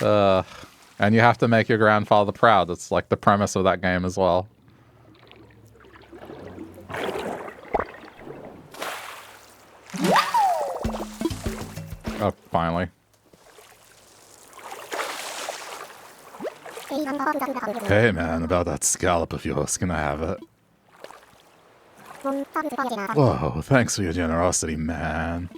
And you have to make your grandfather proud. It's like the premise of that game as well. Oh, finally. Hey man, about that scallop of yours, can I have it? Whoa, thanks for your generosity, man.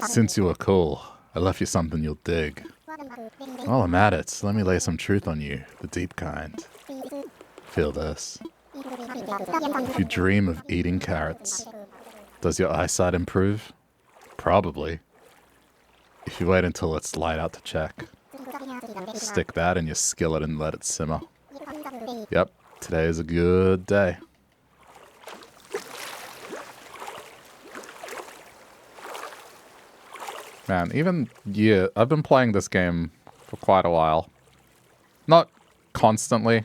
Since you were cool, I left you something you'll dig. While I'm at it, let me lay some truth on you, the deep kind. Feel this. If you dream of eating carrots, does your eyesight improve? Probably. If you wait until it's light out to check. Stick that in your skillet and let it simmer. Yep, today is a good day. Man, I've been playing this game for quite a while. Not constantly.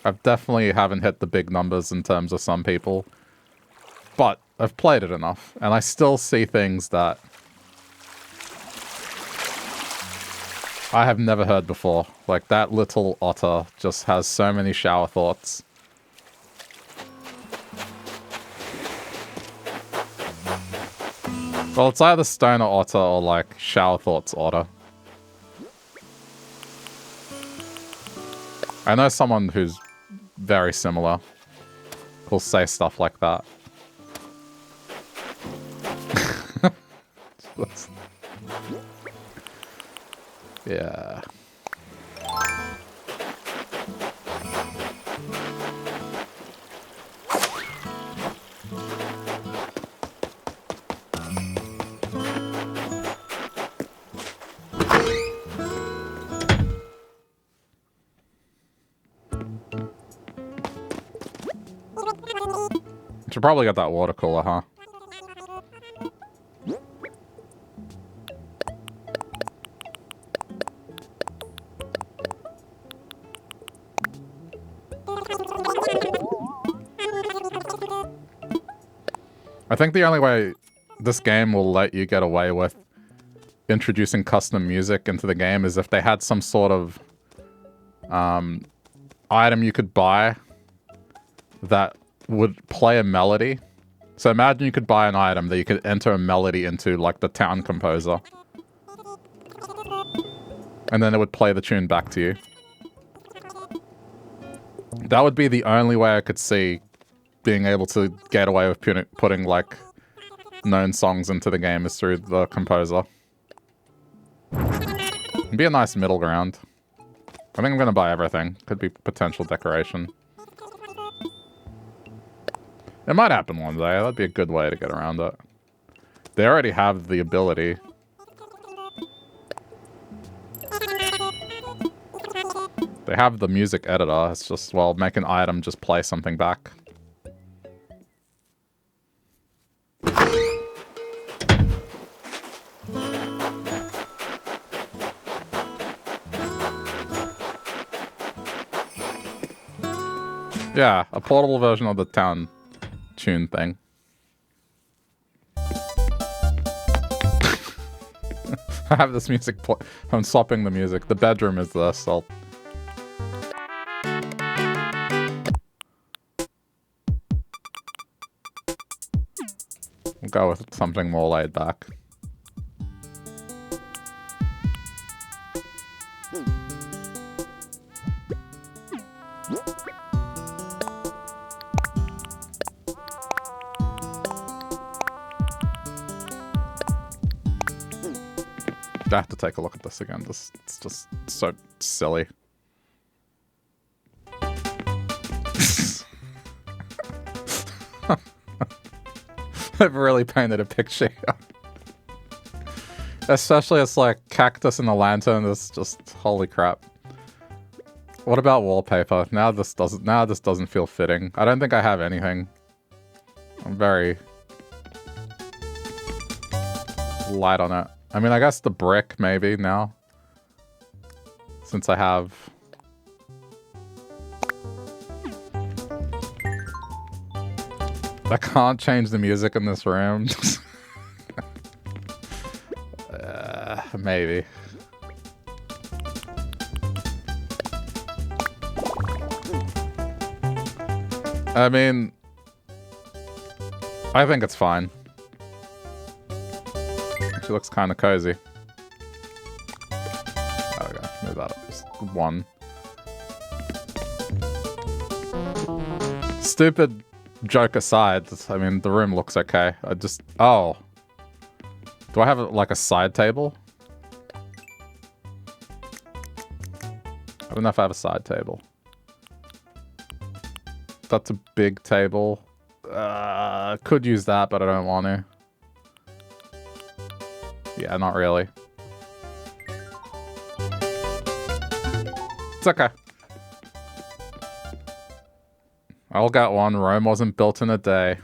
I definitely haven't hit the big numbers in terms of some people. But I've played it enough, and I still see things that I have never heard before. Like, that little otter just has so many shower thoughts. Well, it's either stoner otter or, like, shower thoughts otter. I know someone who's very similar. Who'll say stuff like that. Yeah. Should probably get that water cooler, huh? I think the only way this game will let you get away with introducing custom music into the game is if they had some sort of item you could buy that would play a melody. So imagine you could buy an item that you could enter a melody into, like the town composer. And then it would play the tune back to you. That would be the only way I could see being able to get away with putting, like, known songs into the game is through the composer. It'd be a nice middle ground. I think I'm gonna buy everything. Could be potential decoration. It might happen one day. That'd be a good way to get around it. They already have the ability. They have the music editor. It's just, well, make an item, just play something back. Yeah, a portable version of the town tune thing. I have this music I'm swapping the music. The bedroom is this. We'll go with something more laid back. I have to take a look at this again. It's just so silly. I've really painted a picture here. Especially it's like cactus and the lantern. It's just holy crap. What about wallpaper? Now this doesn't feel fitting. I don't think I have anything. I'm very light on it. I mean, I guess the brick, maybe, now. Since I have... I can't change the music in this room. Maybe. I mean... I think it's fine. She looks kind of cozy. Okay, move that up. Just one. Stupid joke aside, I mean, the room looks okay. I just... Oh. Do I have, like, a side table? I don't know if I have a side table. That's a big table. Could use that, but I don't want to. Yeah, not really. It's okay. I'll get one. Rome wasn't built in a day.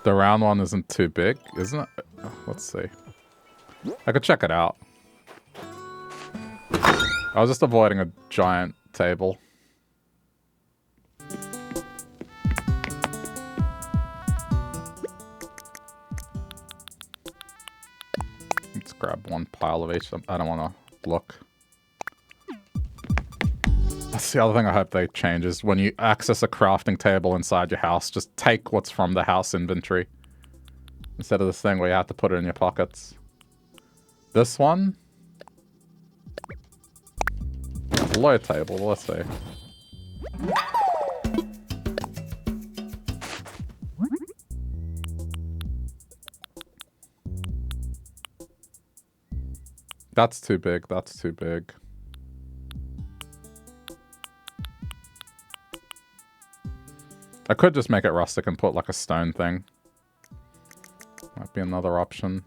The round one isn't too big, isn't it? Let's see. I could check it out. I was just avoiding a giant table. Let's grab one pile of each. I don't want to look. That's the other thing I hope they change is when you access a crafting table inside your house, just take what's from the house inventory. Instead of this thing where you have to put it in your pockets. This one? Low table, let's see. That's too big, that's too big. I could just make it rustic and put like a stone thing. Might be another option.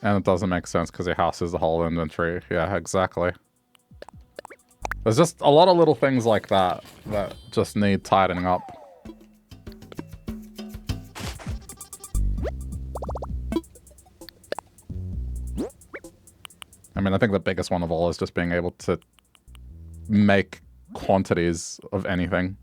And it doesn't make sense because your house is the whole inventory. Yeah, exactly. There's just a lot of little things like that that just need tightening up. I mean, I think the biggest one of all is just being able to make quantities of anything.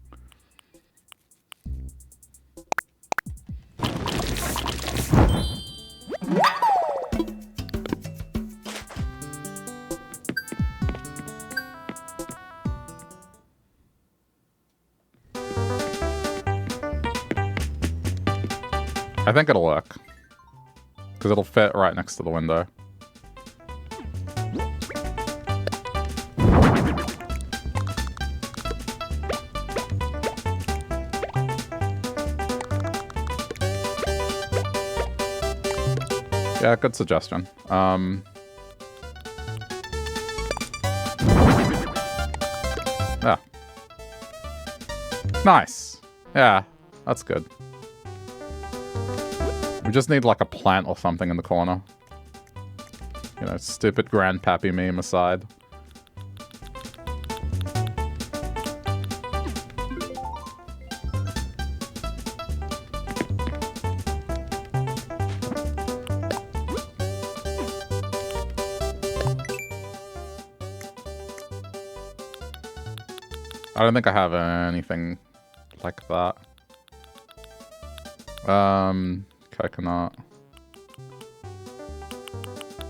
I think it'll work. Because it'll fit right next to the window. Yeah, good suggestion. Yeah. Nice. Yeah, that's good. We just need like a plant or something in the corner. You know, stupid grandpappy meme aside. I don't think I have anything like that. Coconut.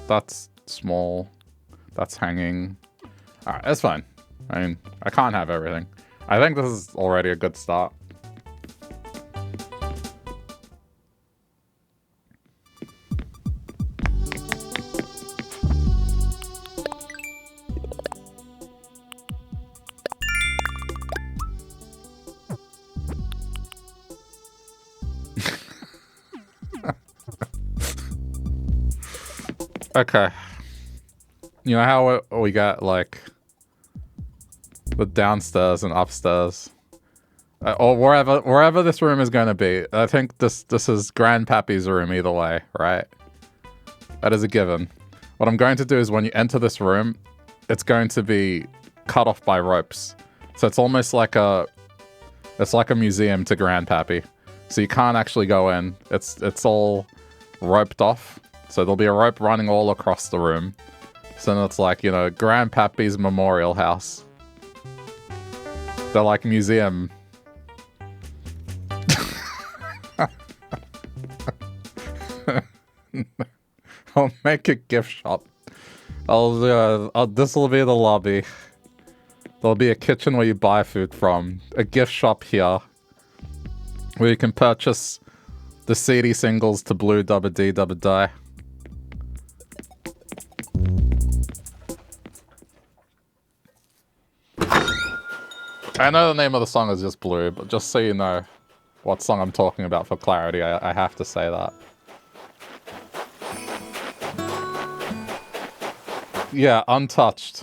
That's small. That's hanging. Alright, that's fine. I mean, I can't have everything. I think this is already a good start. Okay. You know how we got, like, the downstairs and upstairs? Or wherever this room is going to be. I think this is Grandpappy's room either way, right? That is a given. What I'm going to do is when you enter this room, it's going to be cut off by ropes. So it's almost like it's like a museum to Grandpappy. So you can't actually go in. It's all roped off. So there'll be a rope running all across the room. So then it's like, you know, Grandpappy's memorial house. They're like museum. I'll make a gift shop. This will be the lobby. There'll be a kitchen where you buy food from. A gift shop here. Where you can purchase the CD singles to Blue Dubba Dee Dubba Die. I know the name of the song is just Blue, but just so you know what song I'm talking about for clarity, I have to say that. Yeah, untouched.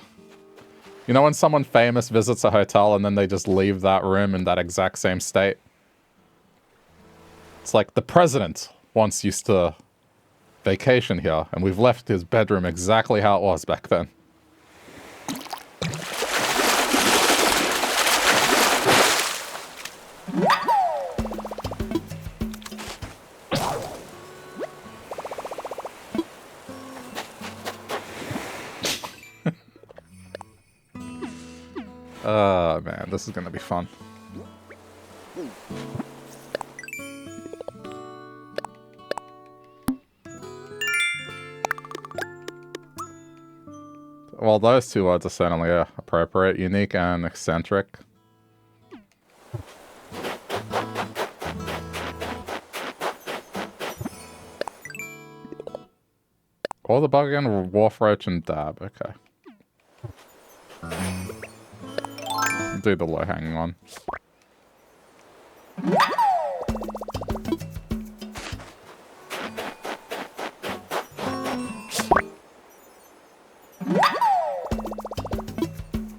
You know when someone famous visits a hotel and then they just leave that room in that exact same state? It's like the president once used to vacation here, and we've left his bedroom exactly how it was back then. Oh man, this is gonna be fun. Well, those two words are certainly appropriate, unique and eccentric. Or the bug again, Wharf Roach and Dab, okay. Do the low hanging one.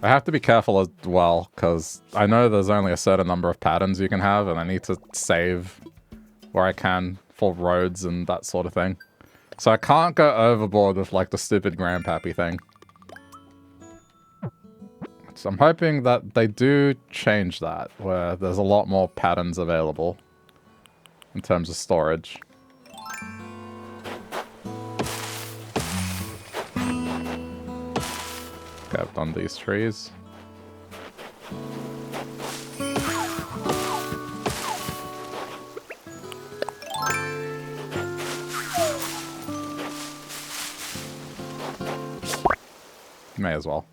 I have to be careful as well, because I know there's only a certain number of patterns you can have, and I need to save where I can for roads and that sort of thing. So I can't go overboard with, like, the stupid Grandpappy thing. So I'm hoping that they do change that, where there's a lot more patterns available in terms of storage. Okay, I've done these trees. May as well.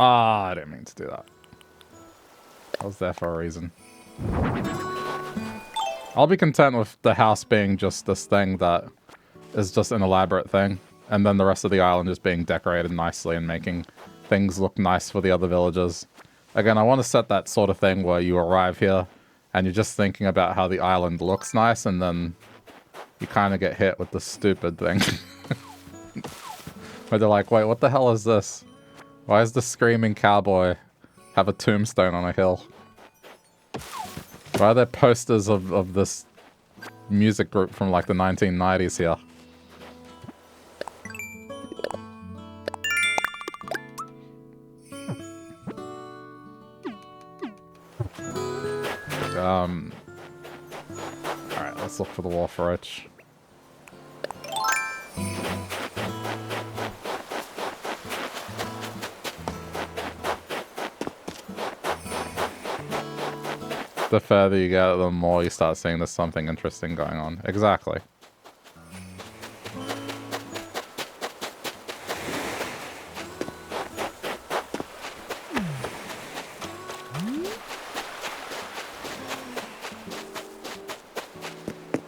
Ah, I didn't mean to do that. I was there for a reason. I'll be content with the house being just this thing that is just an elaborate thing. And then the rest of the island is being decorated nicely and making things look nice for the other villagers. Again, I want to set that sort of thing where you arrive here and you're just thinking about how the island looks nice, and then you kind of get hit with the stupid thing. Where they're like, wait, what the hell is this? Why does the screaming cowboy have a tombstone on a hill? Why are there posters of this music group from like the 1990s here? Alright, let's look for the wharf roach. The further you get, the more you start seeing there's something interesting going on. Exactly.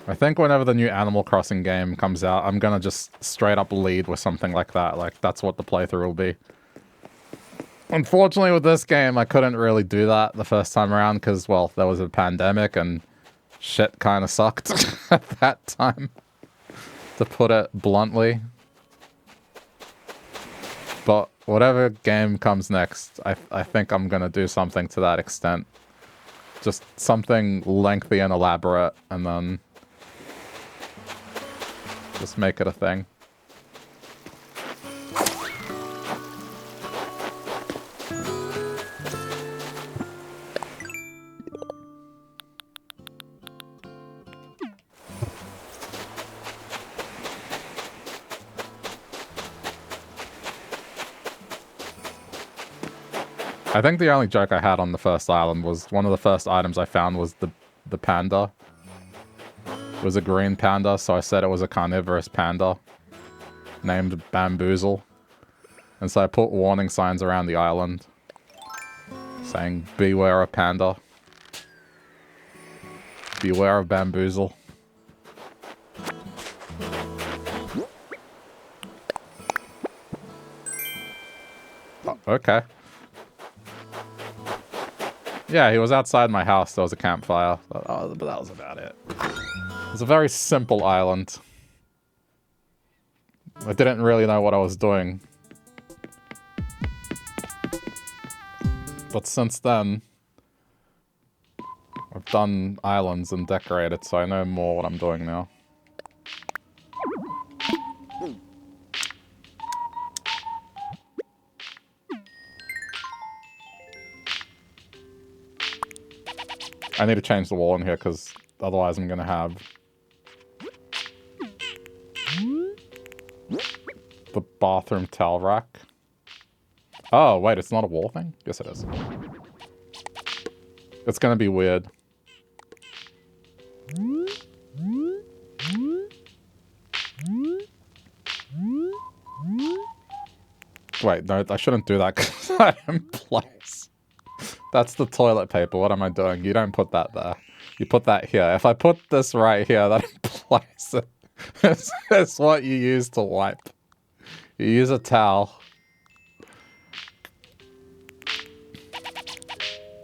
I think whenever the new Animal Crossing game comes out, I'm gonna just straight up lead with something like that. Like, that's what the playthrough will be. Unfortunately, with this game, I couldn't really do that the first time around because, well, there was a pandemic and shit kind of sucked at that time, to put it bluntly. But whatever game comes next, I think I'm gonna do something to that extent. Just something lengthy and elaborate, and then just make it a thing. I think the only joke I had on the first island was one of the first items I found was the panda. It was a green panda, so I said it was a carnivorous panda named Bamboozle. And so I put warning signs around the island saying, beware of panda. Beware of Bamboozle. Oh, okay. Yeah, he was outside my house. There was a campfire. But that was about it. It was a very simple island. I didn't really know what I was doing. But since then, I've done islands and decorated, so I know more what I'm doing now. I need to change the wall in here because otherwise I'm going to have the bathroom towel rack. Oh, wait, it's not a wall thing? Yes, it is. It's going to be weird. Wait, no, I shouldn't do that because I'm in place. That's the toilet paper. What am I doing? You don't put that there. You put that here. If I put this right here, that implies it. It's what you use to wipe. You use a towel.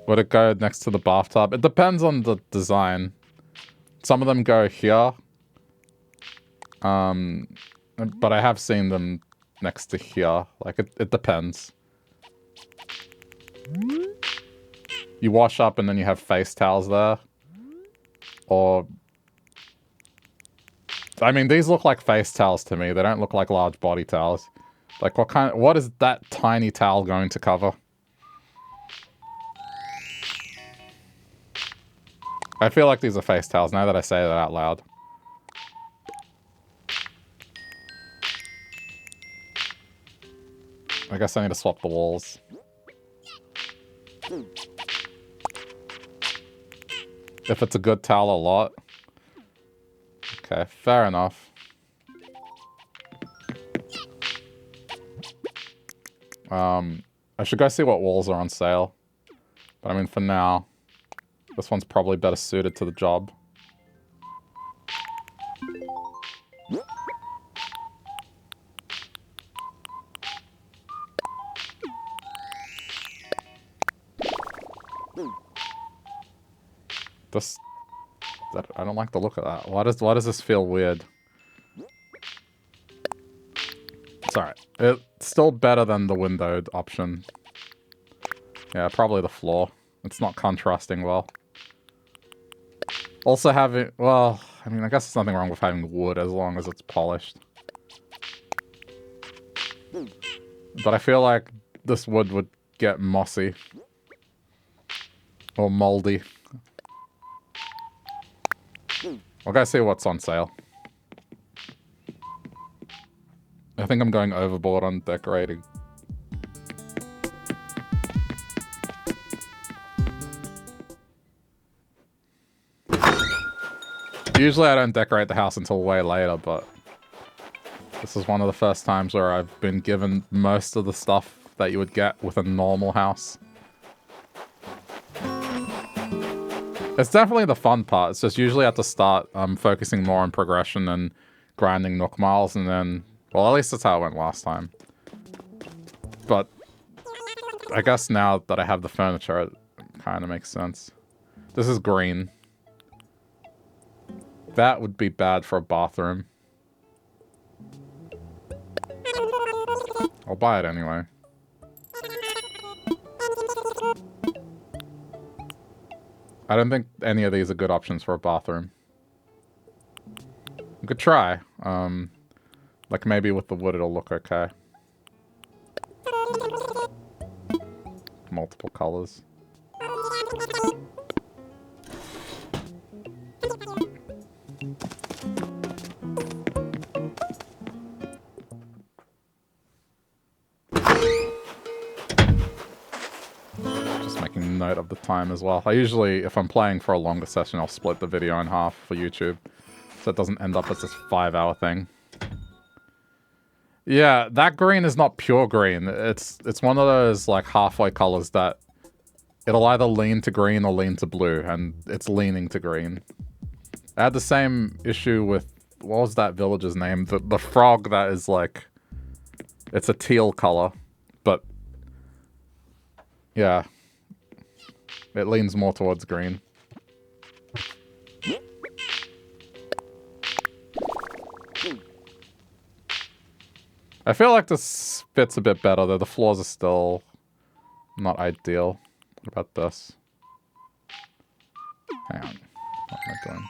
Would it go next to the bathtub? It depends on the design. Some of them go here. But I have seen them next to here. Like, it depends. You wash up and then you have face towels there. Or... I mean, these look like face towels to me. They don't look like large body towels. Like, what is that tiny towel going to cover? I feel like these are face towels now that I say that out loud. I guess I need to swap the walls. If it's a good towel, a lot. Okay, fair enough. I should go see what walls are on sale. But I mean, for now, this one's probably better suited to the job. This... I don't like the look of that. Why does this feel weird? It's alright. It's still better than the windowed option. Yeah, probably the floor. It's not contrasting well. Also having... Well, I mean, I guess there's nothing wrong with having wood as long as it's polished. But I feel like this wood would get mossy. Or moldy. I'll go see what's on sale. I think I'm going overboard on decorating. Usually I don't decorate the house until way later, but this is one of the first times where I've been given most of the stuff that you would get with a normal house. It's definitely the fun part. It's just usually at the start, I'm focusing more on progression and grinding Nook Miles, and then... Well, at least that's how it went last time. But I guess now that I have the furniture, it kind of makes sense. This is green. That would be bad for a bathroom. I'll buy it anyway. I don't think any of these are good options for a bathroom. We could try. Like maybe with the wood it'll look okay. Multiple colors. Just making note of the time as well. I usually, if I'm playing for a longer session, I'll split the video in half for YouTube. So it doesn't end up as this 5-hour thing. Yeah, that green is not pure green. It's one of those like halfway colors that it'll either lean to green or lean to blue, and it's leaning to green. I had the same issue with, what was that village's name? The frog that is like, it's a teal color, but yeah, it leans more towards green. I feel like this fits a bit better, though the floors are still not ideal. What about this? Hang on. What am I doing?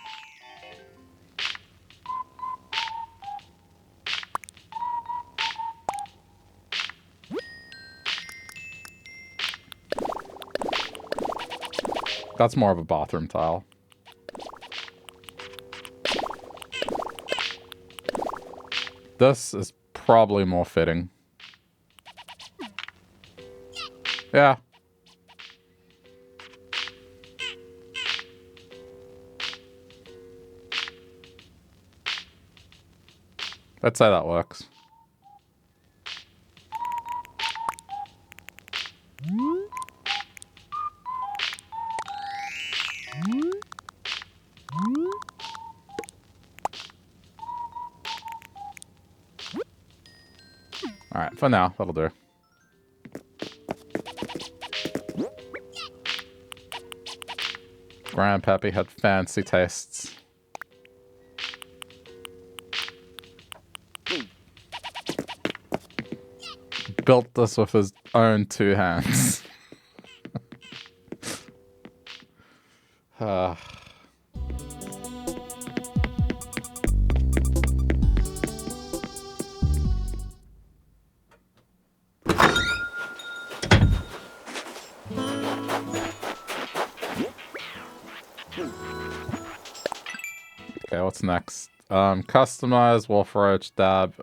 That's more of a bathroom tile. This is probably more fitting. Yeah. Let's say that works. Alright, for now, that'll do. Grandpappy had fancy tastes. Built this with his own 2 hands. Okay, what's next? Customize Wolf Roach Dab.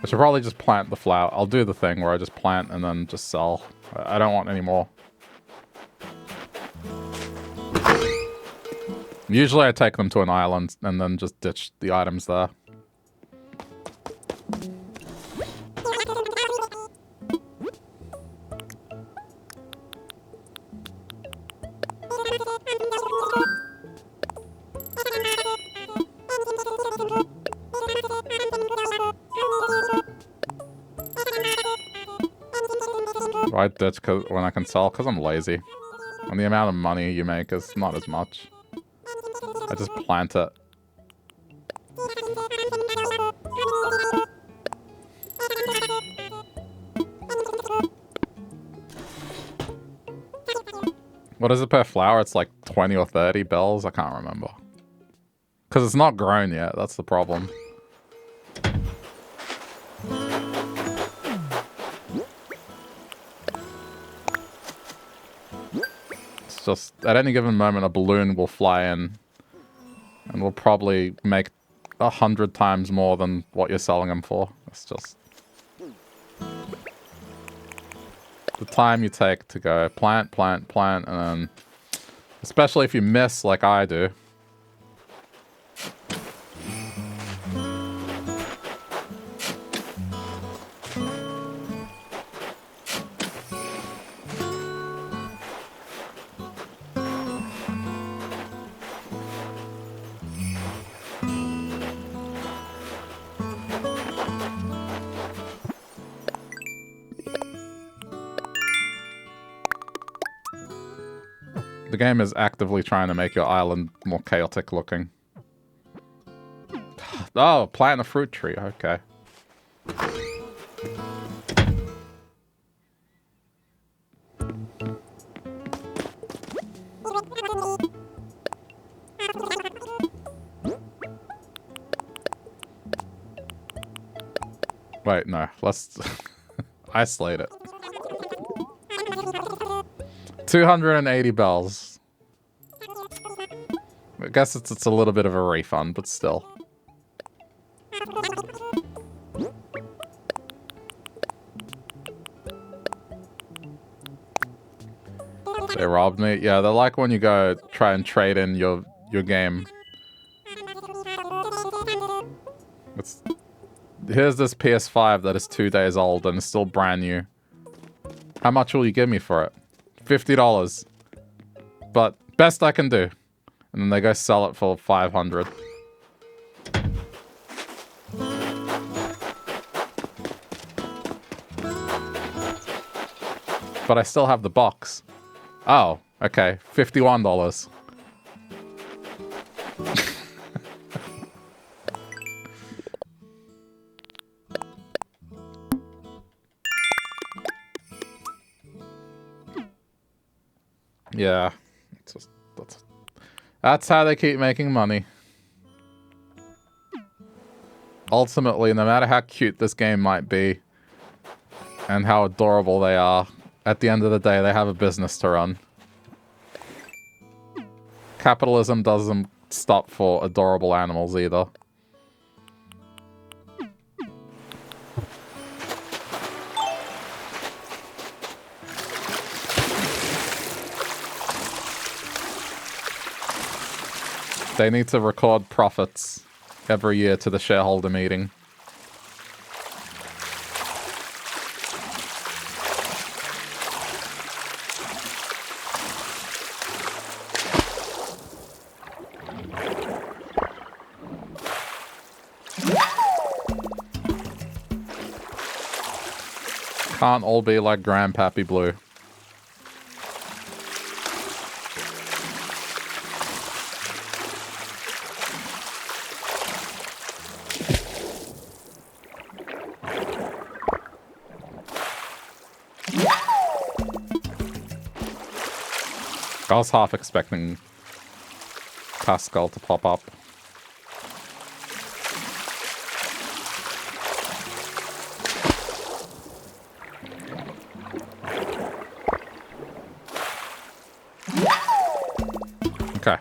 I should probably just plant the flower. I'll do the thing where I just plant and then just sell. I don't want any more. Usually I take them to an island and then just ditch the items there. Why ditch when I can sell? Because I'm lazy. And the amount of money you make is not as much. I just plant it. What is it per flower? It's like 20 or 30 bells? I can't remember. Because it's not grown yet. That's the problem. It's just, at any given moment, a balloon will fly in. And will probably make 100 times more than what you're selling them for. It's just... the time you take to go plant, plant, plant, and then... especially if you miss like I do. The game is actively trying to make your island more chaotic looking. Oh, plant a fruit tree. Okay. Wait, no. Let's isolate it. 280 bells. I guess it's a little bit of a refund, but still. They robbed me. Yeah, they're like when you go try and trade in your game. Here's this PS5 that is 2 days old and is still brand new. How much will you give me for it? $50. But best I can do. And then they go sell it for 500. But I still have the box. Oh, okay. $51. Yeah, that's how they keep making money. Ultimately, no matter how cute this game might be and how adorable they are, at the end of the day, they have a business to run. Capitalism doesn't stop for adorable animals either. They need to record profits every year to the shareholder meeting. Can't all be like Grandpappy Blue. I was half expecting Pascal to pop up. Okay.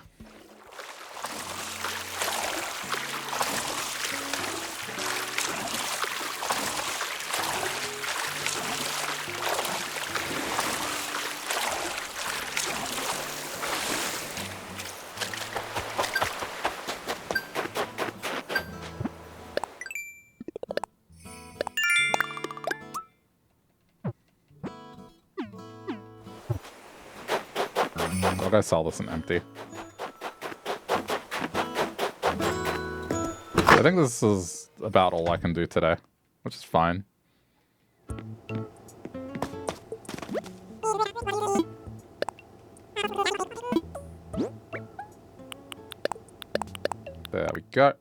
I'll go sell this and empty. I think this is about all I can do today, which is fine. There we go.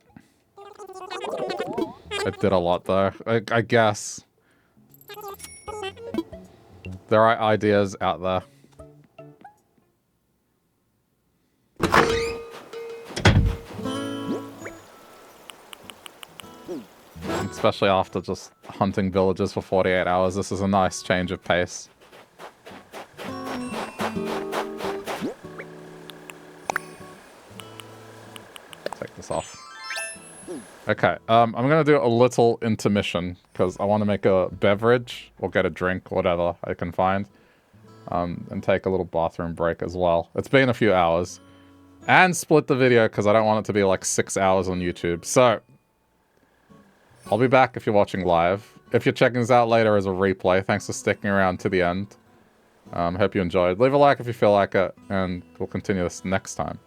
It did a lot though, I guess. There are ideas out there. Especially after just hunting villages for 48 hours, this is a nice change of pace. Take this off. Okay, I'm gonna do a little intermission, because I want to make a beverage, or get a drink, whatever I can find. And take a little bathroom break as well. It's been a few hours. And split the video, because I don't want it to be like 6 hours on YouTube. So, I'll be back if you're watching live. If you're checking this out later as a replay, thanks for sticking around to the end. Hope you enjoyed. Leave a like if you feel like it, and we'll continue this next time.